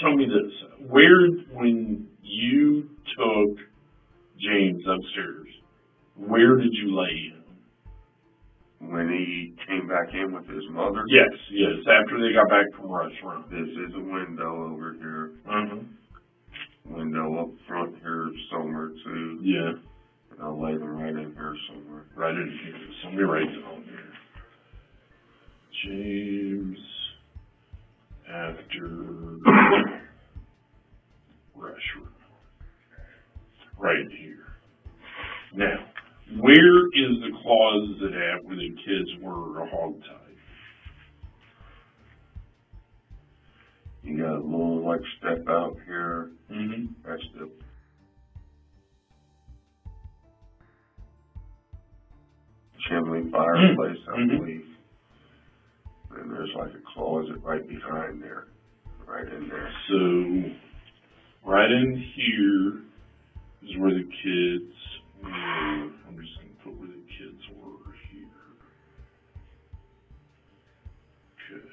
tell me this, when you took James upstairs, where did you lay him? When he came back in with his mother? Yes, after they got back from restaurant. This is a window over here. Uh-huh. Window up front here somewhere too. Yeah. And I'll lay them right in here somewhere. Right in here. So let me write it on here. James after restaurant. Right here. Now, where is the closet at where the kids were hogtied? You got a little like step out here. Mm-hmm. That's the chimney fireplace, I believe. And there's like a closet right behind there. Right in there. So, right in here is where the kids were. I'm just going to put where the kids were here. Okay.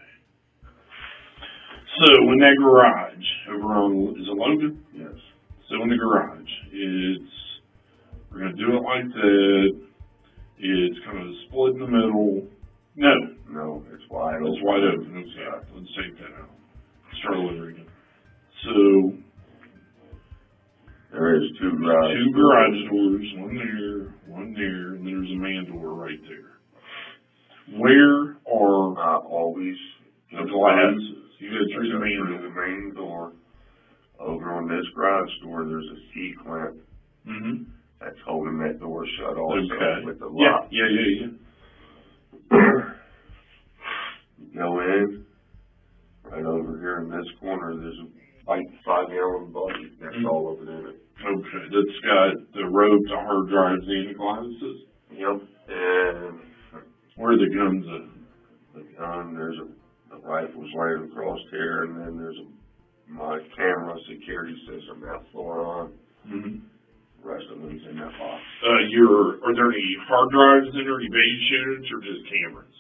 So in that garage over on, is it Logan? Yes. So in the garage, we're going to do it like that. It's kind of split in the middle. No. No, it's wide open. It's wide open. Okay. Let's take that out. Start over again. So there is two garage doors, one there, and there's a man door right there. Where are always the glass? You go through the main door. Over on this garage door, there's a C-clamp. Mm-hmm. That's holding that door shut also with the lock. Yeah. You go in, right over here in this corner, there's a white 5-gallon bucket. That's all of it in it. Okay, that's got the rope, the hard drives, and the glasses? Yep. And where are the guns at? The gun, the rifle's right across here, and then there's my camera security system, that floor on. Mm-hmm. The rest of them's in that box. Are there any hard drives in there, any base units, or just cameras?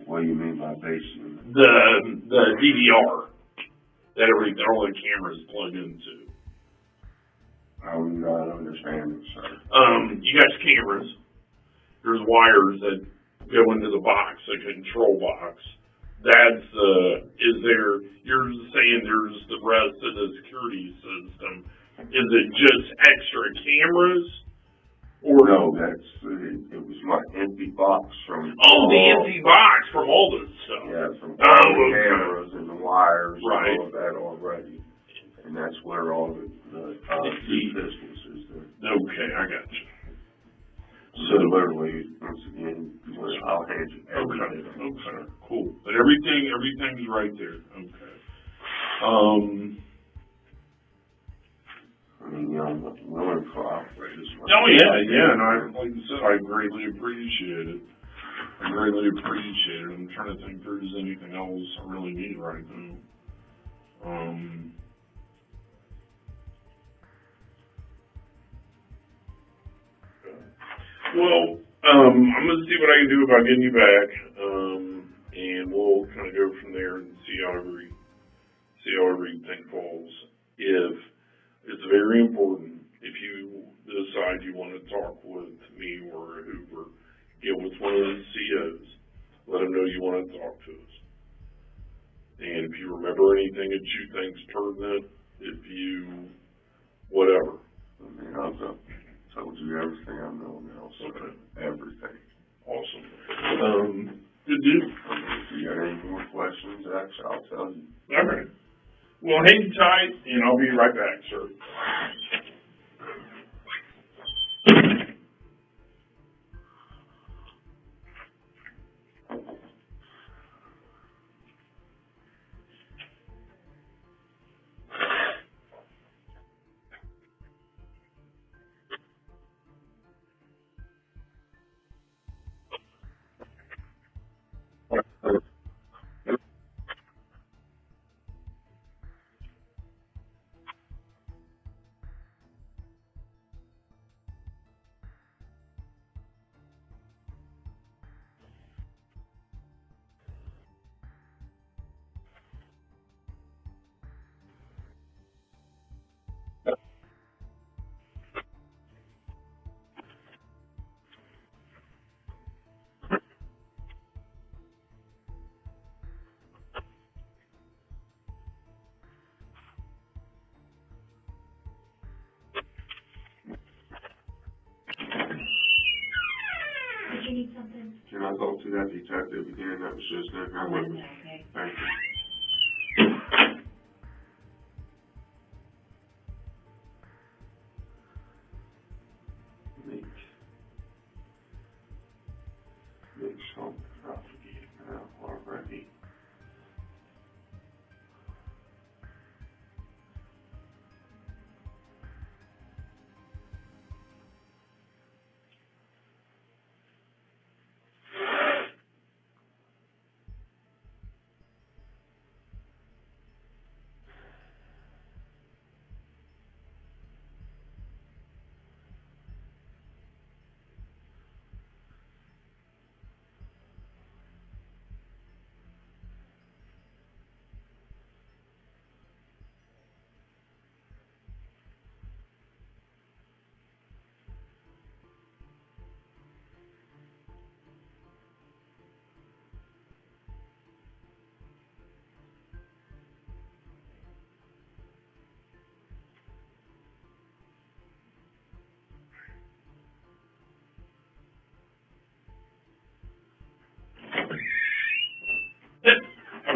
What do you mean by base unit? The DVR that all the cameras plug into. I do not understand it, sir. You got your cameras. There's wires that go into the box, the control box. That's, you're saying there's the rest of the security system. Is it just extra cameras? Or no, it was my empty box from... Oh, the empty box from all this stuff. Yeah, from all the cameras and the wires right. and all of that already. And that's where all the two pistols is there. Okay, I got you. So literally, once again, I'll hand you everything. Okay, cool. But everything's right there. Okay. I mean, I'm willing to cooperate as well. Oh yeah, and like you said, I greatly appreciate it. I'm trying to think if there's anything else I really need right now. Well, I'm gonna see what I can do about getting you back, and we'll kind of go from there and see how everything falls. If it's very important, if you decide you want to talk with me or Hoover, get with one of the COs, let them know you want to talk to us. And if you remember anything that you think's pertinent, whatever. I mean, I've told you everything I know now, so everything. Awesome. Good deal. If you got any more questions, actually, I'll tell you. All right. Well, hang tight, and I'll be right back, sir. Did you need something? Can I talk to that detective again? That was just in I'll here let with him me. know, okay? Thank you. Make something out of it now already.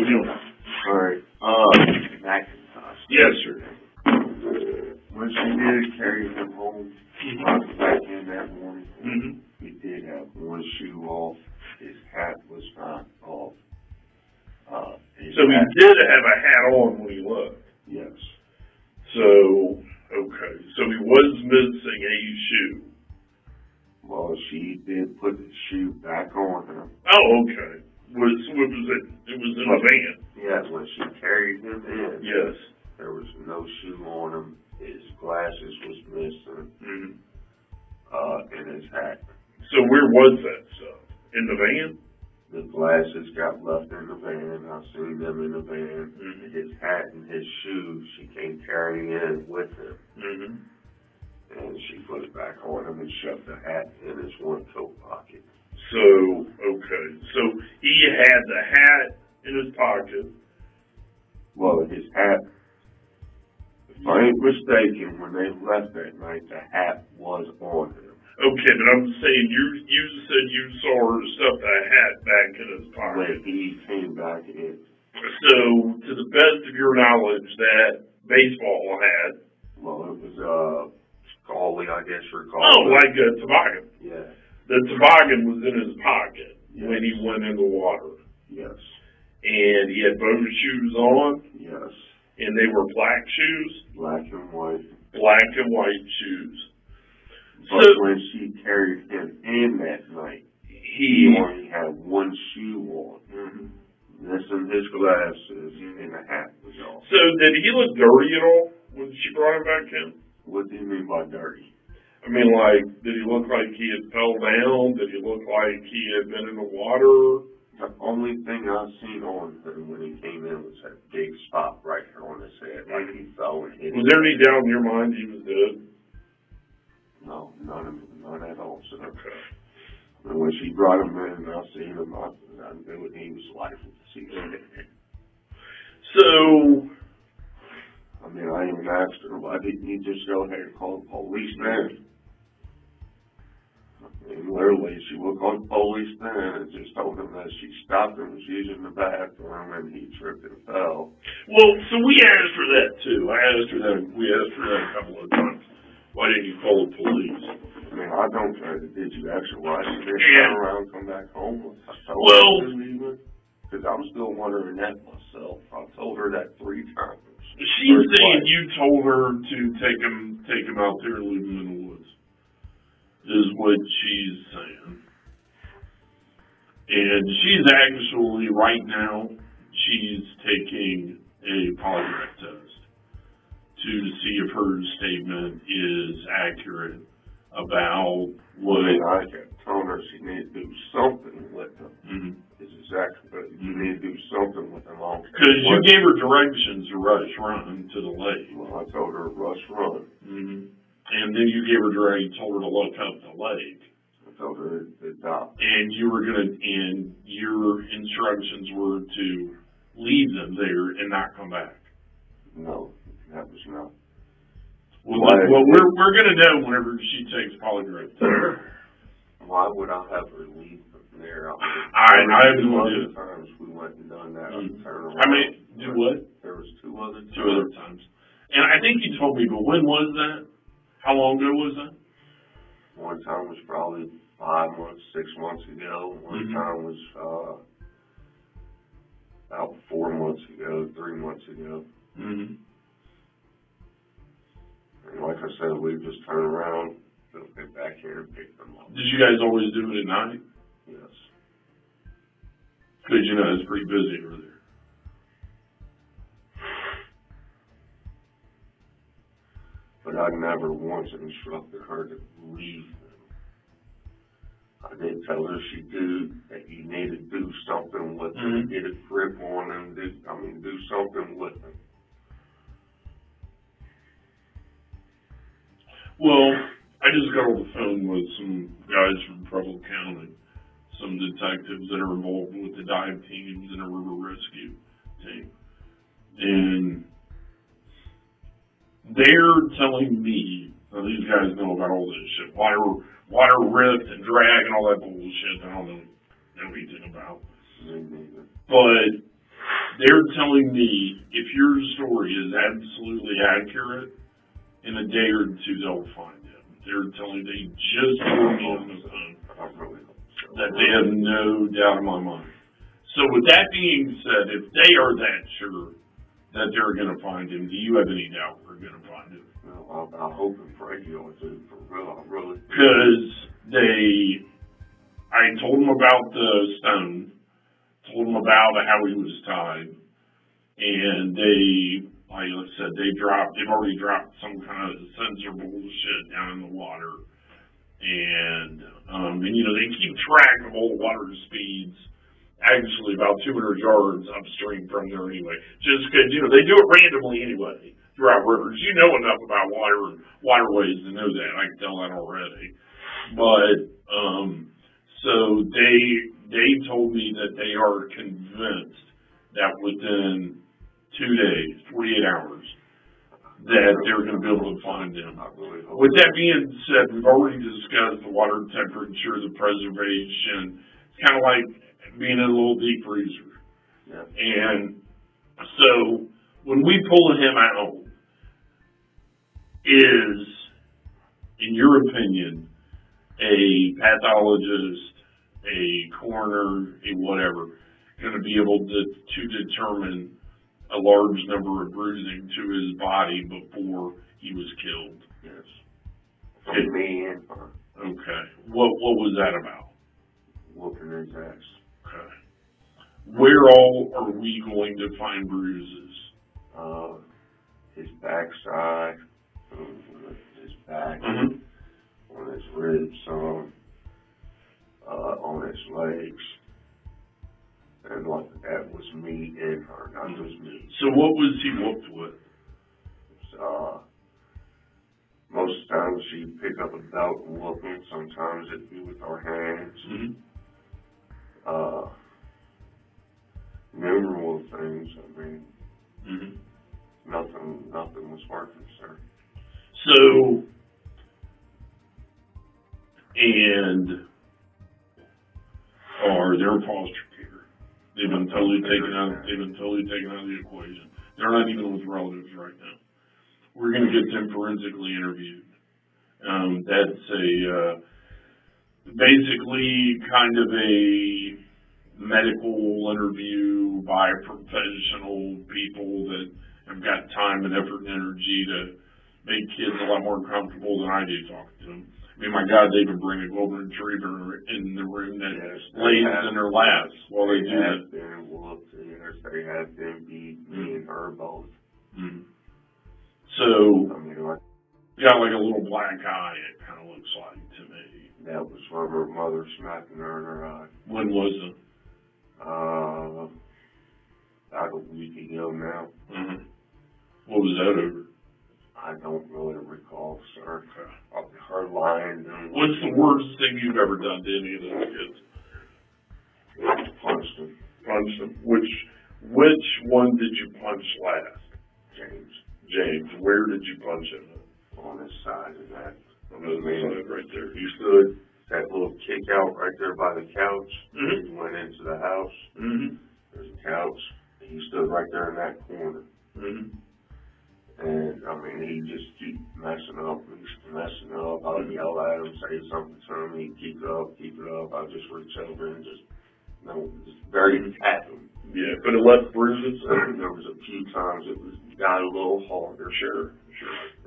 doing? Alright, Macintosh. Yes, sir. When she did carry him home, I was back in that morning. Mm-hmm. He did have one shoe off. His hat was not off. So he did have a hat on when he left. Yes. So, okay. So he was missing a shoe. Well, she did put the shoe back on him. Oh, okay. What was it? It was in a van. Yeah, when she carried him in. Yes. There was no shoe on him. His glasses was missing. Mm-hmm. And his hat. So where was that stuff? In the van? The glasses got left in the van. I seen them in the van. Mm-hmm. His hat and his shoes she came carrying in with him. Mm-hmm. And she put it back on him and shoved the hat in his one coat pocket. So, okay. So he had the hat in his pocket. Well, his hat, if I ain't mistaken, when they left that night, the hat was on him. Okay, but I'm saying you said you saw her stuff the hat back in his pocket. When he came back in. So, to the best of your knowledge, that baseball hat. Well, it was Scully, I guess you're calling Oh, it. like a toboggan. Yeah. The toboggan was in his pocket Yes. when he went in the water. Yes. And he had both shoes on, Yes. and they were black shoes, Black and white. black and white shoes. But So when she carried him in that night, he only had one shoe on. Missing his glasses and the hat was off. So did he look dirty at all when she brought him back in? What do you mean by dirty? I mean, like, did he look like he had fell down? Did he look like he had been in the water? The only thing I seen on him when he came in was that big spot right here on his head, like he fell and hit. Was there any doubt in your mind he was dead? No, none at all. So, Okay. and when she brought him in and I seen him, I knew he was lifeless. So, I mean, I even asked her, why didn't you just go ahead and call the police then? And literally, she would call the police then and just told him that she stopped him, was using the bathroom, and he tripped and fell. well, so we asked her that too. We asked her that a couple of times. Why didn't you call the police? I mean, I don't care. Did you actually watch it? Yeah. Turn around, come back home? Well, because I'm still wondering that myself. I told her that 3 times. she's saying you told her to take him out there and leave him in the woods, is what she's saying. And she's actually, right now, she's taking a polygraph test to see if her statement is accurate about what... I kept telling her she needed to do something with him. Mm-hmm. It's exactly what you need to do something with him. Because you gave her directions to run to the lake. Well, I told her rush run. Mm-hmm. And then you gave her directions, told her to look up the lake. I told her to stop. And and your instructions were to leave them there and not come back. No, that was not. Well, we're going to know whenever she takes polygraph test. Why would I have her leave from there? I have no idea. 2 other times we went and done that. Turn around. I mean, do what? There was 2 other times. 2 other times. And I think you told me, but when was that? How long ago was that? One time was probably 5 months, 6 months ago. One time was about 4 months ago, 3 months ago. Mm-hmm. And like I said, we just turn around, go get back here and pick them up. Did you guys always do it at night? Yes. Because, it's pretty busy over there. But I never once instructed her to leave them. I did tell her that you need to do something with them, get a grip on them, do something with them. Well, I just got on the phone with some guys from Preble County, some detectives that are involved with the dive teams and a river rescue team. And they're telling me, now these guys know about all this shit, water rift and drag and all that bullshit I don't know anything about. Me neither. But they're telling me if your story is absolutely accurate, in a day or two they'll find him. They're telling me, they just told me on the phone that they have no doubt in my mind. So with that being said, if they are that sure that they're going to find him, do you have any doubt we're going to find him? No, I hope and pray you don't do, for real, I really. Because I told them about the stone, told them about how he was tied, and like I said, they've already dropped some kind of sensor bullshit down in the water. And they keep track of all the water speeds, actually about 200 yards upstream from there anyway. Just because, they do it randomly anyway throughout rivers. You know enough about water and waterways to know that. I can tell that already. But, so they told me that they are convinced that within 2 days, 48 hours, that they're going to be able to find them. With that being said, we've already discussed the water temperature, the preservation. It's kind of like being in a little deep freezer. Yeah. And so when we pull him out, is, in your opinion, a pathologist, a coroner, a whatever, going to be able to determine a large number of bruising to his body before he was killed? Yes. From me and her. Okay. What was that about? Whooping his ass. Okay. Where all are we going to find bruises? His backside, his back, Mm-hmm. on his ribs, on his legs. And like that was me and her, not just me. So what was he whooped with? Most of the time she'd pick up a belt and whoop him. Sometimes it'd be with our hands. Mm-hmm. Numerous things. I mean, mm-hmm. nothing was working, sir. So, and are their foster care? They've been totally taken out of the equation. They're not even with relatives right now. We're going to get them forensically interviewed. That's basically kind of a medical interview by professional people that have got time and effort and energy to make kids a lot more comfortable than I do talking to them. I mean, my God, they even bring a golden retriever in the room that lays in their laps while they do that. They have been whooped, yes, they have been beat, me and her both. Mm-hmm. So, I mean, got like a little black eye, it kind of looks like to me. That was from her mother smacking her in her eye. When was it? About a week ago now. Mm-hmm. What was that over? I don't really recall, sir. Okay. Her lying. What's the worst thing you've ever done to any of those kids? Punched him. Punched them. Which one did you punch last? James. Where did you punch him? On his side of that. On the side right there. He stood that little kick out right there by the couch. Mm-hmm. He went into the house. Mm-hmm. There's a couch. He stood right there in that corner. Mm-hmm. And, I mean, he just keep messing up. I'll yell at him, say something to him. He'd keep it up. I'll just reach over and just very at him. Yeah, but it left bruises. There was a few times it got a little harder. Sure.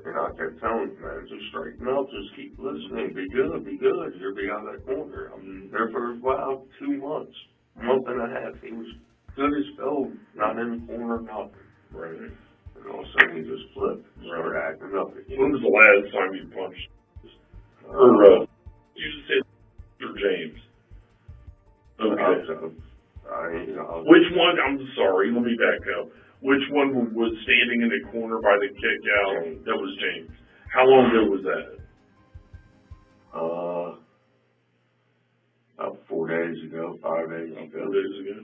And I kept telling him, man, just straighten up, just keep listening, be good, you'll be out of that corner. I mean, there for, 2 months, a month and a half, he was good as gold, not in the corner, nothing. Right. And all of a sudden he just flipped, started acting up again. When was the last time you punched? Or, you just said James. Okay. Which one, I'm sorry, let me back up. Which one was standing in the corner by the kick out? James. That was James. How long ago was that? About 4 days ago, 5 days ago. 4 days ago.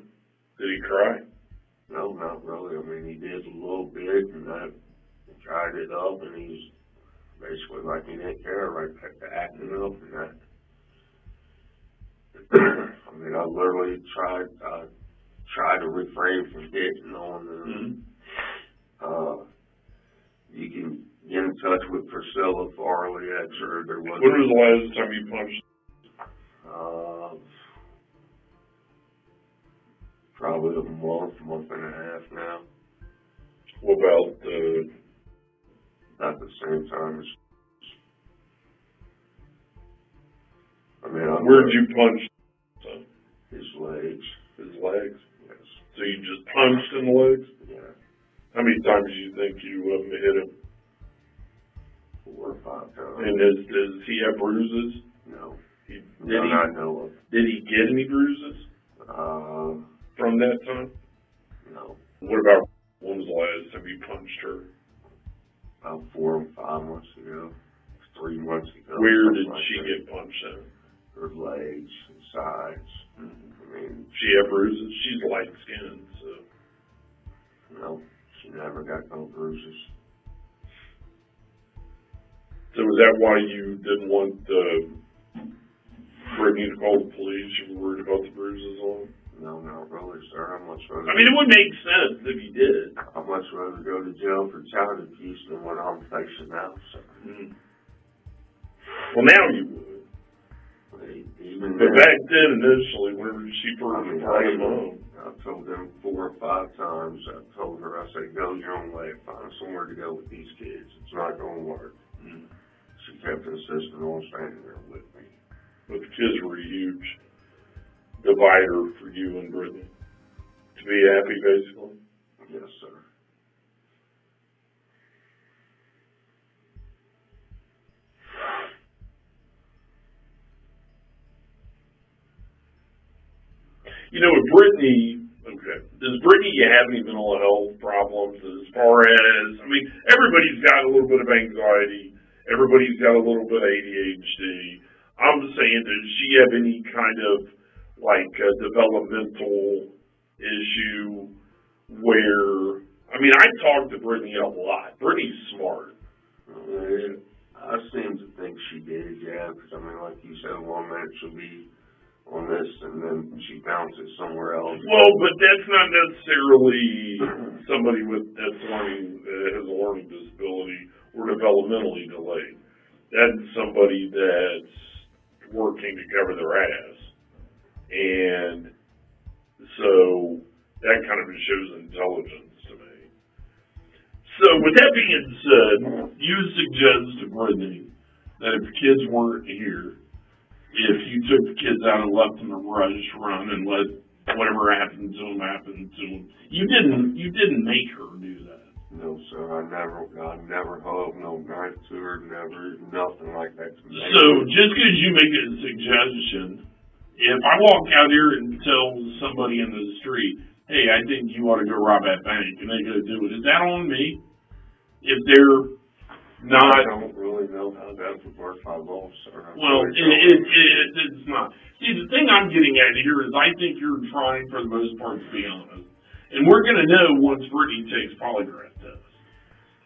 Did he cry? No, not really. I mean, he did a little bit, and I tried it up, and he's basically like he didn't care, right back to acting up and that. I mean, I literally tried try to refrain from hitting on them. You can get in touch with Priscilla Farley. That's her. There was. When was the last time you punched? Probably a month and a half now. What about at the same time as. I mean, where did you punch? His legs. His legs? Yes. So you just punched in the legs? Yeah. How many times do you think you hit him? 4 or 5 times. And does he have bruises? No. I know of. Did he get any bruises? From that time? No. What about, when was the last time you punched her? About 4 or 5 months ago. 3 months ago. Where did like she that. get punched at? Her legs and sides. I mean, She had bruises? She's light skinned, so. no, she never got no bruises. So is that why you didn't want Brittany to call the police? You were worried about the bruises on him? No, not really, sir. I'm much rather. I mean, it would make sense if you did. I'd much rather go to jail for child abuse than what I'm facing now, sir. Well, now you would. Even But then, back then, initially, whenever she first brought him home. I told them 4 or 5 times. I told her, I said, go your own way. Find somewhere to go with these kids. It's not going to work. She kept insisting on standing there with me. But the kids were a huge divider for you and Brittany. To be happy, basically? Yes, sir. You know, with Brittany, okay, does Brittany have any mental health problems as far as, I mean, everybody's got a little bit of anxiety. Everybody's got a little bit of ADHD. I'm just saying, does she have any kind of, like, developmental issue where, I mean, I talk to Brittany a lot. Brittany's smart. I seem to think she did, yeah, because, I mean, like you said, 1 minute she'll be on this, and then she bounces somewhere else. Well, but that's not necessarily somebody that's learning, has a learning disability or developmentally delayed. That's somebody that's working to cover their ass. And so that kind of shows intelligence to me. So with that being said, you suggest to Brittany that if the kids weren't here, if you took the kids out and left them to run and let whatever happened to them happen to them, you didn't make her do that. No, sir. I never hugged, no knife to her, never, nothing like that. So just because you make a suggestion, if I walk out here and tell somebody in the street, hey, I think you ought to go rob that bank, and they go do it, is that on me? If they're not. I don't really know how that would work by law, sir. Well, it's not. See, the thing I'm getting at here is I think you're trying, for the most part, to be honest. And we're going to know once Brittany takes polygraph tests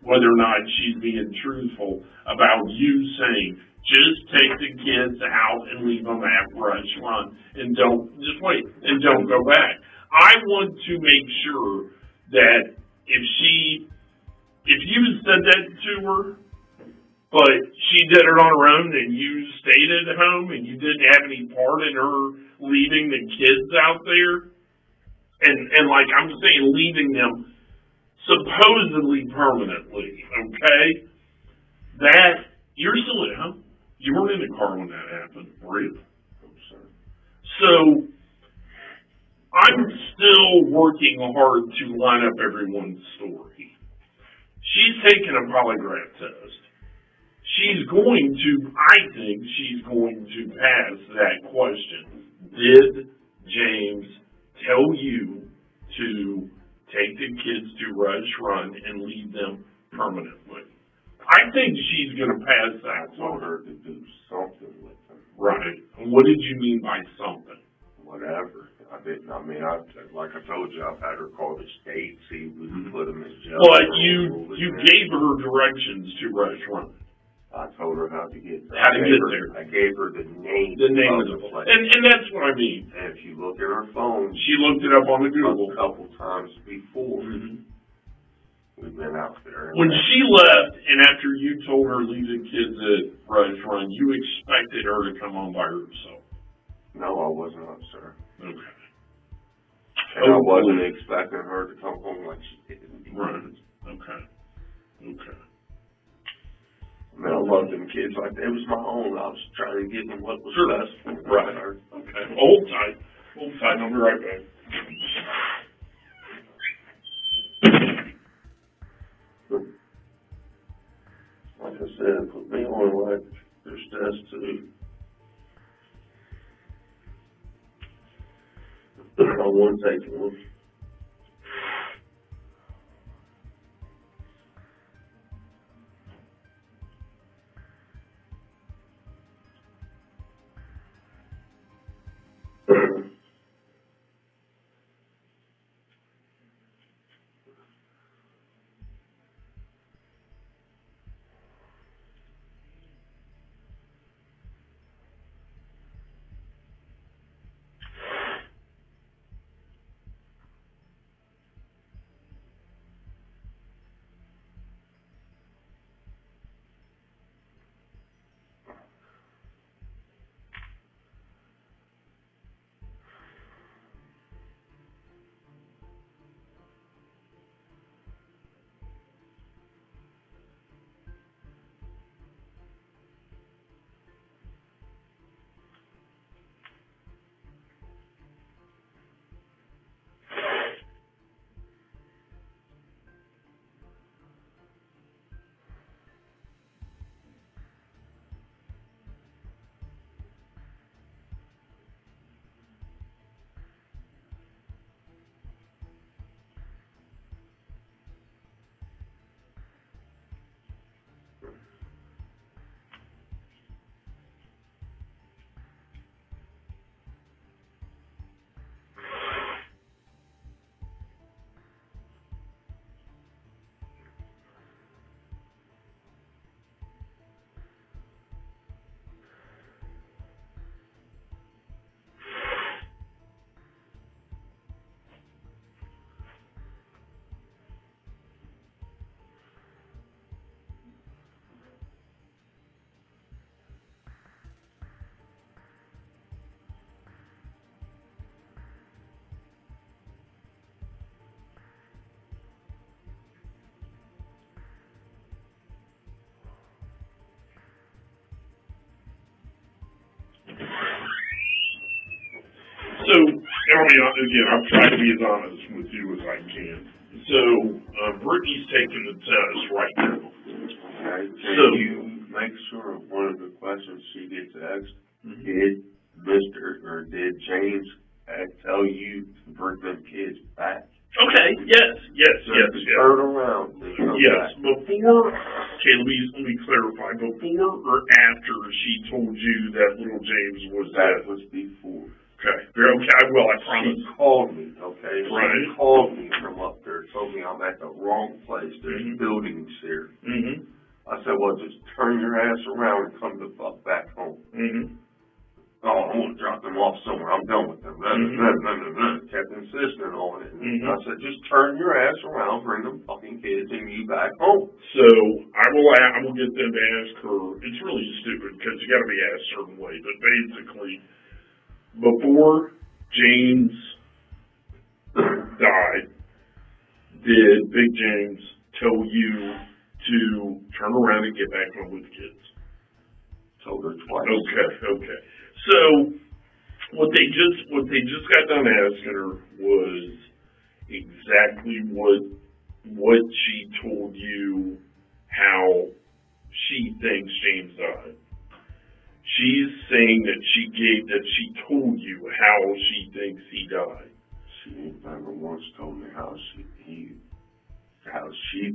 whether or not she's being truthful about you saying, just take the kids out and leave them at Rush Run and don't, just wait, and don't go back. I want to make sure that if you said that to her, but she did it on her own and you stayed at home and you didn't have any part in her leaving the kids out there, and like I'm saying, leaving them supposedly permanently, okay? That, you're still at home. You weren't in the car when that happened, were you? So, I'm still working hard to line up everyone's story. She's taken a polygraph test. I think she's going to pass that question. Did James tell you to take the kids to Rush Run and leave them permanently? I think she's going to pass that. I told her to do something with them. Right. And what did you mean by something? Whatever. Like I told you, I've had her call the state, see if we can put them in jail. But you gave her directions to Rush Run. I told her how to get there. How to get there. I gave her the name of the place. And that's what I mean. And if you look at her phone, She looked it up on the Google. a couple times before Mm-hmm. we've been out there. When she left, and after you told her leave the kids at Rush Run, you expected her to come home by herself. No, I wasn't up, sir. Okay. And I wasn't expecting her to come home like she did. Right. Okay. Okay. I mean, I love them kids like that. It was my own. I was trying to give them what was Sure. best for them. Right. Okay. Hold tight. Hold tight. I'll be right back. Like I said, put me on like there's tests too. I want to take one. So, I mean, again, I'm trying to be as honest with you as I can. So, Brittany's taking the test right now. Okay, So, can you make sure one of the questions she gets asked, Mhm. did James tell you to bring them kids back? Okay, yes. Turn around and come Yes, back. before, okay, let me clarify, before or after she told you that little James was That dead? was before. Okay, very okay, I will, I promise. She called me, okay? Right. She called me from up there, told me I'm at the wrong place. There's Mhm. buildings here. Mm-hmm, I said, well, just turn your ass around and come the fuck back home. mm-hmm. Oh, I want to drop them off somewhere. I'm done with them. Blah, blah, blah, blah, blah, blah. Kept insisting on it. And I said, just turn your ass around, bring them fucking kids and you back home. So, I will get them to ask her, it's really stupid, because you gotta be asked a certain way, but basically, before James died, did Big James tell you to turn around and get back home with the kids? Told her twice. Okay. So what they just got done asking her was exactly what she told you how she thinks James died. She's saying that she told you how she thinks he died. She never once told me how she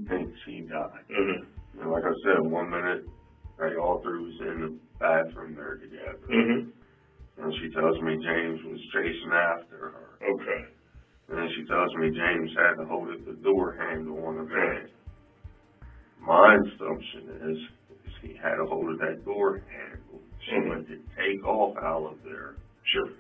thinks he died. Mm-hmm. And like I said, 1 minute they all three was in the bathroom there together. Mm-hmm. And she tells me James was chasing after her. Okay. And then she tells me James had to hold the door handle on the van. My assumption is She had a hold of that door handle. She went to take off out of there. Sure.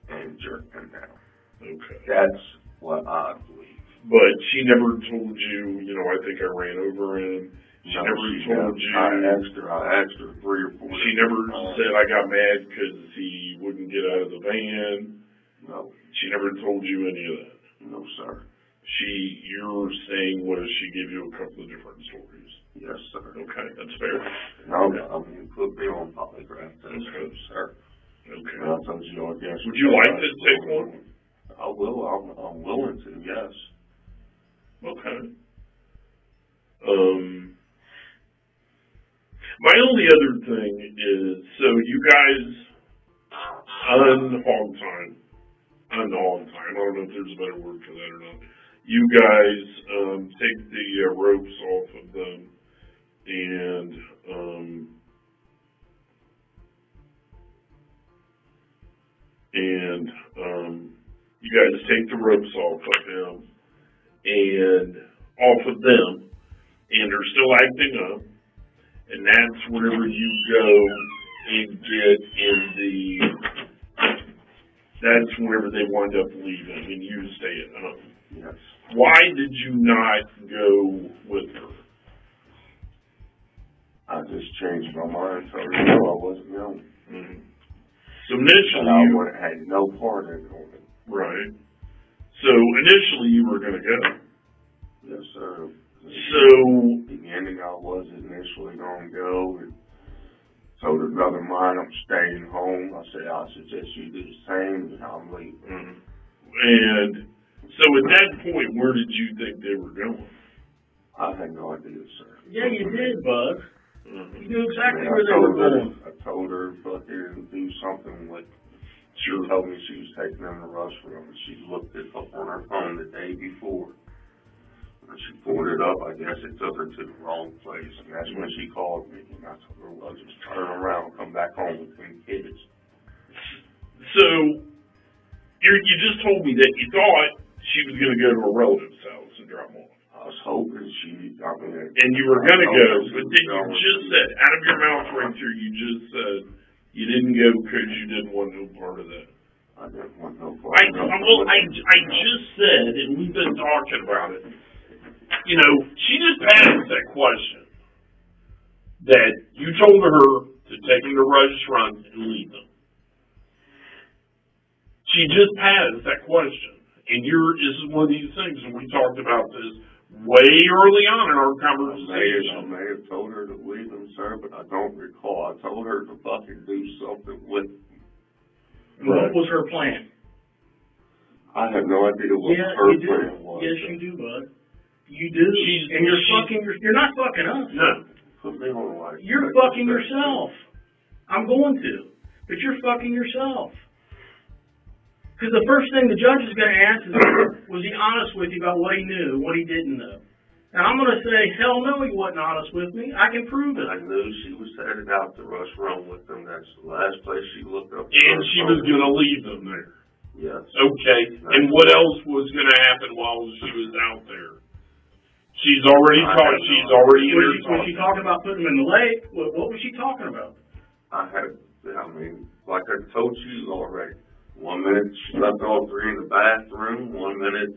And jerked him down. Okay. That's what I believe. But she never told you, I think I ran over him. She never told you. I asked her 3 or 4. She never said I got mad because he wouldn't get out of the van. No. She never told you any of that. No, sir. You're saying she gave you a couple of different stories. Yes, sir. Okay, that's fair. No, I mean, put me on polygraph test, Okay. sir. Okay. And I told you, I guess. Would you like to take one? I will. I'm willing to. Yes. Okay. My only other thing is, so you guys unhog time. I don't know if there's a better word for that or not. You guys take the ropes off of them and you guys take the ropes off of him and off of them, and they're still acting up, and that's whenever you go and get in that's whenever they wind up leaving and you stay at home. Yes. Why did you not go with her? I just changed my mind, so I wasn't going. Mm-hmm. So initially, I had no part in it. Right. So initially, you were going to go. Yes, sir. So beginning, I was initially going to go, and told another mine I'm staying home. I said I suggest you do the same, and I'm leaving. Mm-hmm. And so at that point, where did you think they were going? I had no idea, sir. Yeah, you did, Bud. Mm-hmm. You knew exactly where they were going. I told her fucking do something with. She Sure. told me she was taking them to rush room. She looked it up on her phone the day before. When she pulled it up, I guess it took her to the wrong place, and that's when she called me. And I told her, well, just turn around, come back home with 10 kids. So you just told me that you thought she was going to go to a relative's house and drop them off. I was hoping and you were going to go, but then you just said, out of your mouth right there, you just said you didn't go because you didn't want no part of that. I didn't want no part of that. I just said, and we've been talking about it, she just passed that question that you told her to take them to Rush Run and leave them. She just passed that question. And this is one of these things, and we talked about this way early on in our conversation. I may have told her to leave them, sir, but I don't recall. I told her to fucking do something with them. What was her plan? I have no idea what her plan was. Yes, you do, Bud. You do. And you're not fucking us. No. Put me on life. You're fucking yourself. I'm going to. But you're fucking yourself. Because the first thing the judge is going to ask is, was he honest with you about what he knew, what he didn't know? And I'm going to say, hell no, he wasn't honest with me. I can prove it. I knew she was headed out to Rush Run with them. That's the last place she looked up. And she was going to leave them there. Yes. Okay. And what else was going to happen while she was out there? She's already talked. She's already in there talking. Was she talking about putting them in the lake? What was she talking about? Like I told you already. 1 minute she left all 3 in the bathroom. 1 minute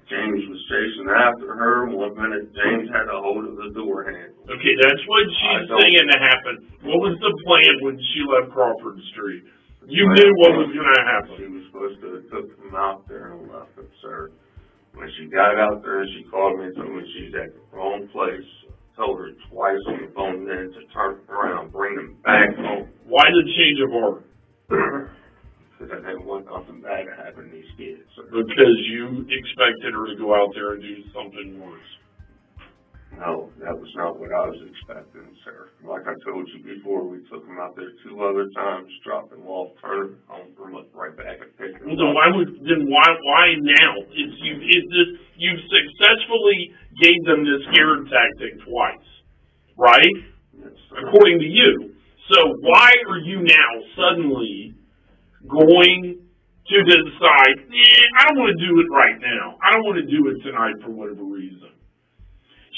James was chasing after her. 1 minute James had a hold of the door handle. Okay, that's what she's saying to happen. What was the plan when she left Crawford Street? You knew what was going to happen. She was supposed to have took them out there and left them, sir. When she got out there and she called me and told me she's at the wrong place, I told her twice on the phone then to turn around, bring them back home. Why the change of heart? Because I didn't want nothing bad to happen to these kids. Sir. Because you expected her to go out there and do something worse. No, that was not what I was expecting, sir. Like I told you before, we took them out there 2 other times, dropped them off, turned them home, brought them right back and picked them up. Why now? You've successfully gave them this scare tactic twice, right? Yes, according to you. So why are you now suddenly going to decide, I don't want to do it right now. I don't want to do it tonight for whatever reason.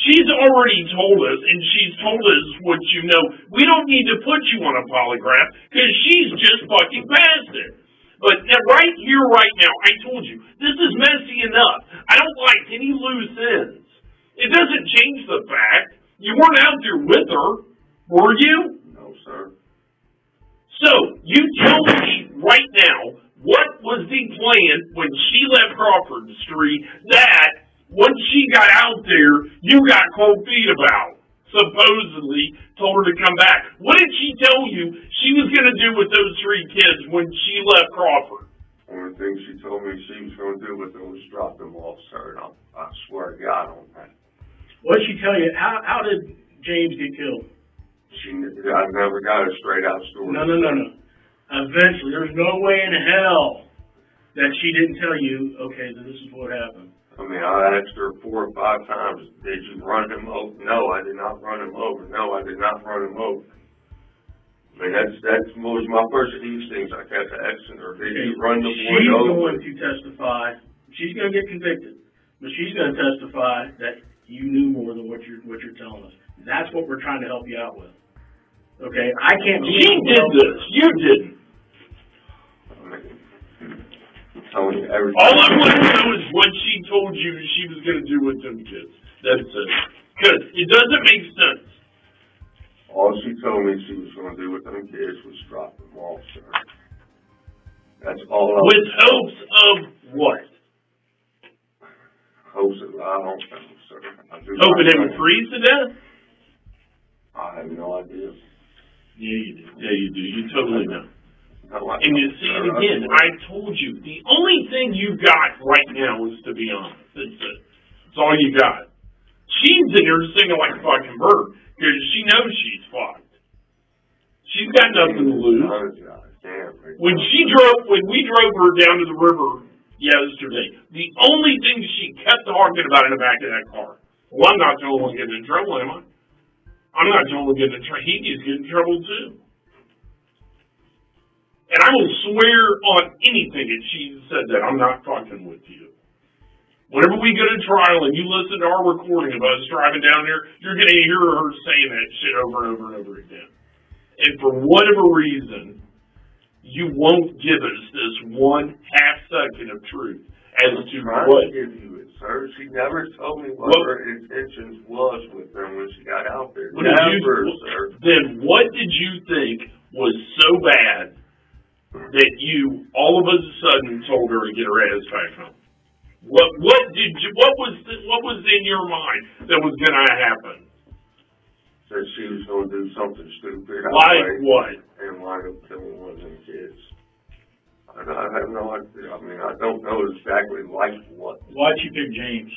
She's already told us, and she's told us what you know. We don't need to put you on a polygraph because she's just fucking past it. But right here, right now, I told you, this is messy enough. I don't like any loose ends. It doesn't change the fact you weren't out there with her, were you? No, sir. So, you tell me right now, what was the plan when she left Crawford Street that, once she got out there, you got cold feet about? Supposedly told her to come back. What did she tell you she was going to do with those 3 kids when she left Crawford? Only thing she told me she was going to do with them was drop them off, sir, and I swear to God on that. What did she tell you? How did James get killed? I never got a straight out story. No. Eventually, there's no way in hell that she didn't tell you, okay, this is what happened. I mean, I asked her 4 or 5 times, did you run him over? No, I did not run him over. No, I did not run him over. I mean, that's was my first instincts. I kept asking her, did you run the boy over? She's going to testify. She's going to get convicted, but she's going to testify that you knew more than what you're telling us. That's what we're trying to help you out with. Okay, I can't. She did this. You didn't. All I want to know is what she told you she was going to do with them kids. That's it. Because it doesn't make sense. All she told me she was going to do with them kids was drop them off, sir. That's all I With hopes of what? Hopes of, I don't know, sir. Hoping they would freeze to death? I have no idea. Yeah, you do. Yeah, you do. You totally know. No, and you see it again. I told you, the only thing you got right now is to be honest. That's it. That's all you got. She's in there singing like a fucking bird because she knows she's fucked. She's got nothing to lose. When we drove her down to the river yesterday, the only thing she kept talking about in the back of that car, well, I'm not the only one getting in trouble, am I? I'm not the only one getting in trouble. He's getting in trouble too. And I will swear on anything that she said that I'm not fucking with you. Whenever we go to trial and you listen to our recording of us driving down there, you're going to hear her saying that shit over and over and over again. And for whatever reason, you won't give us this 1/2 second of truth as to what. To give you it, sir. She never told me what her intentions was with them when she got out there. Never, sir. Then what did you think was so bad that you all of a sudden told her to get her ass back home? What was in your mind that was going to happen? Said she was going to do something stupid. Like what? And wind up killing one of them kids. I have no idea. I mean, I don't know exactly like what. Why'd you pick James?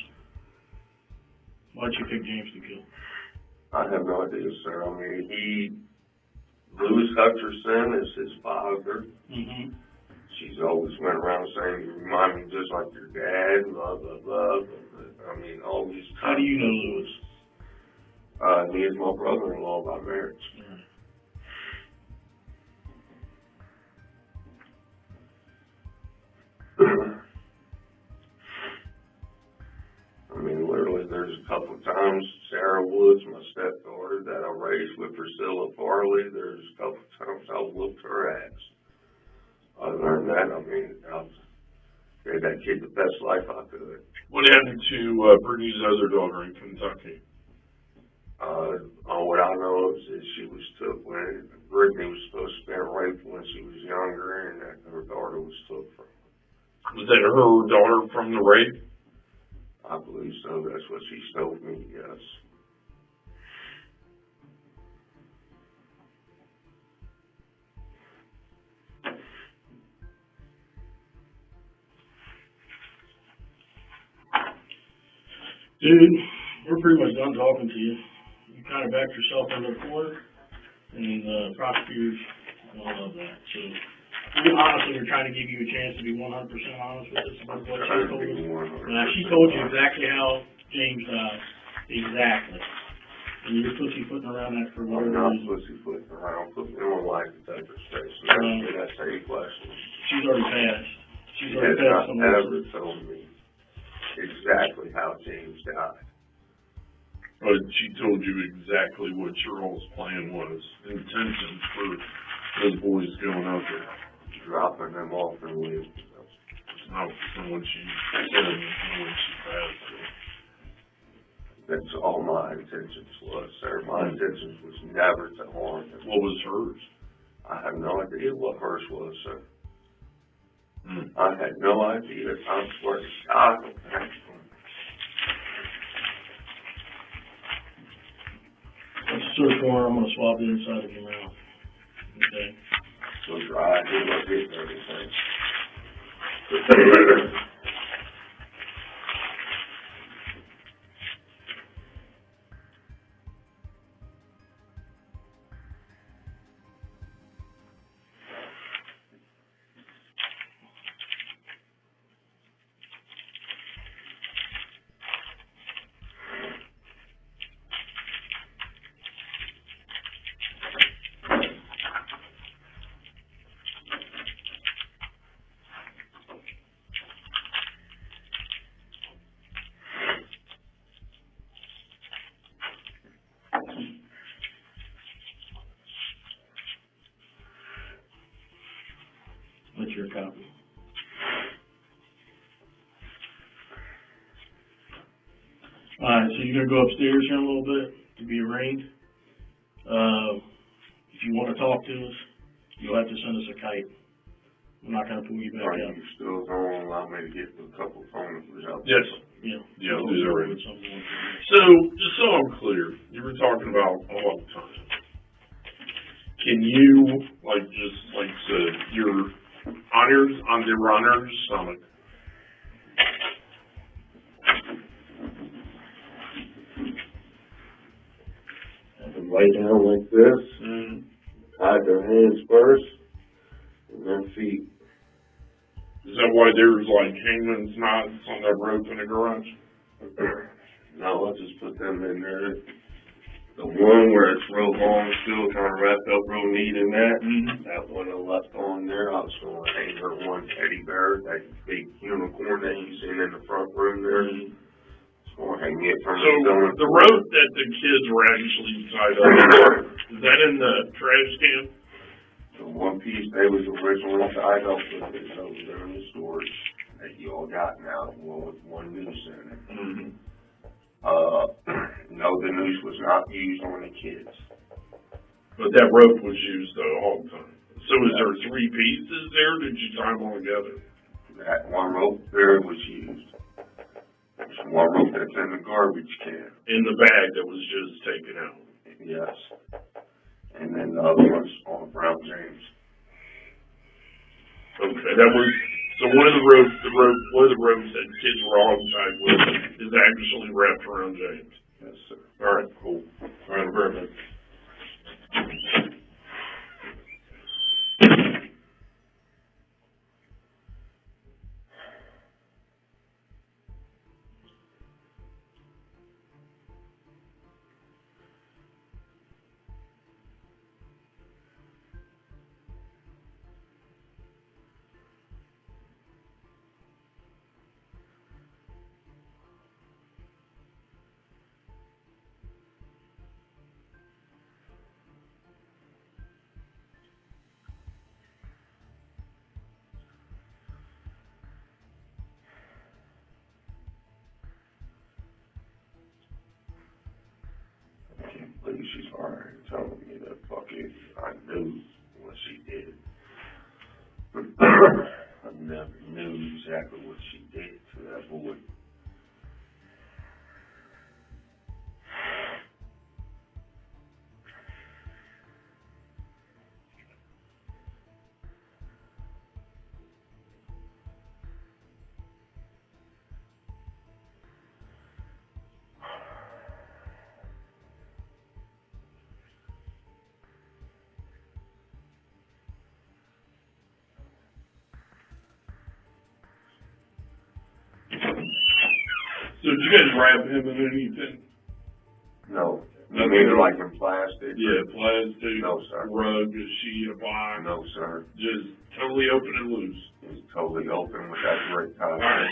Why'd you pick James to kill? I have no idea, sir. I mean, Louis Hutcherson is his father. Mm-hmm. She's always went around saying, you remind me just like your dad, blah, blah, blah. I mean, all these. How do you know Louis? He is my brother-in-law by marriage. Mm-hmm. I mean, literally, there's a couple of times Sarah Woods, my stepdaughter, that I raised with Priscilla Farley, there's a couple of times I whooped her ass. I learned that. I mean, I gave that kid the best life I could. What happened to Brittany's other daughter in Kentucky? What I know is she was took when Brittany was supposed to have been raped when she was younger, and that her daughter was took from her. Was that her daughter from the rape? I believe so. That's what she told me, yes. Dude, we're pretty much done talking to you. You kind of backed yourself into the corner, and prosecutors don't love that. So, honestly, we're trying to give you a chance to be 100% honest with us about what she told us. Now, she told you exactly how James died. Exactly. And you're pussyfooting around that for whatever reason. I'm not pussyfooting around. Put me on life detector station. That's a question. She's already passed. She has not ever told me exactly how James died. But she told you exactly what your all's plan was, intentions for those boys going out there. Dropping them off and leaving. It's not from when she said it, from when she passed. That's all my intentions was, sir. My intentions was never to harm them. What was hers? I have no idea what hers was, sir. Hmm. I had no idea. I swear to God. That's a search warrant. I'm gonna swab the inside of your mouth. Okay. So dry. He looked at everything. That's your copy. Alright, so you're gonna go upstairs here in a little bit to be arraigned. If you wanna talk to us, you'll have to send us a kite. I'm not gonna pull you back Are out. you still going to allow me to get a couple phone numbers out? Yes. Yeah. Yeah, I'll do that right. At some point. So, just so I'm clear, you were talking about a long time. Can you, you're on the runner's stomach. Have them lay down like this, hide their hands first, and then feet. Is that why there's hangman's knots on that rope in the garage? No, I'll just put them in there. The one where it's real long, still kind of wrapped up real neat in that. That one I left on there. I was going to hang her one teddy bear, that big unicorn that you seen in the front room there. Just going to hang it from the rope that the kids were actually tied up, is that in the trash can? The one piece they was originally tied up with is over there in the storage that you all got now, the one with one noose in it. No, the noose was not used on the kids. But that rope was used all the time. So is there three pieces there? Did you tie them all together? That one rope there was used. There's one rope that's in the garbage can. In the bag that was just taken out? Yes. And then the other one's on Brown James. Okay, that was, so one of the ropes that kids were all tied with is actually wrapped around James. Yes, sir. All right, cool. All right, very good. I can't believe she's already telling me that fucking I knew what she did. I never knew exactly what she did to that boy. So did you guys wrap him in anything? No. You mean like in plastic? Yeah, plastic, No, sir. rug, a sheet, a box. No, sir. Just totally open and loose. It's totally open with that great tie. All right.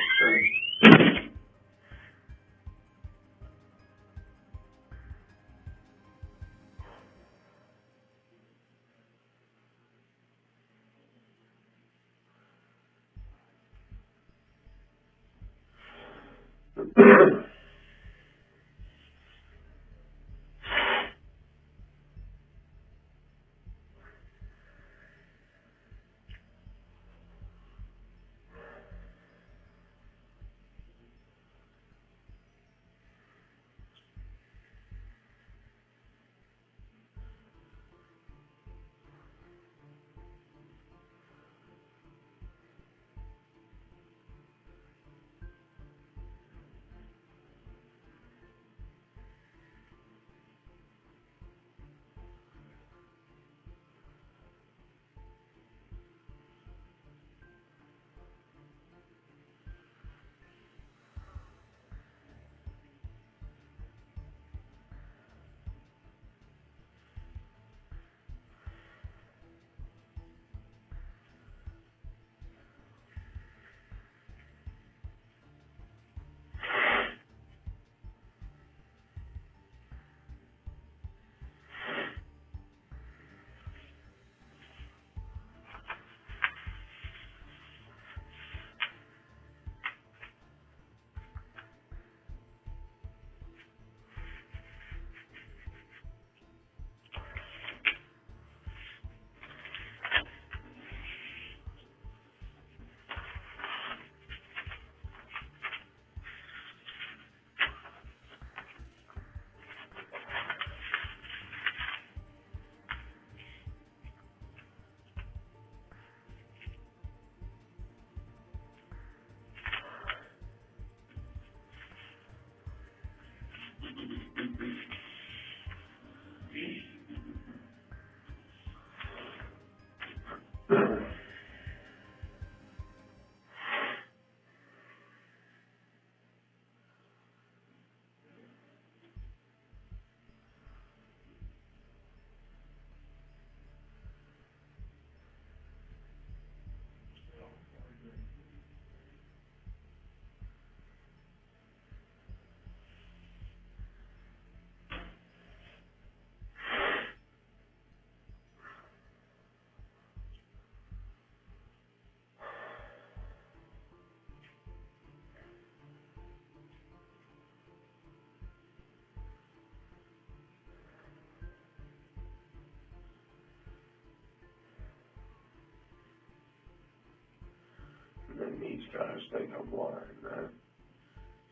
And these guys think I'm lying, man.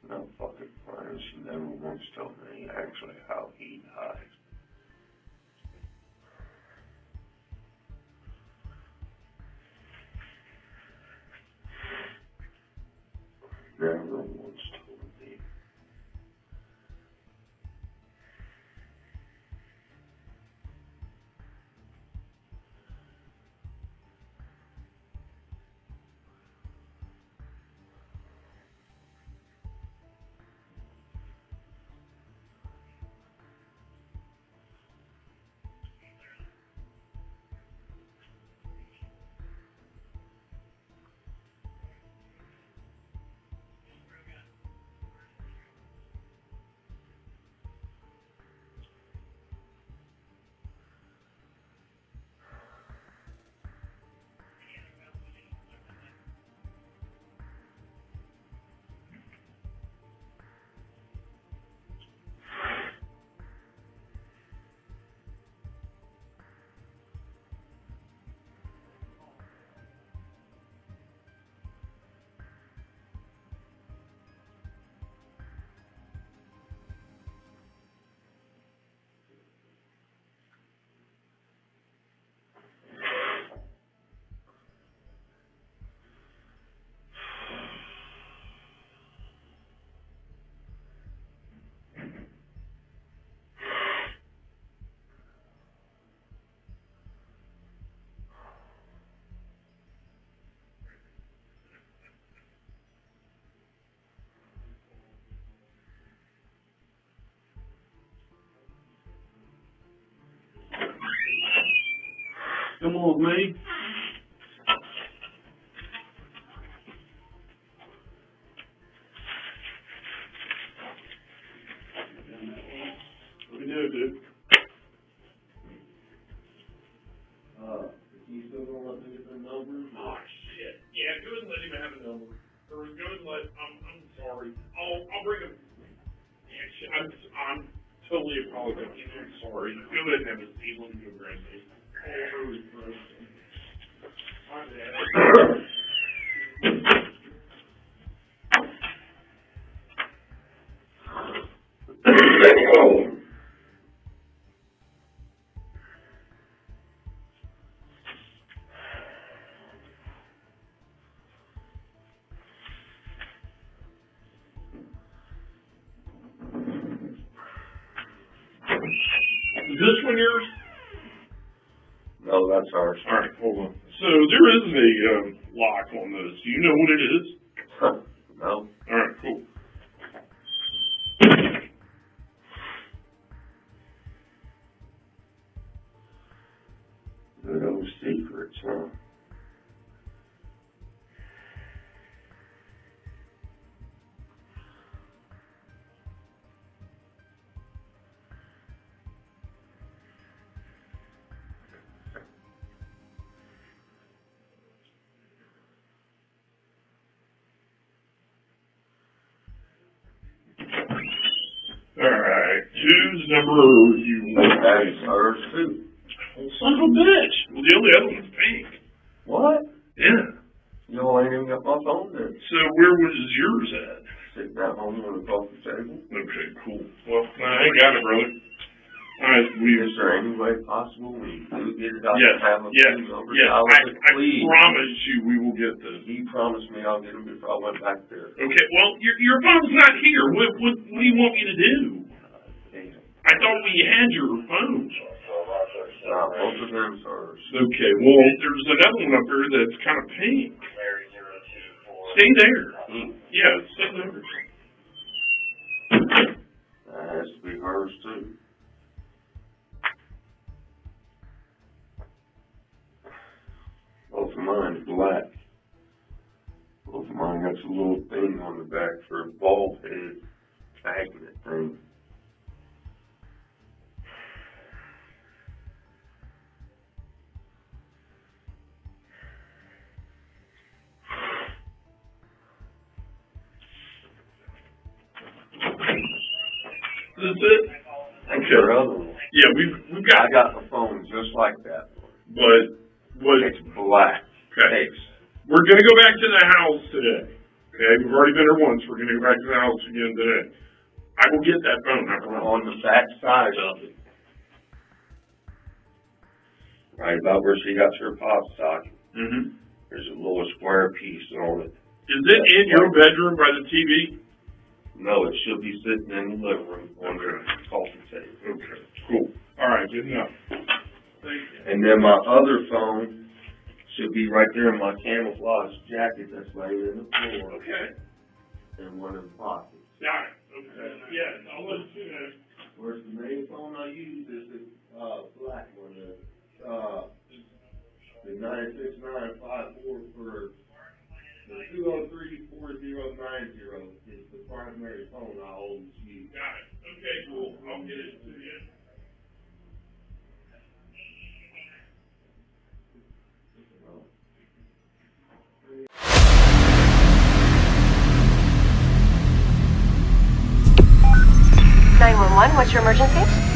No fucking plan. She never once told me actually how he died. Never once told me. Come on, me. What do we do, dude? You still gonna let me get the numbers? Oh, shit. Yeah, go ahead and let him have a number. Or go ahead and let, I'm sorry. sorry. I'll bring him. I'm totally apologizing. I'm sorry. Go ahead and have a seat. Let me go grab this. My bad. Is this one yours? No, that's ours. All right, hold on. So there is a lock on this. Do you know what it is? No. All right, cool. Good old secrets, huh? All right, whose number you want? That's ours too. Well, son of a bitch. Well, the only other one's pink. What? Yeah. You ain't even got my phone then. So where was yours at? Sitting at home on the coffee table. Okay, cool. Well, I ain't got it, brother. All right, Is there any way possible we do get it? I Yes, can have a yes, few numbers. yes. I Please. promise you we will get this. He promised me I'll get them before I went back there. Okay, well, your phone's not here. What do you want me to do? Damn. I thought we had your phone. Nah, both of them's ours. Okay, well, there's another one up there that's kind of pink. Stay there. Yeah, stay there. That has to be hers too. Both of mine is black. Both of mine got a little thing on the back for a ball head magnet thing. Is this it? That's your other one. Yeah, we've got. I got the phone just like that one. But It's black. okay. Case. We're gonna go back to the house today. Okay, we've already been there once. We're gonna go back to the house again today. I will get that phone. I promise. On the back side of it. Right about where she got her pop socket. Mm-hmm. There's a little square piece on it. Is it in your bedroom by the TV? No, it should be sitting in the living room on the coffee table. Okay, cool. All right, good enough. Thank you. And then my other phone should be right there in my camouflage jacket that's laying in the floor. Okay. In one of the pockets. Got it. Okay. Yeah, I'll let you know. Whereas the main phone I use is the black one, the 96954 for the 203-4090 is the primary phone I always use. Got it. Okay, cool. I'll get it to you. What's your emergency?